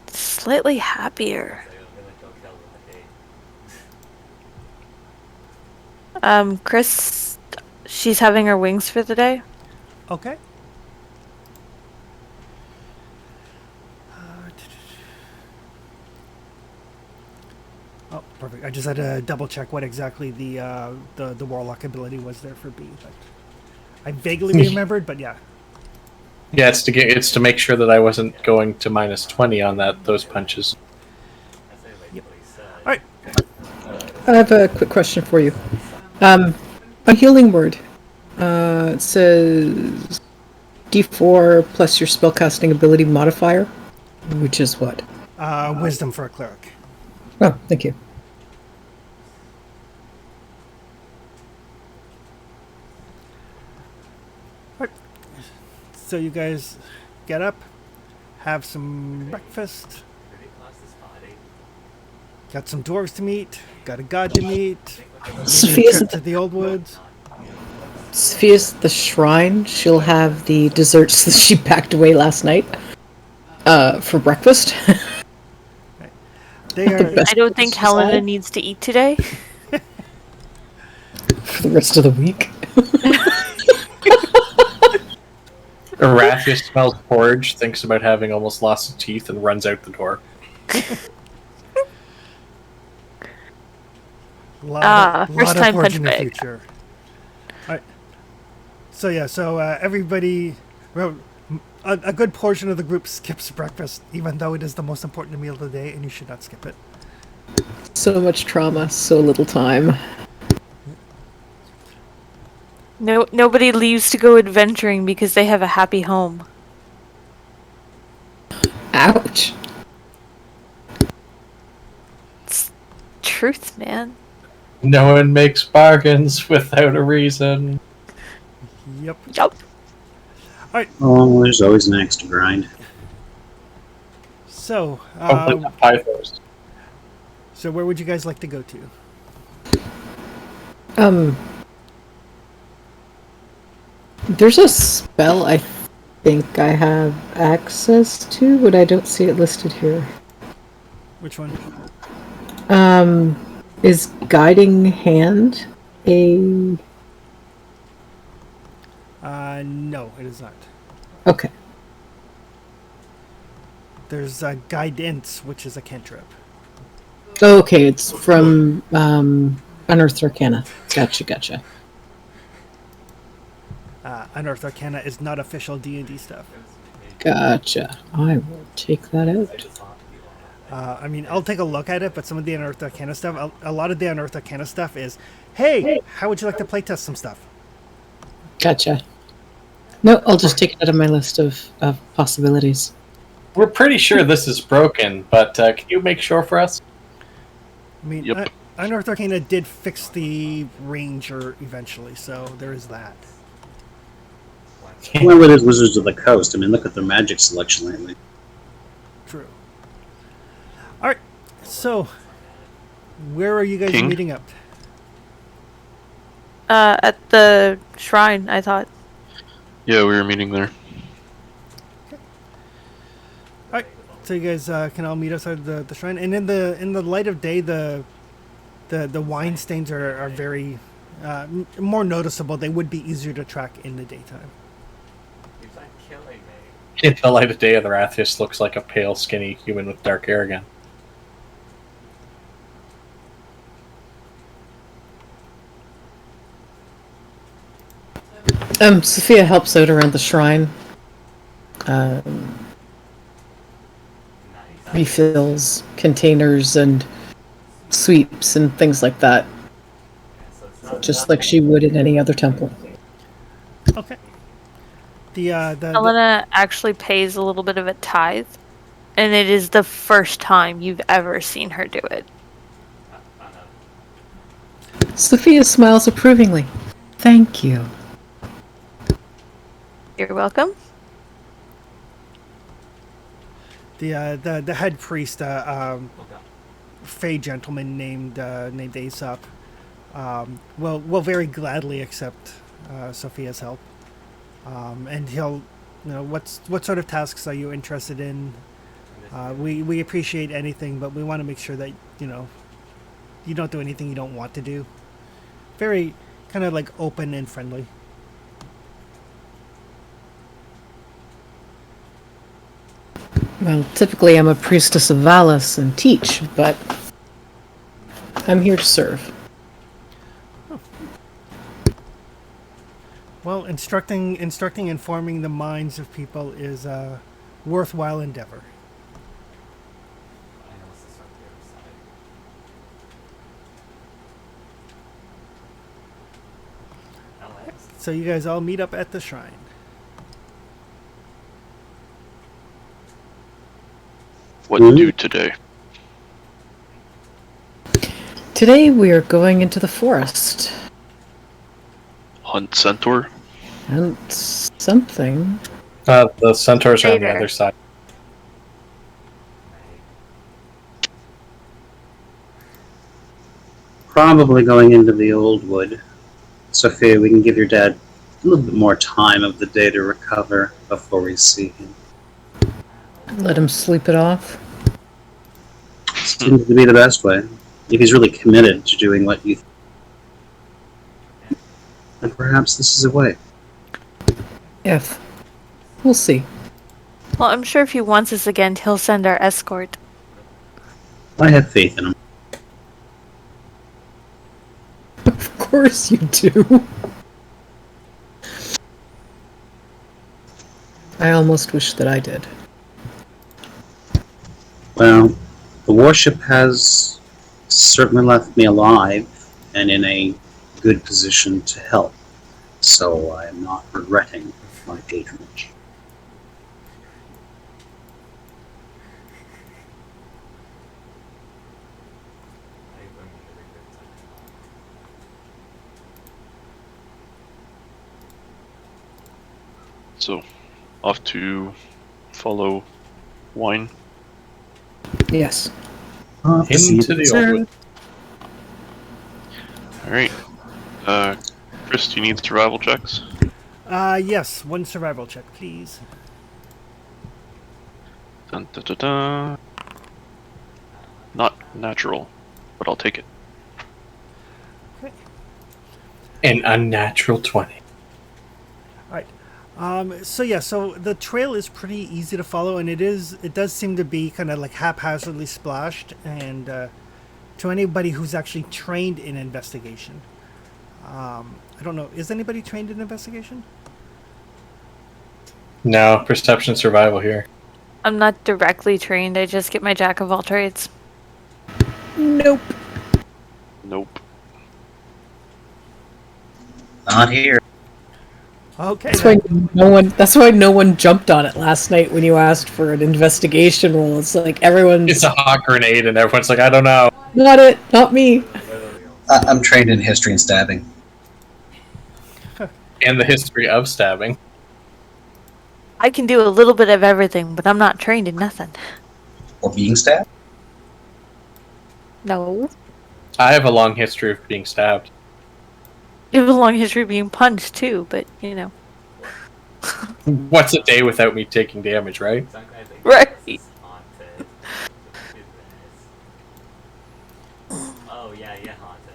slightly happier. So you're gonna go kill the day. Chris, she's having her wings for the day. Okay. Oh, perfect. I just had to double check what exactly the warlock ability was there for B. But I vaguely remembered, but yeah. Yeah, it's to make sure that I wasn't going to minus 20 on those punches. That's like what he said. All right. I have a quick question for you. On Healing Word, it says D4 plus your spellcasting ability modifier, which is what? Wisdom for a cleric. Oh, thank you. So you guys get up, have some breakfast, Pretty close to spotty. got some dwarves to meet, got a god to meet. Think Sophia's trip to the old woods. Sophia's at the shrine. She'll have the desserts that she packed away last night for breakfast. They The are best I don't think breakfast Helena alive needs to eat today. for the rest of the week. Arathia smells porridge, thinks about having almost lost his teeth, and runs out the door. First time porridge punch in the bag. future. Alright. So yeah, everybody, well, a good portion of the group skips breakfast, even though it is the most important meal of the day, and you should not skip it. So much trauma, so little time. No, nobody leaves to go adventuring because they have a happy home. Ouch. It's truth, man. No one makes bargains without a reason. Yep. Yup. Oh, there's always an axe to grind. So, Hopefully not pythos. so where would you guys like to go to? There's a spell I think I have access to, but I don't see it listed here. Which one? Is Guiding Hand a... No, it is not. Okay. There's Guidance, which is a cantrip. Okay, it's from Unearthed Arcana. Gotcha. Unearthed Arcana is not official D&D stuff. Gotcha. I will take that out. I mean, I'll take a look at it, but some of the Unearthed Arcana stuff, a lot of the Unearthed Arcana stuff is, hey, how would you like to playtest some stuff? Gotcha. No, I'll just take it out of my list of possibilities. We're pretty sure this is broken, but can you make sure for us? I mean, Yep. Unearthed Arcana did fix the ranger eventually, so there is that. Well, it is Wizards of the Coast. I mean, look at their magic selection lately. True. All right, so where are you guys King? meeting up? At the shrine, I thought. Yeah, we were meeting there. All right, so you guys can all meet outside the shrine, and in the light of day, the wine stains are very more noticeable. They would be easier to track in the daytime. Keeps on killing me. In the light of day, the Rathius looks like a pale, skinny human with dark hair again. Sophia helps out around the shrine. Refills containers and sweeps and things like that, So it's not just like she would in any other temple. Okay. The Helena actually pays a little bit of a tithe, and it is the first time you've ever seen her do it. Sophia smiles approvingly. Thank you. You're welcome. the head priest, Fey gentleman named Aesop, will very gladly accept Sophia's help, and he'll, what sort of tasks are you interested in? We appreciate anything, but we want to make sure that you don't do anything you don't want to do. Very kind of like open and friendly. Well, typically I'm a priestess of Valis and teach, but I'm here to serve. Well, instructing, informing the minds of people is a worthwhile endeavor. I know it's the start the other side. Alex? So you guys all meet up at the shrine. What do today? Today we are going into the forest. Hunt centaur? And something. The centaurs are on the Later. other side. probably going into the old wood. Sophia, we can give your dad a little bit more time of the day to recover before we see him. Let him sleep it off. Seems to be the best way. If he's really committed to doing what you then perhaps this is a way. If. We'll see. Well, I'm sure if he wants us again, he'll send our escort. I have faith in him. Of course you do. I almost wish that I did. Well, the warship has certainly left me alive and in a good position to help, so I am not regretting my patronage. So, off to follow wine. Yes. Into the old wood. Alright. Chris, do you need survival checks? Yes, one survival check, please. Dun, dun, dun, dun. Not natural, but I'll take it. An unnatural 20. So the trail is pretty easy to follow, and it does seem to be kind of like haphazardly splashed, and to anybody who's actually trained in investigation. I don't know, is anybody trained in investigation? No, perception survival here. I'm not directly trained, I just get my jack of all trades. Nope. Nope. Not here. Okay. That's why no one jumped on it last night when you asked for an investigation roll. It's like everyone's It's a hot grenade, and everyone's like, I don't know. not it, not me. I'm trained in history and stabbing. And the history of stabbing. I can do a little bit of everything, but I'm not trained in nothing. Or being stabbed? No. I have a long history of being stabbed. You have a long history of being punched too, but you know. What's a day without me taking damage, right? Right. Haunted. Oh yeah, haunted.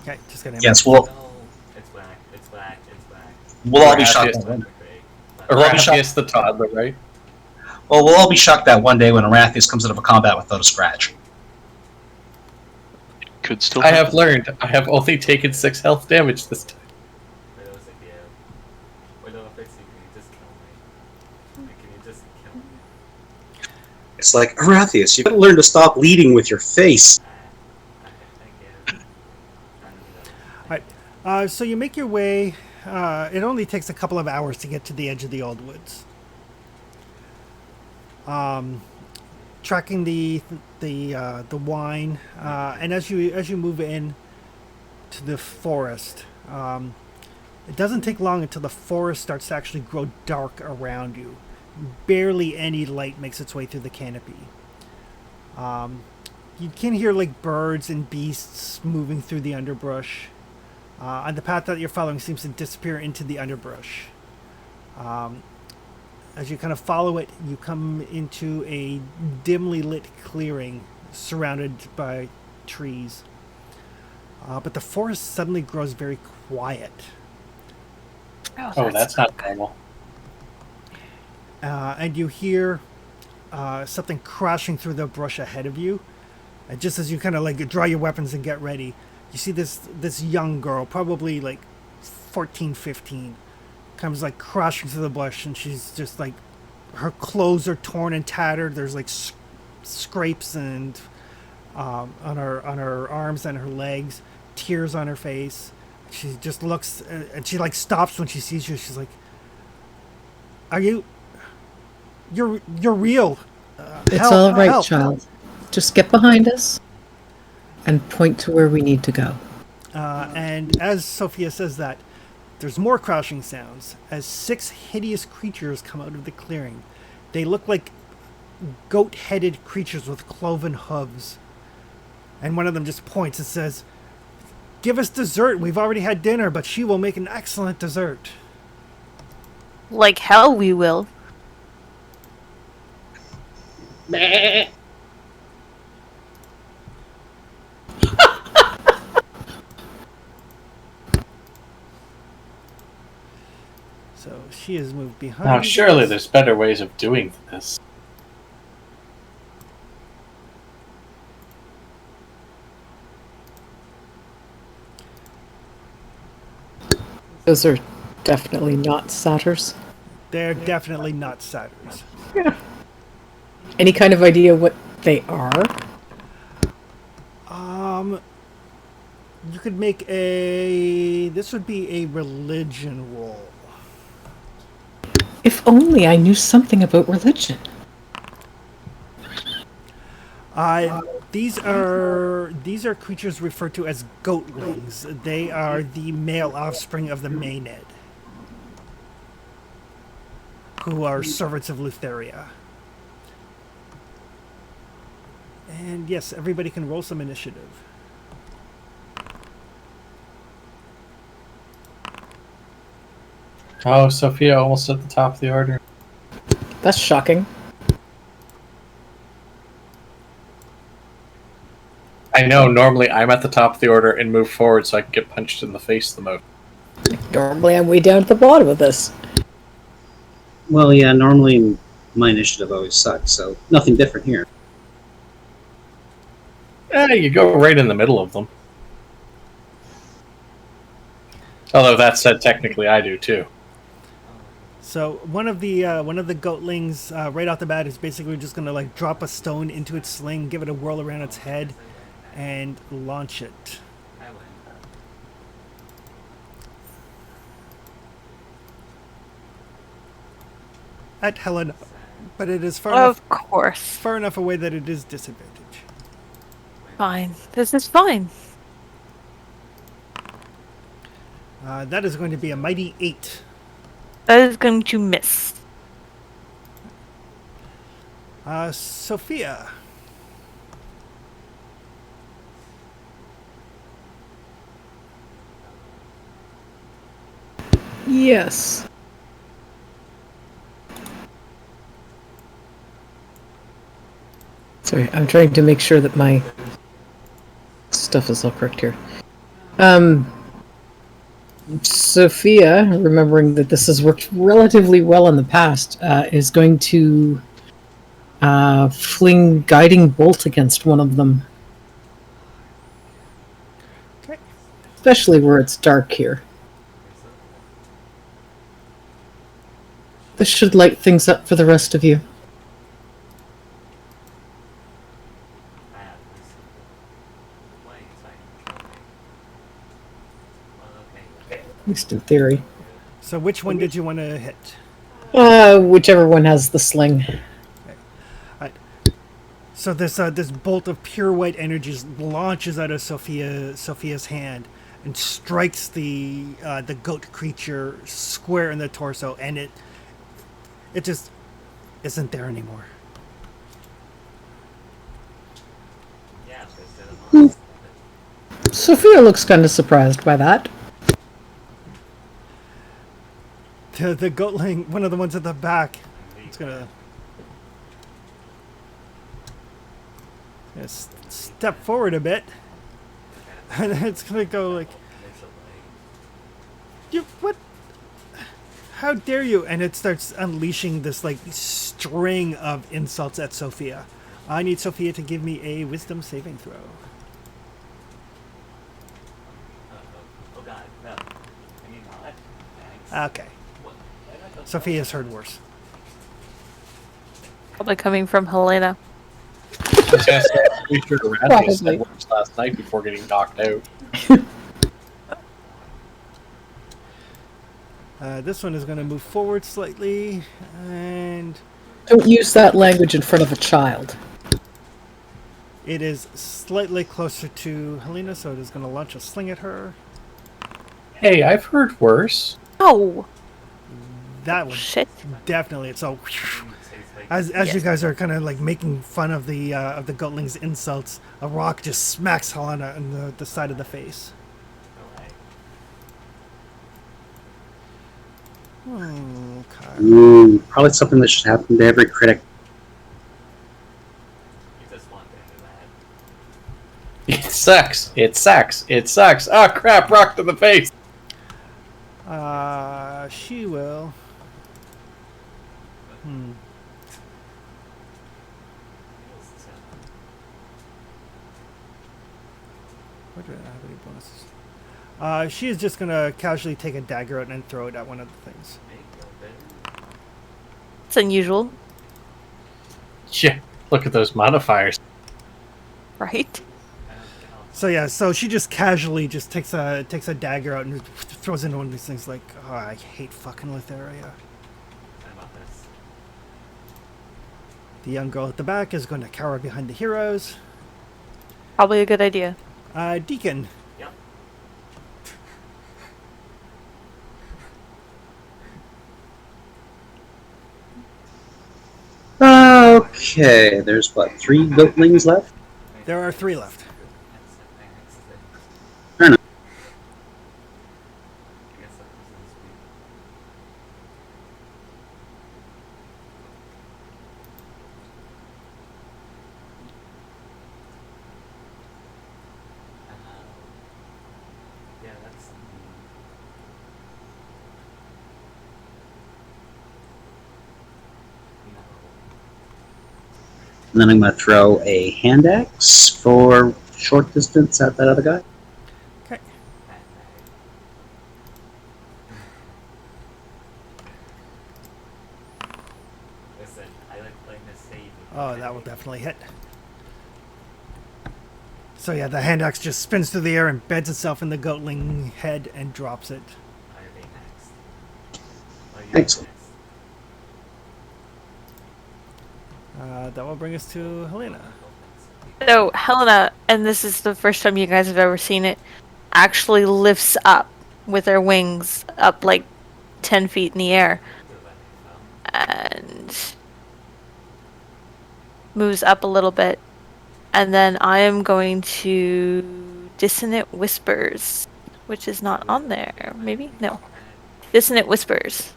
Okay, just gonna. Yes, well, No, it's black. It's black. It's black. we'll all be shocked. Rathius. Or we'll be shocked. Rathius the toddler, right? Well, we'll all be shocked that one day when Arathius comes out of a combat without a scratch. Could still I happen. have learned. I have only taken 6 health damage this time. Wait, that was like, yeah. Wait, no, Fixie, can you just kill me? Like, can you just kill me? It's like, Arathius, you gotta learn to stop leading with your face. I get it. Trying to do that. So you make your way. It only takes a couple of hours to get to the edge of the old woods. Tracking the wine, and as you move in to the forest, it doesn't take long until the forest starts to actually grow dark around you. Barely any light makes its way through the canopy. You can hear like birds and beasts moving through the underbrush. And the path that you're following seems to disappear into the underbrush. As you kind of follow it, you come into a dimly lit clearing surrounded by trees. But the forest suddenly grows very quiet. Oh, that's not normal. And you hear something crashing through the brush ahead of you. And just as you kind of like draw your weapons and get ready, you see this young girl, probably like 14, 15, comes like crashing through the bush, and she's just like, her clothes are torn and tattered. There's like scrapes and on her arms and her legs, tears on her face. She just looks, and she like stops when she sees you. She's like, "Are you? You're real? It's all right, child. Just get behind us and point to where we need to go." And as Sophia says that, there's more crashing sounds as 6 hideous creatures come out of the clearing. They look like goat-headed creatures with cloven hooves. And one of them just points and says, "Give us dessert. We've already had dinner, but she will make an excellent dessert." Like hell we will. So she has moved behind. Now, you surely guys. there's better ways of doing this. Those are definitely not satyrs. They're definitely not satyrs. Any kind of idea what they are? You could make a. This would be a religion roll. If only I knew something about religion. These are creatures referred to as goatlings. They are the male offspring of the Maenad, who are servants of Lutheria. And yes, everybody can roll some initiative. Oh, Sophia almost at the top of the order. That's shocking. I know, normally I'm at the top of the order and move forward so I can get punched in the face the most. Normally I'm way down at the bottom of this. Well, yeah, normally my initiative always sucks, so nothing different here. You go right in the middle of them. Although that said, technically I do too. So one of the goatlings right off the bat is basically just gonna like drop a stone into its sling, give it a whirl around its head, and launch it. I win. At Helena, but it is far Of course. enough away that it is disadvantage. Fine. This is fine. That is going to be a mighty 8. That is going to miss. Sophia. Yes. Sorry, I'm trying to make sure that my stuff is all correct here. Sophia, remembering that this has worked relatively well in the past, is going to fling Guiding Bolt against one of them. Okay. Especially where it's dark here. This should light things up for the rest of you. I have this. Wait, so I can control it. Well, okay. At least in theory. So which one did you want to hit? Whichever one has the sling. So this bolt of pure white energy launches out of Sophia's hand and strikes the goat creature square in the torso, and it just isn't there anymore. Yeah, so instead of monsters, Sophia looks kind of surprised by that. The goatling, one of the ones at the back, it's gonna step forward a bit, and it's gonna go like, "You what? How dare you!" And it starts unleashing this like string of insults at Sophia. I need Sophia to give me a wisdom saving throw. oh god, no. I mean not. Thanks. Okay. Sophia's heard worse. Probably coming from Helena. We sure to rat these Probably. once last night before getting knocked out. This one is going to move forward slightly, and Don't use that language in front of a child. it is slightly closer to Helena, so it is going to launch a sling at her. Hey, I've heard worse. Oh, That one, shit. definitely. It's all As you Yes. guys are kind of like making fun of the goatling's insults, a rock just smacks Helena on the side of the face. Okay. Ooh, probably something that should happen to every critic. You just want into that. It sucks. It sucks. It sucks. Oh crap! Rock to the face. She will. What do I have any bonuses? She is just gonna casually take a dagger out and throw it at one of the things. It's unusual, Yeah. Look at those modifiers. right? So yeah, so she just casually just takes a dagger out and throws it into one of these things. Like, oh, I hate fucking Litharia. The young girl at the back is going to cower behind the heroes. Probably a good idea. Deacon. Yep. Okay, there's what, 3 goatlings left? There are 3 left. Fair enough. Yeah, that's. And then I'm going to throw a hand axe for short distance at that other guy. Okay. Listen, I like playing this safe. Oh, that will definitely hit. So yeah, the hand axe just spins through the air and beds itself in the goatling head and drops it. I'll be next. Excellent. That will bring us to Helena. So Helena, and this is the first time you guys have ever seen it, actually lifts up with her wings up like 10 feet in the air and moves up a little bit. And then I am going to Dissonant Whispers, which is not on there. Maybe? No. Dissonant Whispers.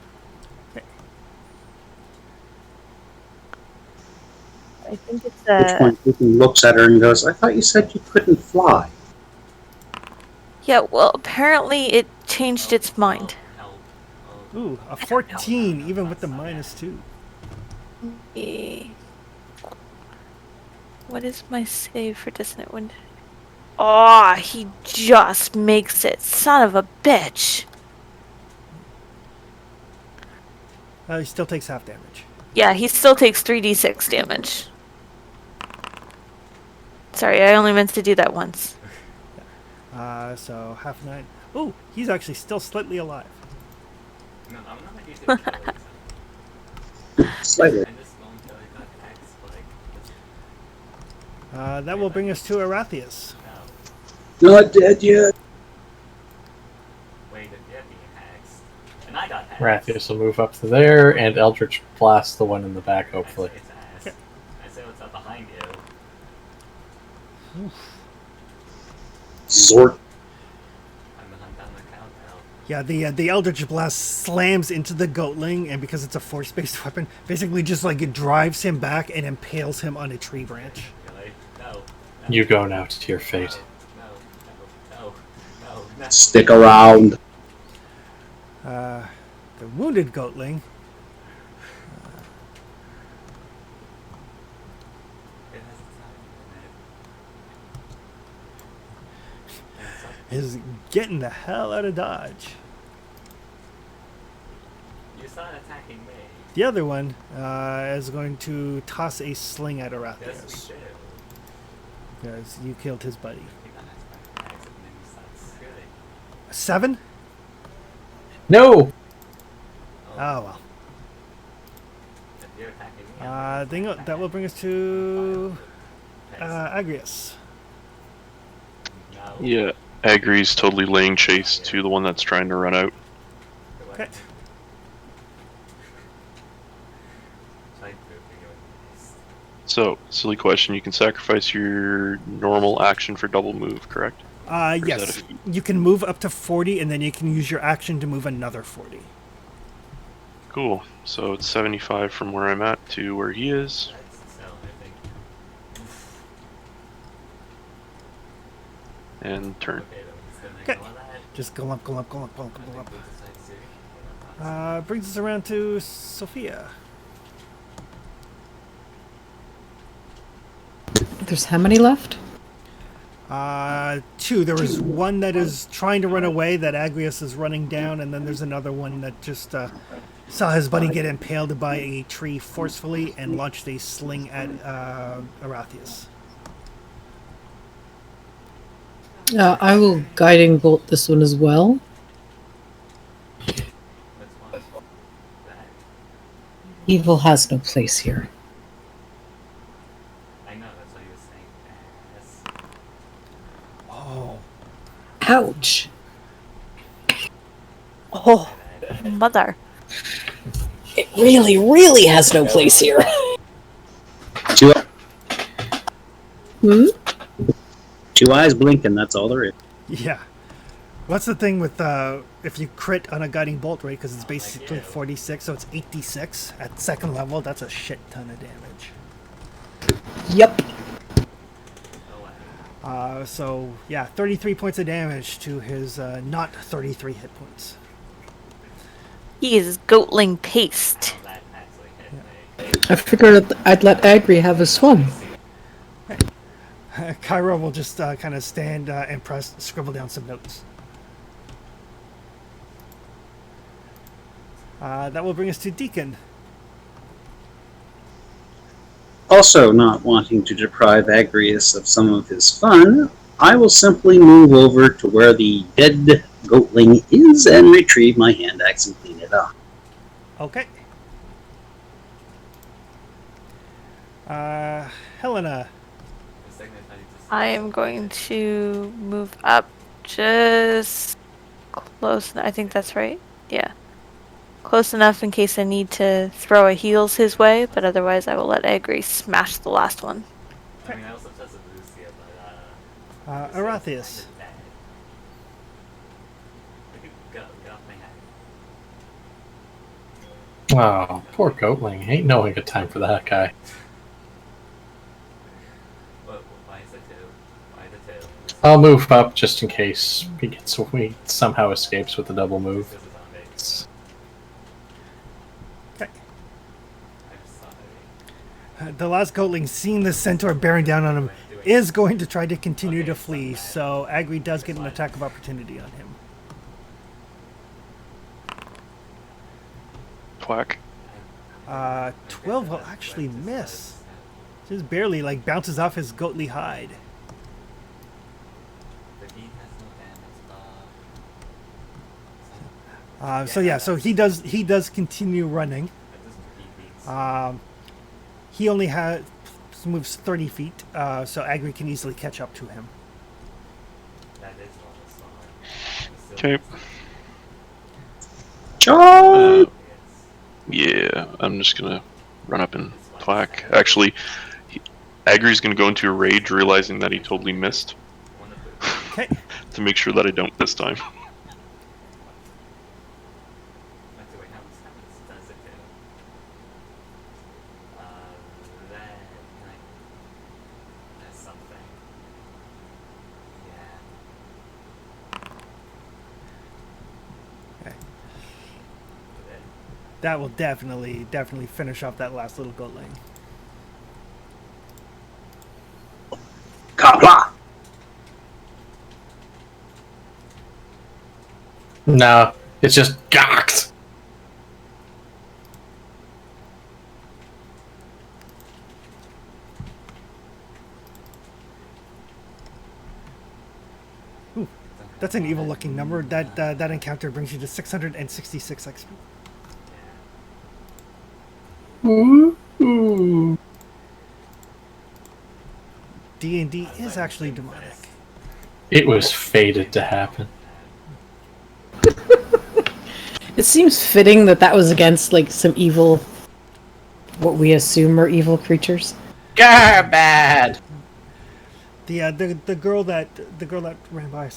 I think it's Which one Deacon looks at her and goes, I thought you said you couldn't fly. Yeah, well, apparently it changed its mind. Ooh, a 14, even with the -2. Eh. What is my save for Dissonant Wind? Oh, he just makes it. Son of a bitch. He still takes half damage. Yeah, he still takes 3d6 damage. Sorry, I only meant to do that once. So half 9. Ooh, he's actually still slightly alive. No, I'm not using it. Slightly. And this momentarily got axed, like, That will bring us to Arathius. no. Not dead yet. Wait, they're being axed. And I got axed. Rathius will move up to there, and Eldritch blast the one in the back, hopefully. It's ass. I say what's up behind you. Zort. I'm behind down the countdown. Yeah, the Eldritch Blast slams into the goatling, and because it's a force-based weapon, basically just like it drives him back and impales him on a tree branch. Really? No. You go now to your fate. No. Stick around. The wounded goatling It has its time is getting the hell out of dodge. You started attacking me. The other one is going to toss a sling at Yes, Arathius we do. because you killed his buddy. You got my axe and then you start skirting. 7? No! Oh well. If you're attacking me, That will bring us to Agrius. No. Yeah, Agri's totally laying chase to the one that's trying to run out. Okay. Side grouping. So, silly question. You can sacrifice your normal action for double move, correct? Or is that Yes. a feat? You can move up to 40, and then you can use your action to move another 40. Cool. So it's 75 from where I'm at to where he is. So I think. And turn. Okay, then we're just gonna Okay. ignore that. Just go up, go up, go up, go up, I go think up. we'll decide soon. Brings us around to Sophia. There's how many left? 2. There was one that is trying to run away that Agrius is running down, and then there's another one that just saw his buddy get impaled by a tree forcefully and launched a sling at Arathius. I will guiding bolt this one as well. Let's watch that. Evil has no place here. I know, that's what he was saying. Yes. Oh. Ouch! Oh, mother. It really, really has no place here. Two, Hmm? two eyes blinking, that's all there is. Yeah. What's the thing with if you crit on a guiding bolt, right? Because it's basically 46, so it's 86 at second level. That's a shit ton of damage. Yep. So yeah, 33 points of damage to his not 33 hit points. He is goatling paste. That actually hit me. I figured I'd let Agri have his fun. Kyra will just kind of stand and scribble down some notes. That will bring us to Deacon. Also, not wanting to deprive Agrius of some of his fun, I will simply move over to where the dead goatling is and retrieve my hand axe and clean it up. Okay. Helena. The second I just I am going to move up just close. I think that's right. Yeah. Close enough in case I need to throw a heals his way, but otherwise I will let Agri smash the last one. I mean, I also tested Lucia, but Arathius. Get off my head. Oh, poor Goatling. Ain't knowing a time for that guy. Why is it two? Why the two? I'll move up just in case he somehow escapes with the double move. Because it's on base. Okay. I'm sorry. The last goatling, seeing the centaur bearing down on him, is going to try to continue to flee, so Agri does get an attack of opportunity on him. Twack. 12 will actually miss. Just barely, like, bounces off his goatly hide. The heat has no damage. So yeah, so he does continue running. He only moves 30 feet, so Agri can easily catch up to him. That is what it's Okay. Charge! Yeah, I'm just gonna run up and twack. Actually, Agri's gonna go into a rage, realizing that he totally missed, Okay. to make sure that I don't this time. Wait, how much does it do? That, can I... That's something. Yeah. Okay. That will definitely finish off that last little goatling. Kapla! No, it's just gox. That's an evil-looking number. That encounter brings you to 666 XP. Ooh. D&D is actually demonic. It was fated to happen. It seems fitting that was against like some evil, what we assume are evil creatures. Garbad! The girl that ran by.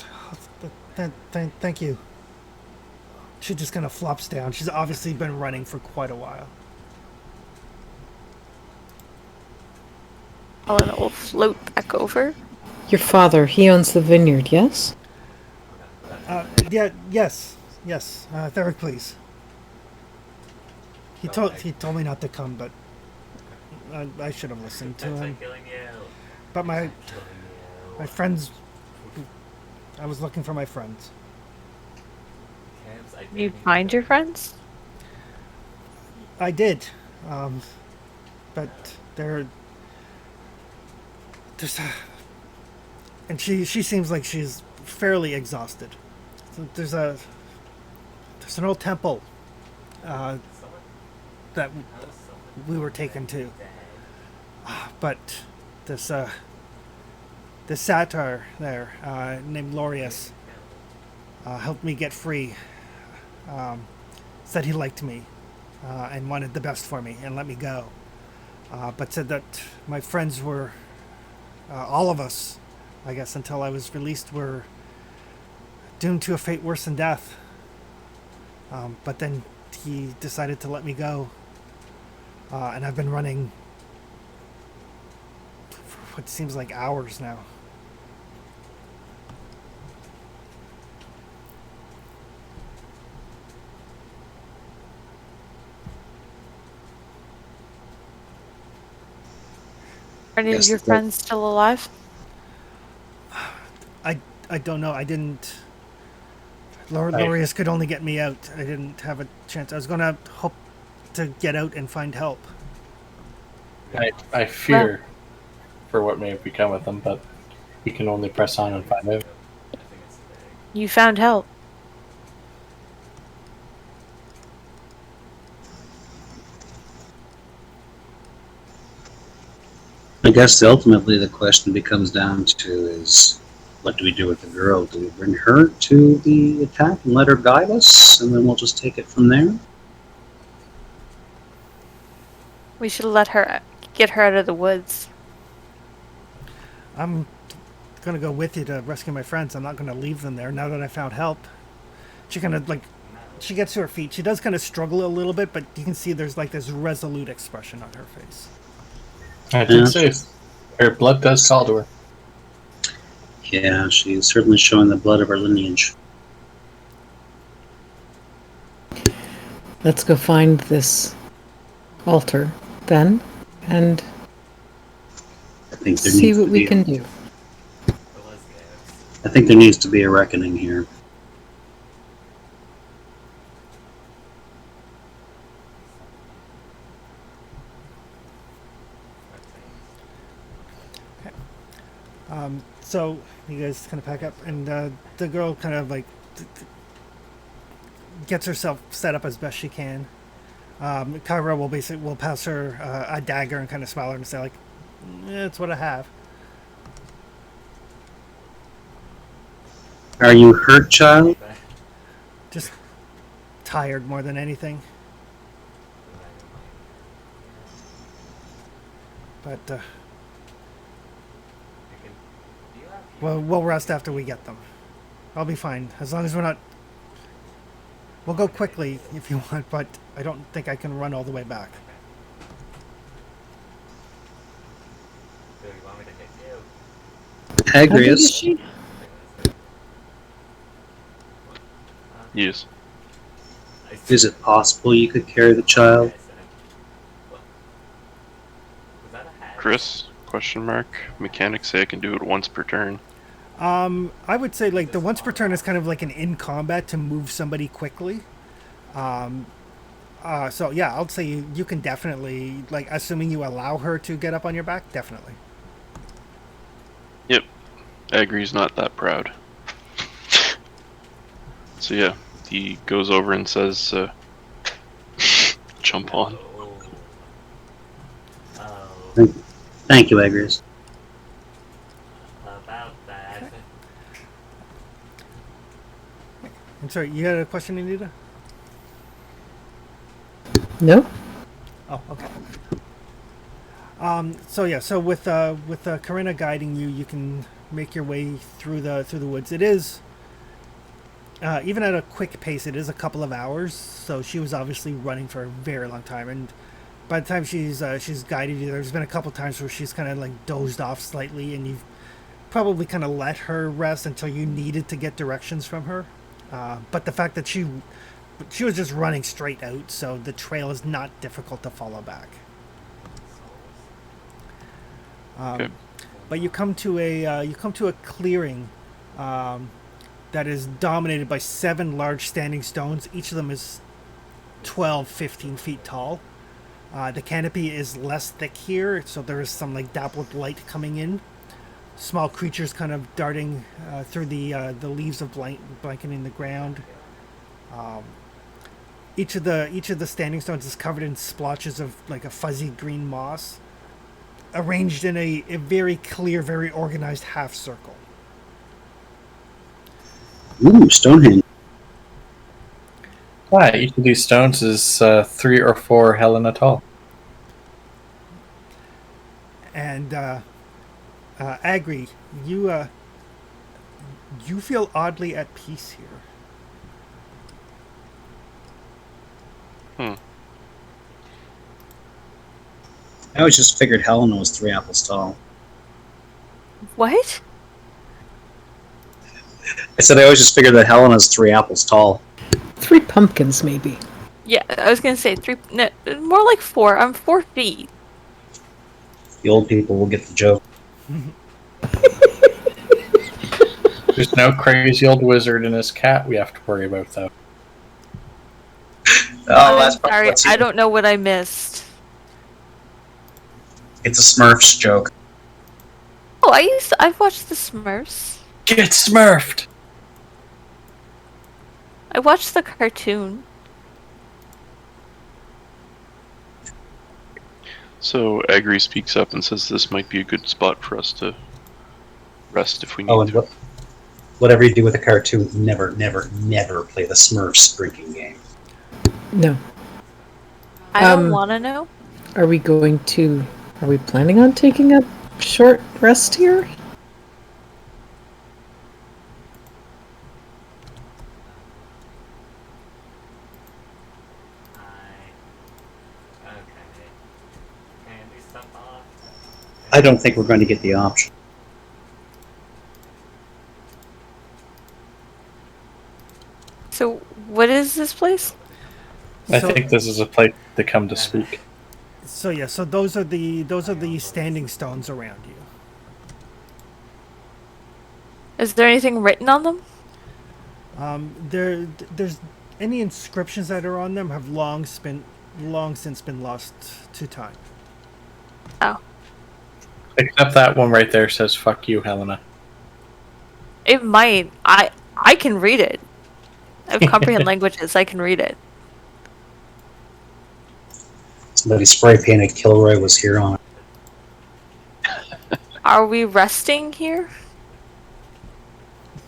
Thank you. She just kind of flops down. She's obviously been running for quite a while. Helena will float back over. Your father, he owns the vineyard, yes? Yeah, yes. Theric, please. He told me not to come, but I should have listened to him. Killing you. But my Killing you. friends, I was looking for my friends. Camps, I You didn't find even- your friends? I did, but there's and she seems like she's fairly exhausted. So there's an old temple Someone- that how is someone we were taken to, dead? but this satyr there named Lorius helped me get free. Said he liked me and wanted the best for me and let me go, but said that my friends were all of us, I guess, until I was released, were doomed to a fate worse than death. But then he decided to let me go, and I've been running for what seems like hours now. Are any of Yes, your that- friends still alive? I don't know. I didn't. Lorius could only get me out. I didn't have a chance. I was gonna hope to get out and find help. I fear for what may have become of them, but we can only press on and find out. I think it's the bag. You found help. I guess ultimately the question becomes down to is, what do we do with the girl? Do we bring her to the attack and let her guide us, and then we'll just take it from there? We should get her out of the woods. I'm gonna go with you to rescue my friends. I'm not gonna leave them there now that I found help. She kind of she gets to her feet. She does kind of struggle a little bit, but you can see there's like this resolute expression on her face. I did say her blood does call to her. Yeah, she's certainly showing the blood of her lineage. Let's go find this altar, then, and I think there see needs what to we be. can do. It was gas. I think there needs to be a reckoning here. So you guys kind of pack up, and the girl kind of gets herself set up as best she can. Kyra will pass her a dagger and kind of smile at her and say it's what I have. Are you hurt, child? Just tired more than anything. But we'll rest after we get them. I'll be fine as long as we're not. We'll go quickly if you want, but I don't think I can run all the way back. Do you want me to hit you? How big is Agrius, she? Yes. is it possible you could carry the child? Was that a hat? Chris? Question mark. Mechanics say I can do it once per turn. I would say the once per turn is kind of like an in combat to move somebody quickly. So yeah, I'll say you can definitely, assuming you allow her to get up on your back, definitely. Yep. Agri's not that proud. So yeah, he goes over and says, jump on. Oh, Thank you, Agrius. about that. I'm sorry, you had a question, Anita? No? Oh, okay. So with Corinna guiding you, you can make your way through the woods. It is even at a quick pace, it is a couple of hours. So she was obviously running for a very long time, and by the time she's guided you, there's been a couple times where she's kind of like dozed off slightly, and you've probably kind of let her rest until you needed to get directions from her. But the fact that she was just running straight out, so the trail is not difficult to follow back. Okay. But you come to a clearing that is dominated by 7 large standing stones. Each of them is 12, 15 feet tall. The canopy is less thick here, so there is some like dappled light coming in. Small creatures kind of darting through the leaves of blanketing the ground. Each of the standing stones is covered in splotches of like a fuzzy green moss, arranged in a very clear, very organized half circle. Ooh, Stonehenge. Each of these stones is 3 or 4 Helena tall. And Agri, you feel oddly at peace here. I always just figured Helena was 3 apples tall. What? I said I always just figured that Helena's 3 apples tall. 3 pumpkins, maybe. Yeah, I was gonna say 3. No, more like 4. I'm 4 feet. The old people will get the joke. There's no crazy old wizard and his cat we have to worry about, though. Oh, I'm that's probably sorry, what's I don't know what I missed. It's a Smurfs joke. Oh, I've watched the Smurfs. Get smurfed! I watched the cartoon. So Agri speaks up and says this might be a good spot for us to rest if we need Oh, and to. whatever you do with a cartoon, never, never, never play the Smurfs drinking game. No. I don't want to know. Are we planning on taking a short rest here? Okay. Can we step off? I don't think we're going to get the option. So, what is this place? I think this is a place to come to speak. So those are the standing stones around you. Is there anything written on them? There's any inscriptions that are on them have long since been lost to time. Oh. Except that one right there says, "Fuck you, Helena." It might. I can read it. I have comprehend languages. I can read it. Somebody spray painted Kilroy was here on it. Are we resting here?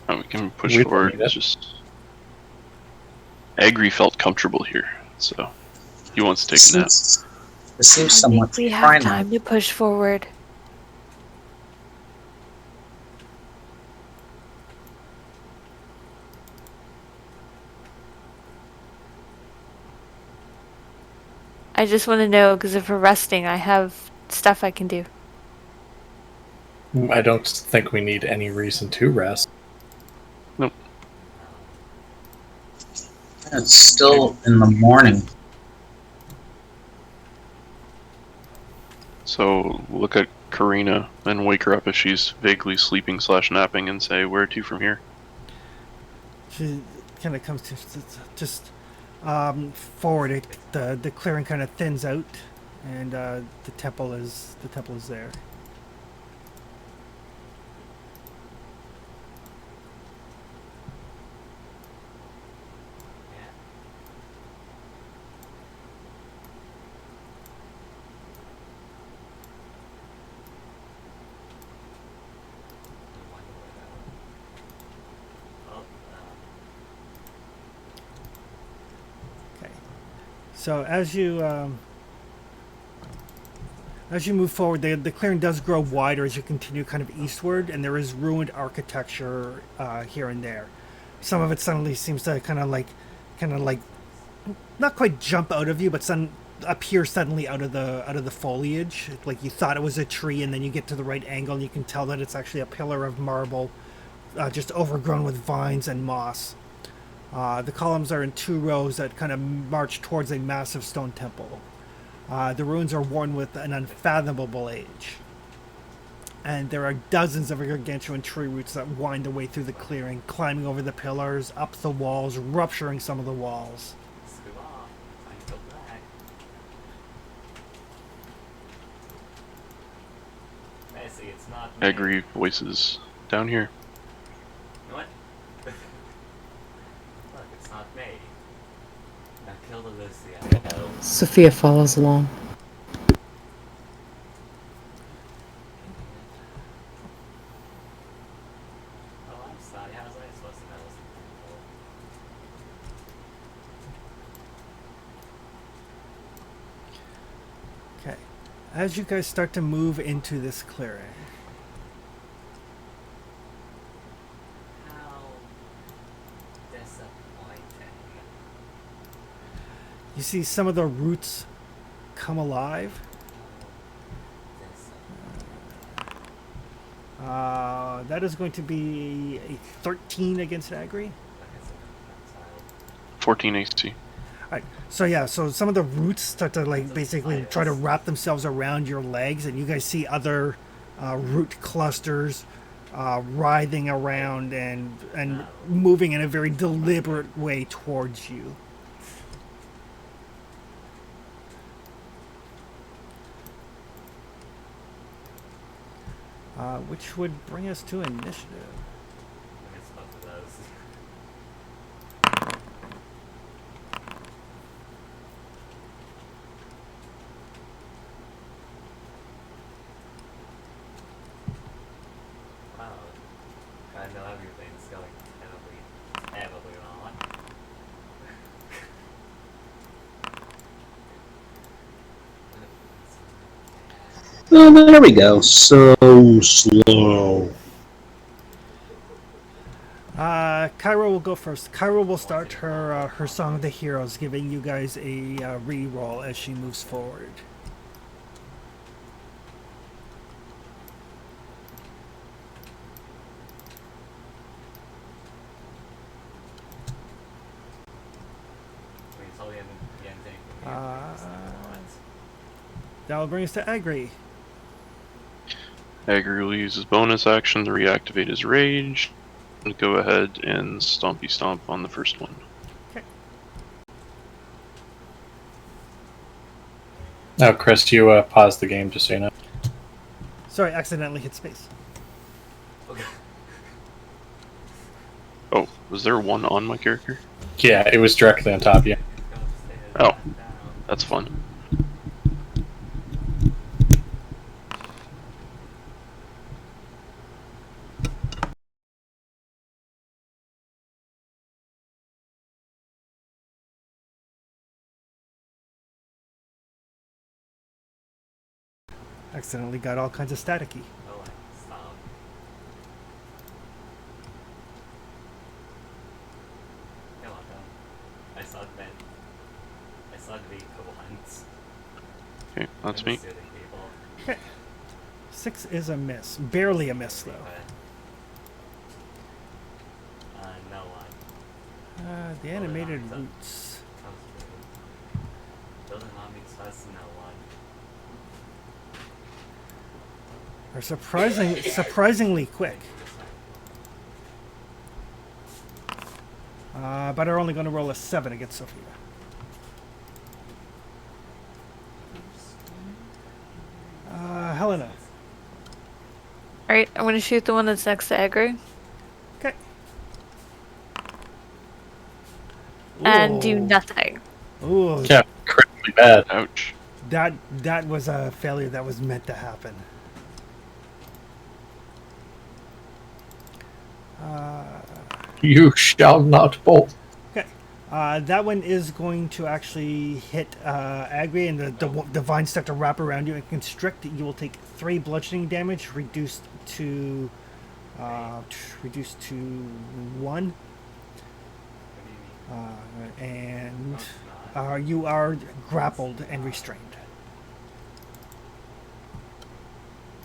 And we can push We don't forward. need it. Just Agri felt comfortable here, so he wants to take a nap. This seems I somewhat think we have friendly. time to push forward. I just want to know, because if we're resting, I have stuff I can do. I don't think we need any reason to rest. It's still in the morning. So look at Karina and wake her up as she's vaguely sleeping / napping and say, "Where to from here?" She kind of comes to just forward. The clearing kind of thins out, and the temple is there. Yeah. I wonder where that would- Oh, Okay. So as As you move forward, the clearing does grow wider as you continue kind of eastward, and there is ruined architecture here and there. Some of it suddenly seems to kind of like, not quite jump out of you, but appear suddenly out of the foliage. Like you thought it was a tree, and then you get to the right angle, and you can tell that it's actually a pillar of marble, just overgrown with vines and moss. The columns are in 2 rows that kind of march towards a massive stone temple. The ruins are worn with an unfathomable age. And there are dozens of gargantuan tree roots that wind their way through the clearing, climbing over the pillars, up the walls, rupturing some of the walls. Scoot off. Time to go back. Messi, it's not me. Agri voices down here. You know what? Look, it's not me. Now kill the Lucia. No. Sophia follows along. Oh, I'm sorry. How was I supposed to know this before? Okay. As you guys start to move into this clearing, How disappointing. you see some of the roots come alive. That is going to be a 13 against Agri. 14 AC. Alright, so some of the roots start to like basically try to wrap themselves around your legs, and you guys see other root clusters writhing around and moving in a very deliberate way towards you. Which would bring us to initiative. I missed both of those. Wow. I know everything's going terribly wrong. Oh, there we go. So slow. Cairo will go first. Cairo will start her Song of the Heroes, giving you guys a re-roll as she moves forward. We totally haven't anything from That will bring us to Agri. Agri will use his bonus action to reactivate his rage. And go ahead and stompy stomp on the first one. Okay. Oh, Chris, you paused the game just so you know. Sorry, accidentally hit space. Okay. Oh, was there one on my character? Yeah, it was directly on top of you. Go upstairs, Oh. back down. That's fun. Accidentally got all kinds of staticky. Oh, stop. You're welcome. I saw Ben. I saw the once. Okay, that's And me. the soothing people. Okay. 6 is a miss. Barely a miss, though. No one. The animated Well, roots. Comes through. Building army trust no one. Are surprisingly quick. But are only going to roll a 7 against Sophia. Helena. Alright, I'm gonna shoot the one that's next to Agri. Okay. And do Ooh. nothing. Ooh, Yeah, critically bad. Ouch. that was a failure that was meant to happen. You shall not bolt. Okay. That one is going to actually hit Agri, and the vines start to wrap around you and constrict. You will take 3 bludgeoning damage, reduced to 1, and you are grappled and restrained.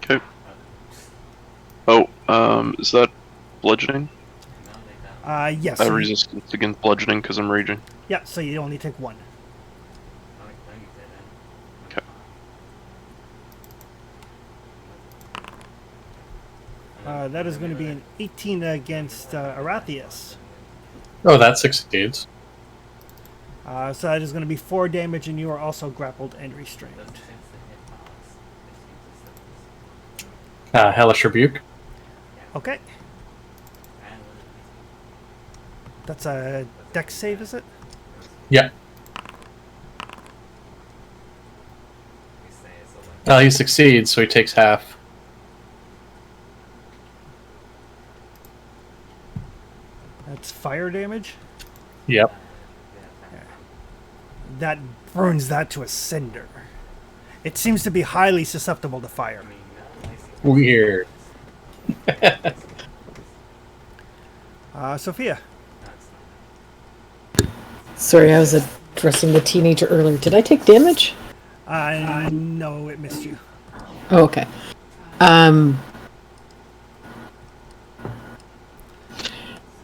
Okay. Oh, is that bludgeoning? Yes. I so have you- resistance against bludgeoning because I'm raging. yeah, so you only take 1. Okay. That is going to be an 18 against Arathius. Oh, that succeeds. So that is going to be 4 damage, and you are also grappled and restrained. Hellish Rebuke. Okay. That's a dex save, is it? Yep. He succeeds, so he takes half. That's fire damage. Yep. That burns that to a cinder. It seems to be highly susceptible to fire. Weird. Sophia. Sorry, I was addressing the teenager earlier. Did I take damage? No, it missed you. Oh, okay.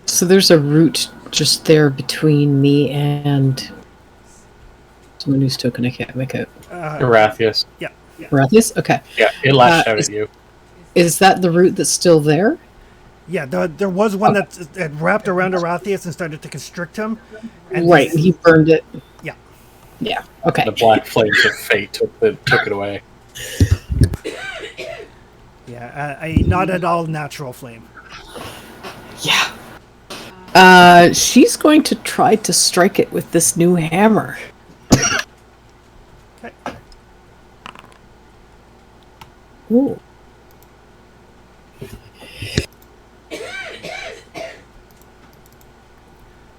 So there's a route just there between me and someone whose token I can't make out. Arathius. Yeah. Rathius? Okay. Yeah, it lashed out is- at you. Is that the route that's still there? Yeah, there was one that wrapped around Arathius and started to constrict him. And Right, he burned it. Yeah. Yeah, okay. The black flames of fate took it away. Yeah, a not at all natural flame. Yeah. She's going to try to strike it with this new hammer. Okay. Ooh.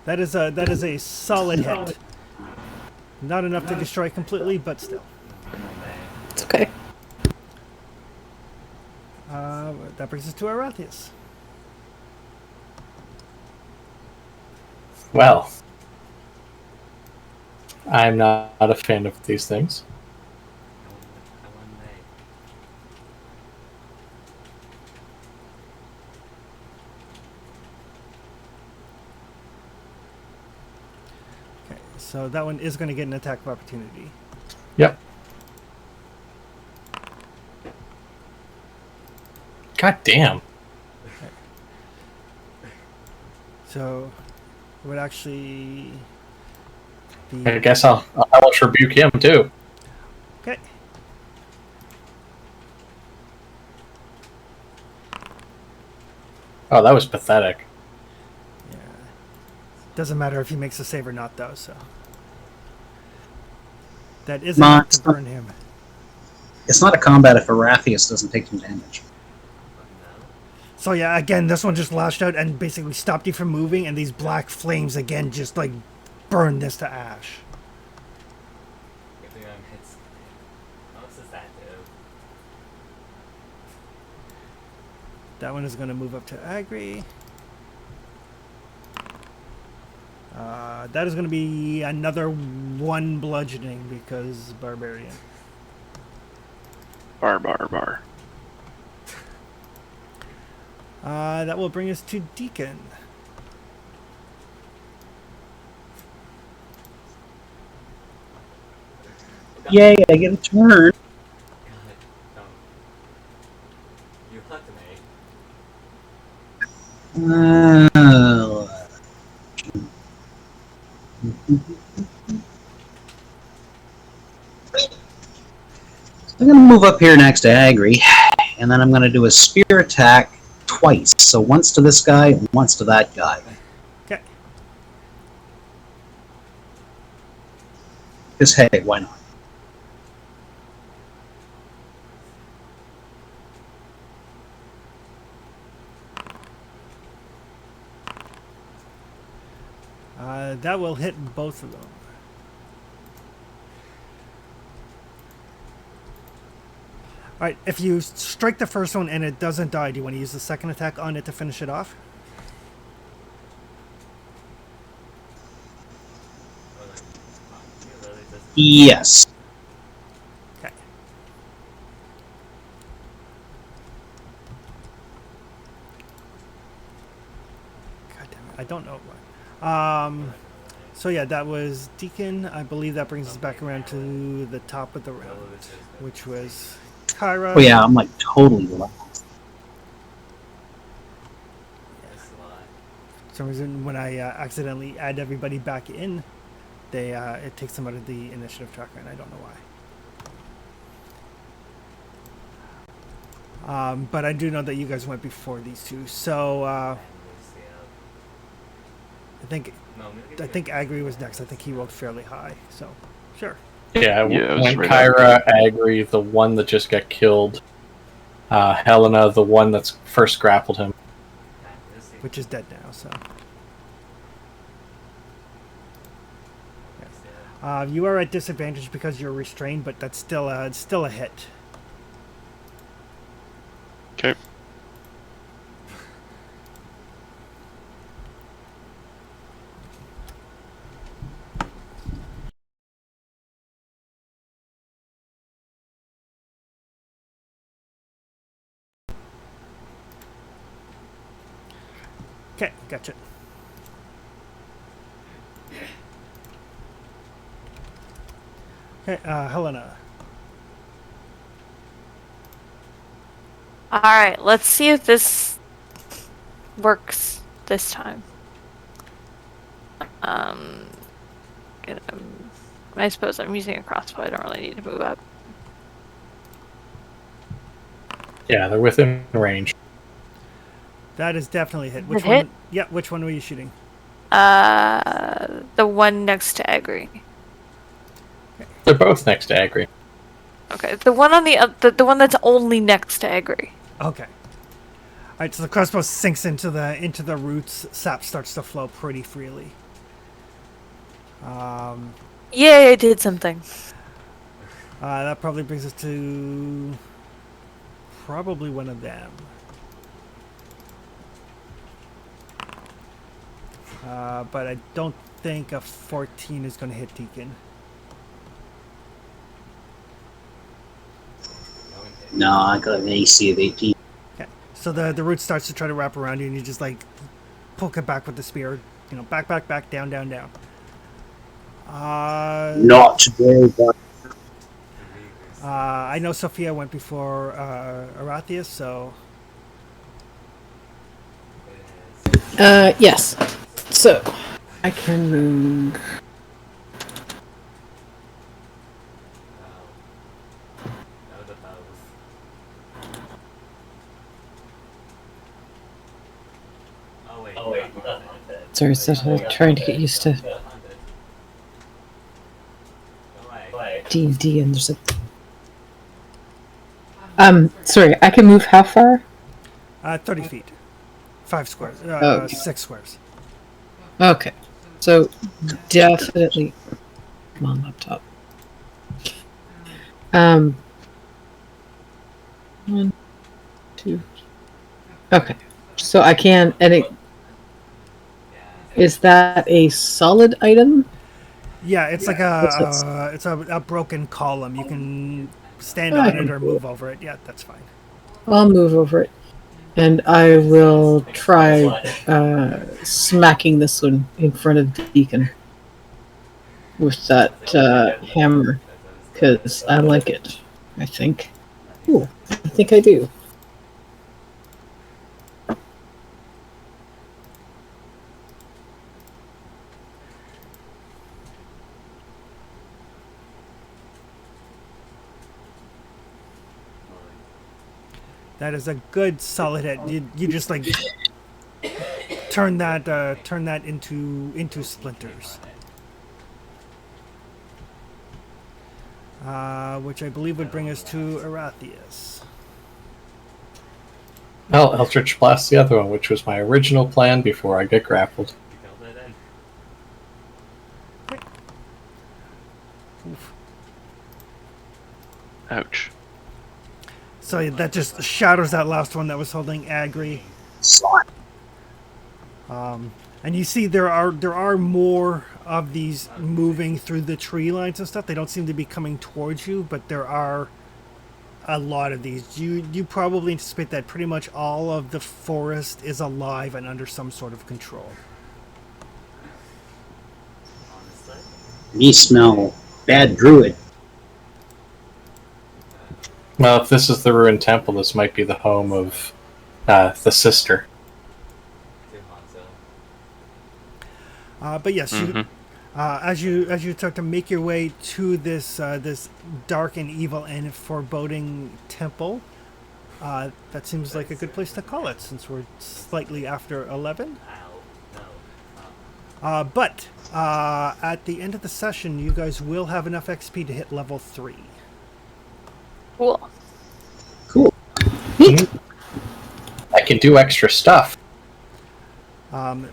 That is a solid hit. Not enough to destroy completely, but still. It's okay. That brings us to Arathius. Well, I'm not a fan of these things. Okay, so that one is going to get an attack of opportunity. Yep. God damn. So it would actually be I guess I'll hellish rebuke him too. okay. Oh, that was pathetic. Yeah. Doesn't matter if he makes a save or not, though. So that is enough to burn him. It's not a combat if Arathius doesn't take some damage. So yeah, again, this one just lashed out and basically stopped you from moving, and these black flames again just like burn this to ash. That one is going to move up to Agri. That is going to be another 1 bludgeoning because barbarian. Bar. That will bring us to Deacon. Yay, I get a turn. You hugged me. I'm going to move up here next to Agri, and then I'm going to do a spear attack twice. So once to this guy and once to that guy. Okay. Because, hey, why not? That will hit both of them. Alright, if you strike the first one and it doesn't die, do you want to use the second attack on it to finish it off? Or like, it literally just Yes. Okay. God damn it, I don't know what. So yeah, that was Deacon. I believe that brings us back around to the top of the round, which was Kyra. Oh yeah, I'm like totally relaxed. That's a lot. For some reason, when I accidentally add everybody back in, they it takes them out of the initiative tracker, and I don't know why. But I do know that you guys went before these two, so I think Agri was next. I think he rolled fairly high, so sure. Yeah, Yeah, it was when right Kyra, Agri, the one that just got killed, Helena, the one that's first grappled him. Which is dead now, so. You are at disadvantage because you're restrained, but that's still a hit. Okay. Okay, gotcha. Okay, Helena. All right, let's see if this works this time. I suppose I'm using a crossbow. I don't really need to move up. Yeah, they're within range. That is definitely a hit. Is Which it one? hit? Yeah, which one were you shooting? The one next to Agri. They're both next to Agri. Okay, the one on the one that's only next to Agri. Okay. All right, so the crossbow sinks into the roots. Sap starts to flow pretty freely. Yay, I did something. That probably brings us to probably one of them. But I don't think a 14 is going to hit Deacon. No, I got an AC of 18. Okay. So the root starts to try to wrap around you, and you just like poke it back with the spear. You know, back, down, down, down. Not today, but I know Sophia went before Arathius, so Yes. So, I can move. Oh wait. Sorry, so trying to get used to D&D, and there's a... sorry, I can move how far? 30 feet. 5 squares. Okay. 6 squares. Okay. So, definitely... Come on, laptop. 1, 2... Okay. So I can... And it... Is that a solid item? Yeah, it's like a broken column. You can stand on it or move over it. Yeah, that's fine. I'll move over it. And I will try smacking this one in front of Deacon with that hammer, because I like it, I think. Ooh, I think I do. That is a good solid hit. You just like turn that into splinters. Which I believe would bring us to Arathius. Well, Eldritch Blast the other one, which was my original plan before I get grappled. You killed it then? Oof. Ouch. So that just shatters that last one that was holding Agri. Slot. And you see there are more of these moving through the tree lines and stuff. They don't seem to be coming towards you, but there are a lot of these. You probably anticipate that pretty much all of the forest is alive and under some sort of control. Honestly, Me smell bad druid. Well, if this is the ruined temple, this might be the home of the sister. to Hanzo. But yes, Mm-hmm. as you start to make your way to this this dark and evil and foreboding temple, that seems like a good place to call it since we're slightly after 11. Ow. No. But at the end of the session, you guys will have enough XP to hit level 3. Cool. Cool. I can do extra stuff.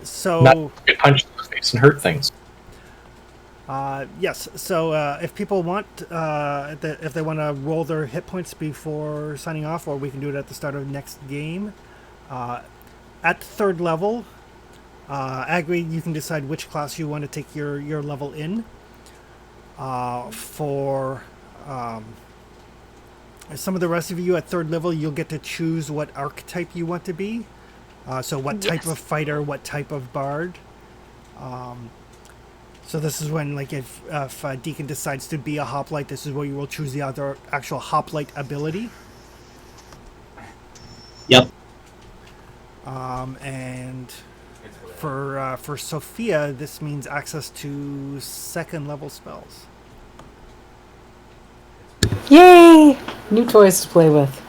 So Not get punched in the face and hurt things. yes. So if people want, if they want to roll their hit points before signing off, or we can do it at the start of next game. At 3rd level, Agri, you can decide which class you want to take your level in. For some of the rest of you at 3rd level, you'll get to choose what archetype you want to be. So what type Yes. of fighter, what type of bard. So this is when, like, if Deacon decides to be a hoplite, this is where you will choose the other actual hoplite ability. Yep. And It's whatever. for Sophia, this means access to 2nd level spells. Yay! New toys to play with.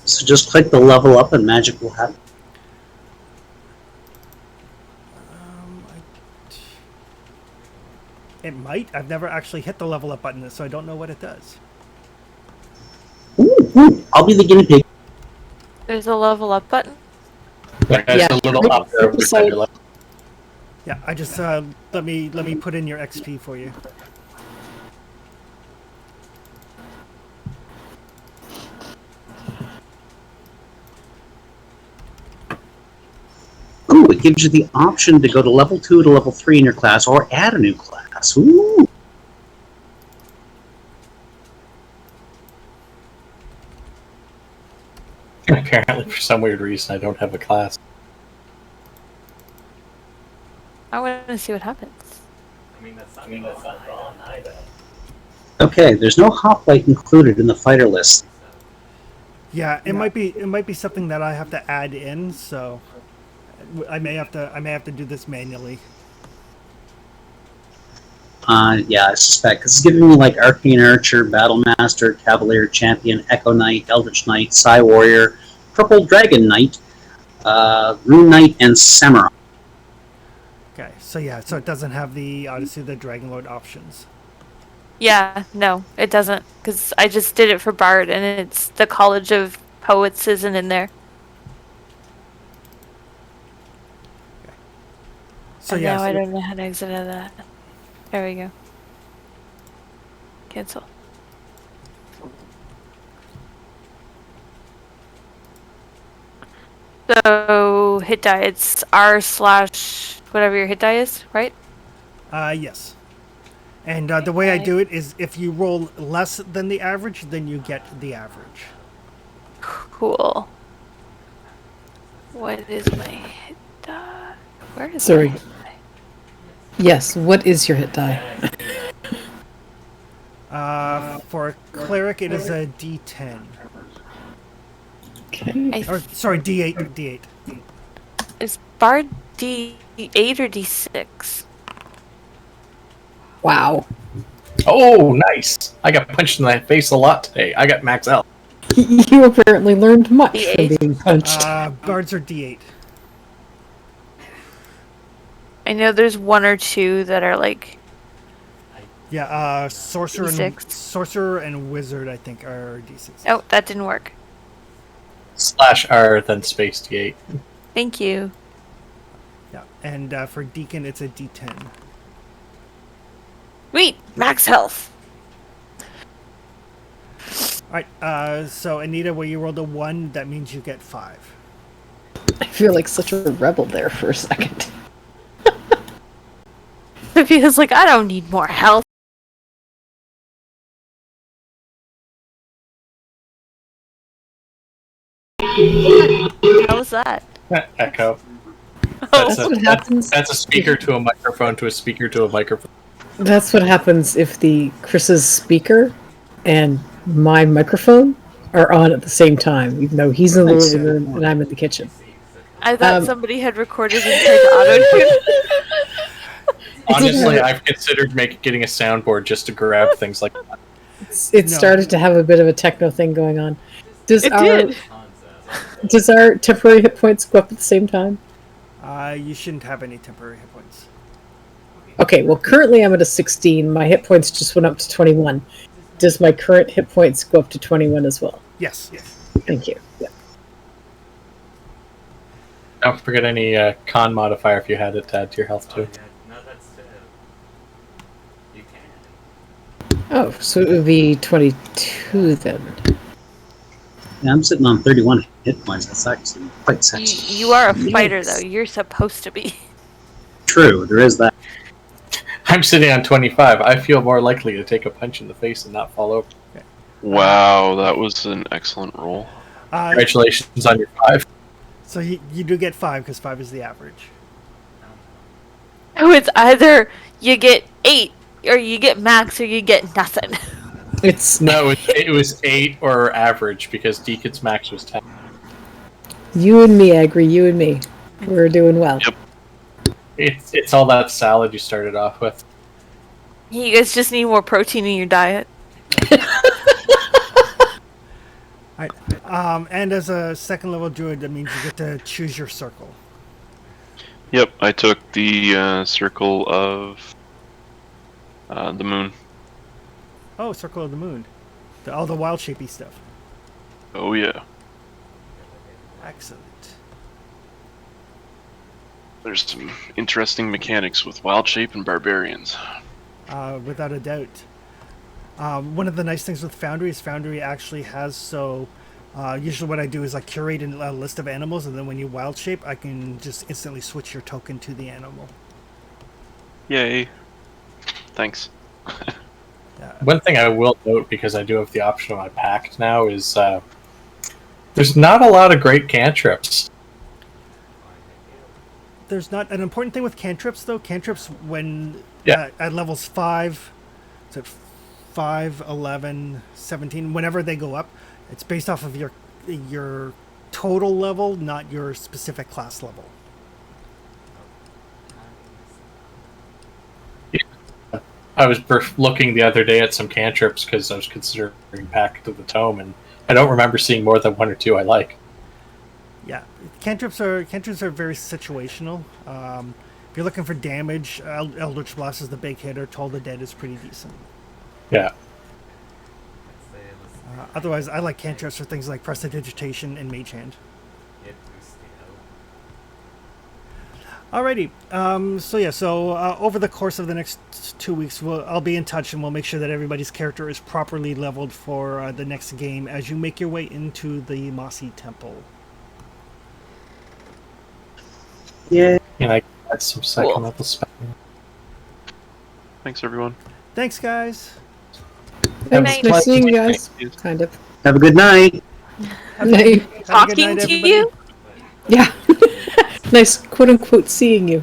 So just click the level up and magic will happen. It might. I've never actually hit the level up button, so I don't know what it does. Ooh, I'll be the guinea pig. There's a level up button. There's Yeah. a little up there. So- Beside your left. Yeah, I just let me put in your XP for you. Ooh, it gives you the option to go to level 2 to level 3 in your class or add a new class. Ooh. Apparently, for some weird reason, I don't have a class. I want to see what happens. I mean, that's not wrong either. Okay, there's no hoplite included in the fighter list. Yeah, it might be something that I have to add in, so I may have to do this manually. Yeah, I suspect. 'Cause it's giving me like Arcane Archer, Battle Master, Cavalier Champion, Echo Knight, Eldritch Knight, Psy Warrior, Purple Dragon Knight, Rune Knight, and Samurai. Okay, so yeah, so it doesn't have the Odyssey of the Dragonlord options. Yeah, no, it doesn't, because I just did it for Bard, and it's the College of Poets isn't in there. So And yeah, now I so, don't know how to exit out of that. There we go. Cancel. So hit die, it's R slash whatever your hit die is, right? yes. And the way I Okay. do it is if you roll less than the average, then you get the average. Cool. What is my hit die? Where is Sorry. my hit die? Yes, what is your hit die? For a cleric, it is a D10. Okay. I Or sorry, D8. D8. Is Bard D8 or D6? Wow. Oh, nice! I got punched in the face a lot today. I got max L. You apparently learned much from D8. being punched. Bards are D8. I know there's one or two that are like, Yeah, D6. sorcerer and wizard, I think, are D6. oh, that didn't work. /R, then space D8. Thank you. Yeah, and for deacon, it's a D10. Wait, max health. All right. So Anita, where you rolled a 1, that means you get 5. I feel like such a rebel there for a second. Sophia's like, I don't need more health. How's that? Echo. Oh, That's what happens. That's a speaker to a microphone to a speaker to a microphone. That's what happens if the Chris's speaker and my microphone are on at the same time, even though he's in the living room and I'm in the kitchen. I thought somebody had recorded and tried to auto-tune. Honestly, I've considered getting a soundboard just to grab things like that. It started to have a bit of a techno thing going on. Does It our did. does our temporary hit points go up at the same time? You shouldn't have any temporary hit points. Okay, well currently I'm at a 16. My hit points just went up to 21. Does my current hit points go up to 21 as well? Yes. Thank you. Yeah. Don't forget any con modifier if you had it to add to your health Oh, too. yeah. No, that's you can. Oh, so it would be 22 then. Yeah, I'm sitting on 31 hit points. That's actually quite sexy. You are a fighter, Nice. though. You're supposed to be. True, there is that. I'm sitting on 25. I feel more likely to take a punch in the face and not fall over. Wow, that was an excellent roll. Congratulations on your 5. So you do get 5 because 5 is the average. Oh, it's either you get 8, or you get max, or you get nothing. It's No, it was 8 or average because Deacon's max was 10. you and me, Agri, you and me. We're doing well. Yep. It's all that salad you started off with. You guys just need more protein in your diet. Alright. And as a second level druid, that means you get to choose your circle. Yep, I took the circle of the moon. Oh, circle of the moon. All the wild shapey stuff. Oh yeah. Excellent. There's some interesting mechanics with wild shape and barbarians. Without a doubt. One of the nice things with Foundry is Foundry actually has usually what I do is I curate a list of animals, and then when you wild shape, I can just instantly switch your token to the animal. Yay. Thanks. One thing I will note, because I do have the option on my pact now, is there's not a lot of great cantrips. There's not an important thing with cantrips though. Cantrips when Yeah. at levels 5, so 5, 11, 17, whenever they go up, it's based off of your total level, not your specific class level. I was looking the other day at some cantrips because I was considering Pact of the Tome, and I don't remember seeing more than 1 or 2 I like. Yeah, cantrips are very situational. If you're looking for damage, Eldritch Blast is the big hitter. Toll the Dead is pretty decent. Yeah. Otherwise, I like cantrips for things like Prestidigitation and Mage Hand. Alrighty. So over the course of the next 2 weeks, I'll be in touch and we'll make sure that everybody's character is properly leveled for the next game as you make your way into the Mossy Temple. Yeah. And I got some second Cool. level spell. Thanks everyone. Thanks, guys. Thanks for seeing you guys. Kind of. Have a good night. Night. Have a good Talking night, to everybody. you? Yeah. Nice quote unquote seeing you.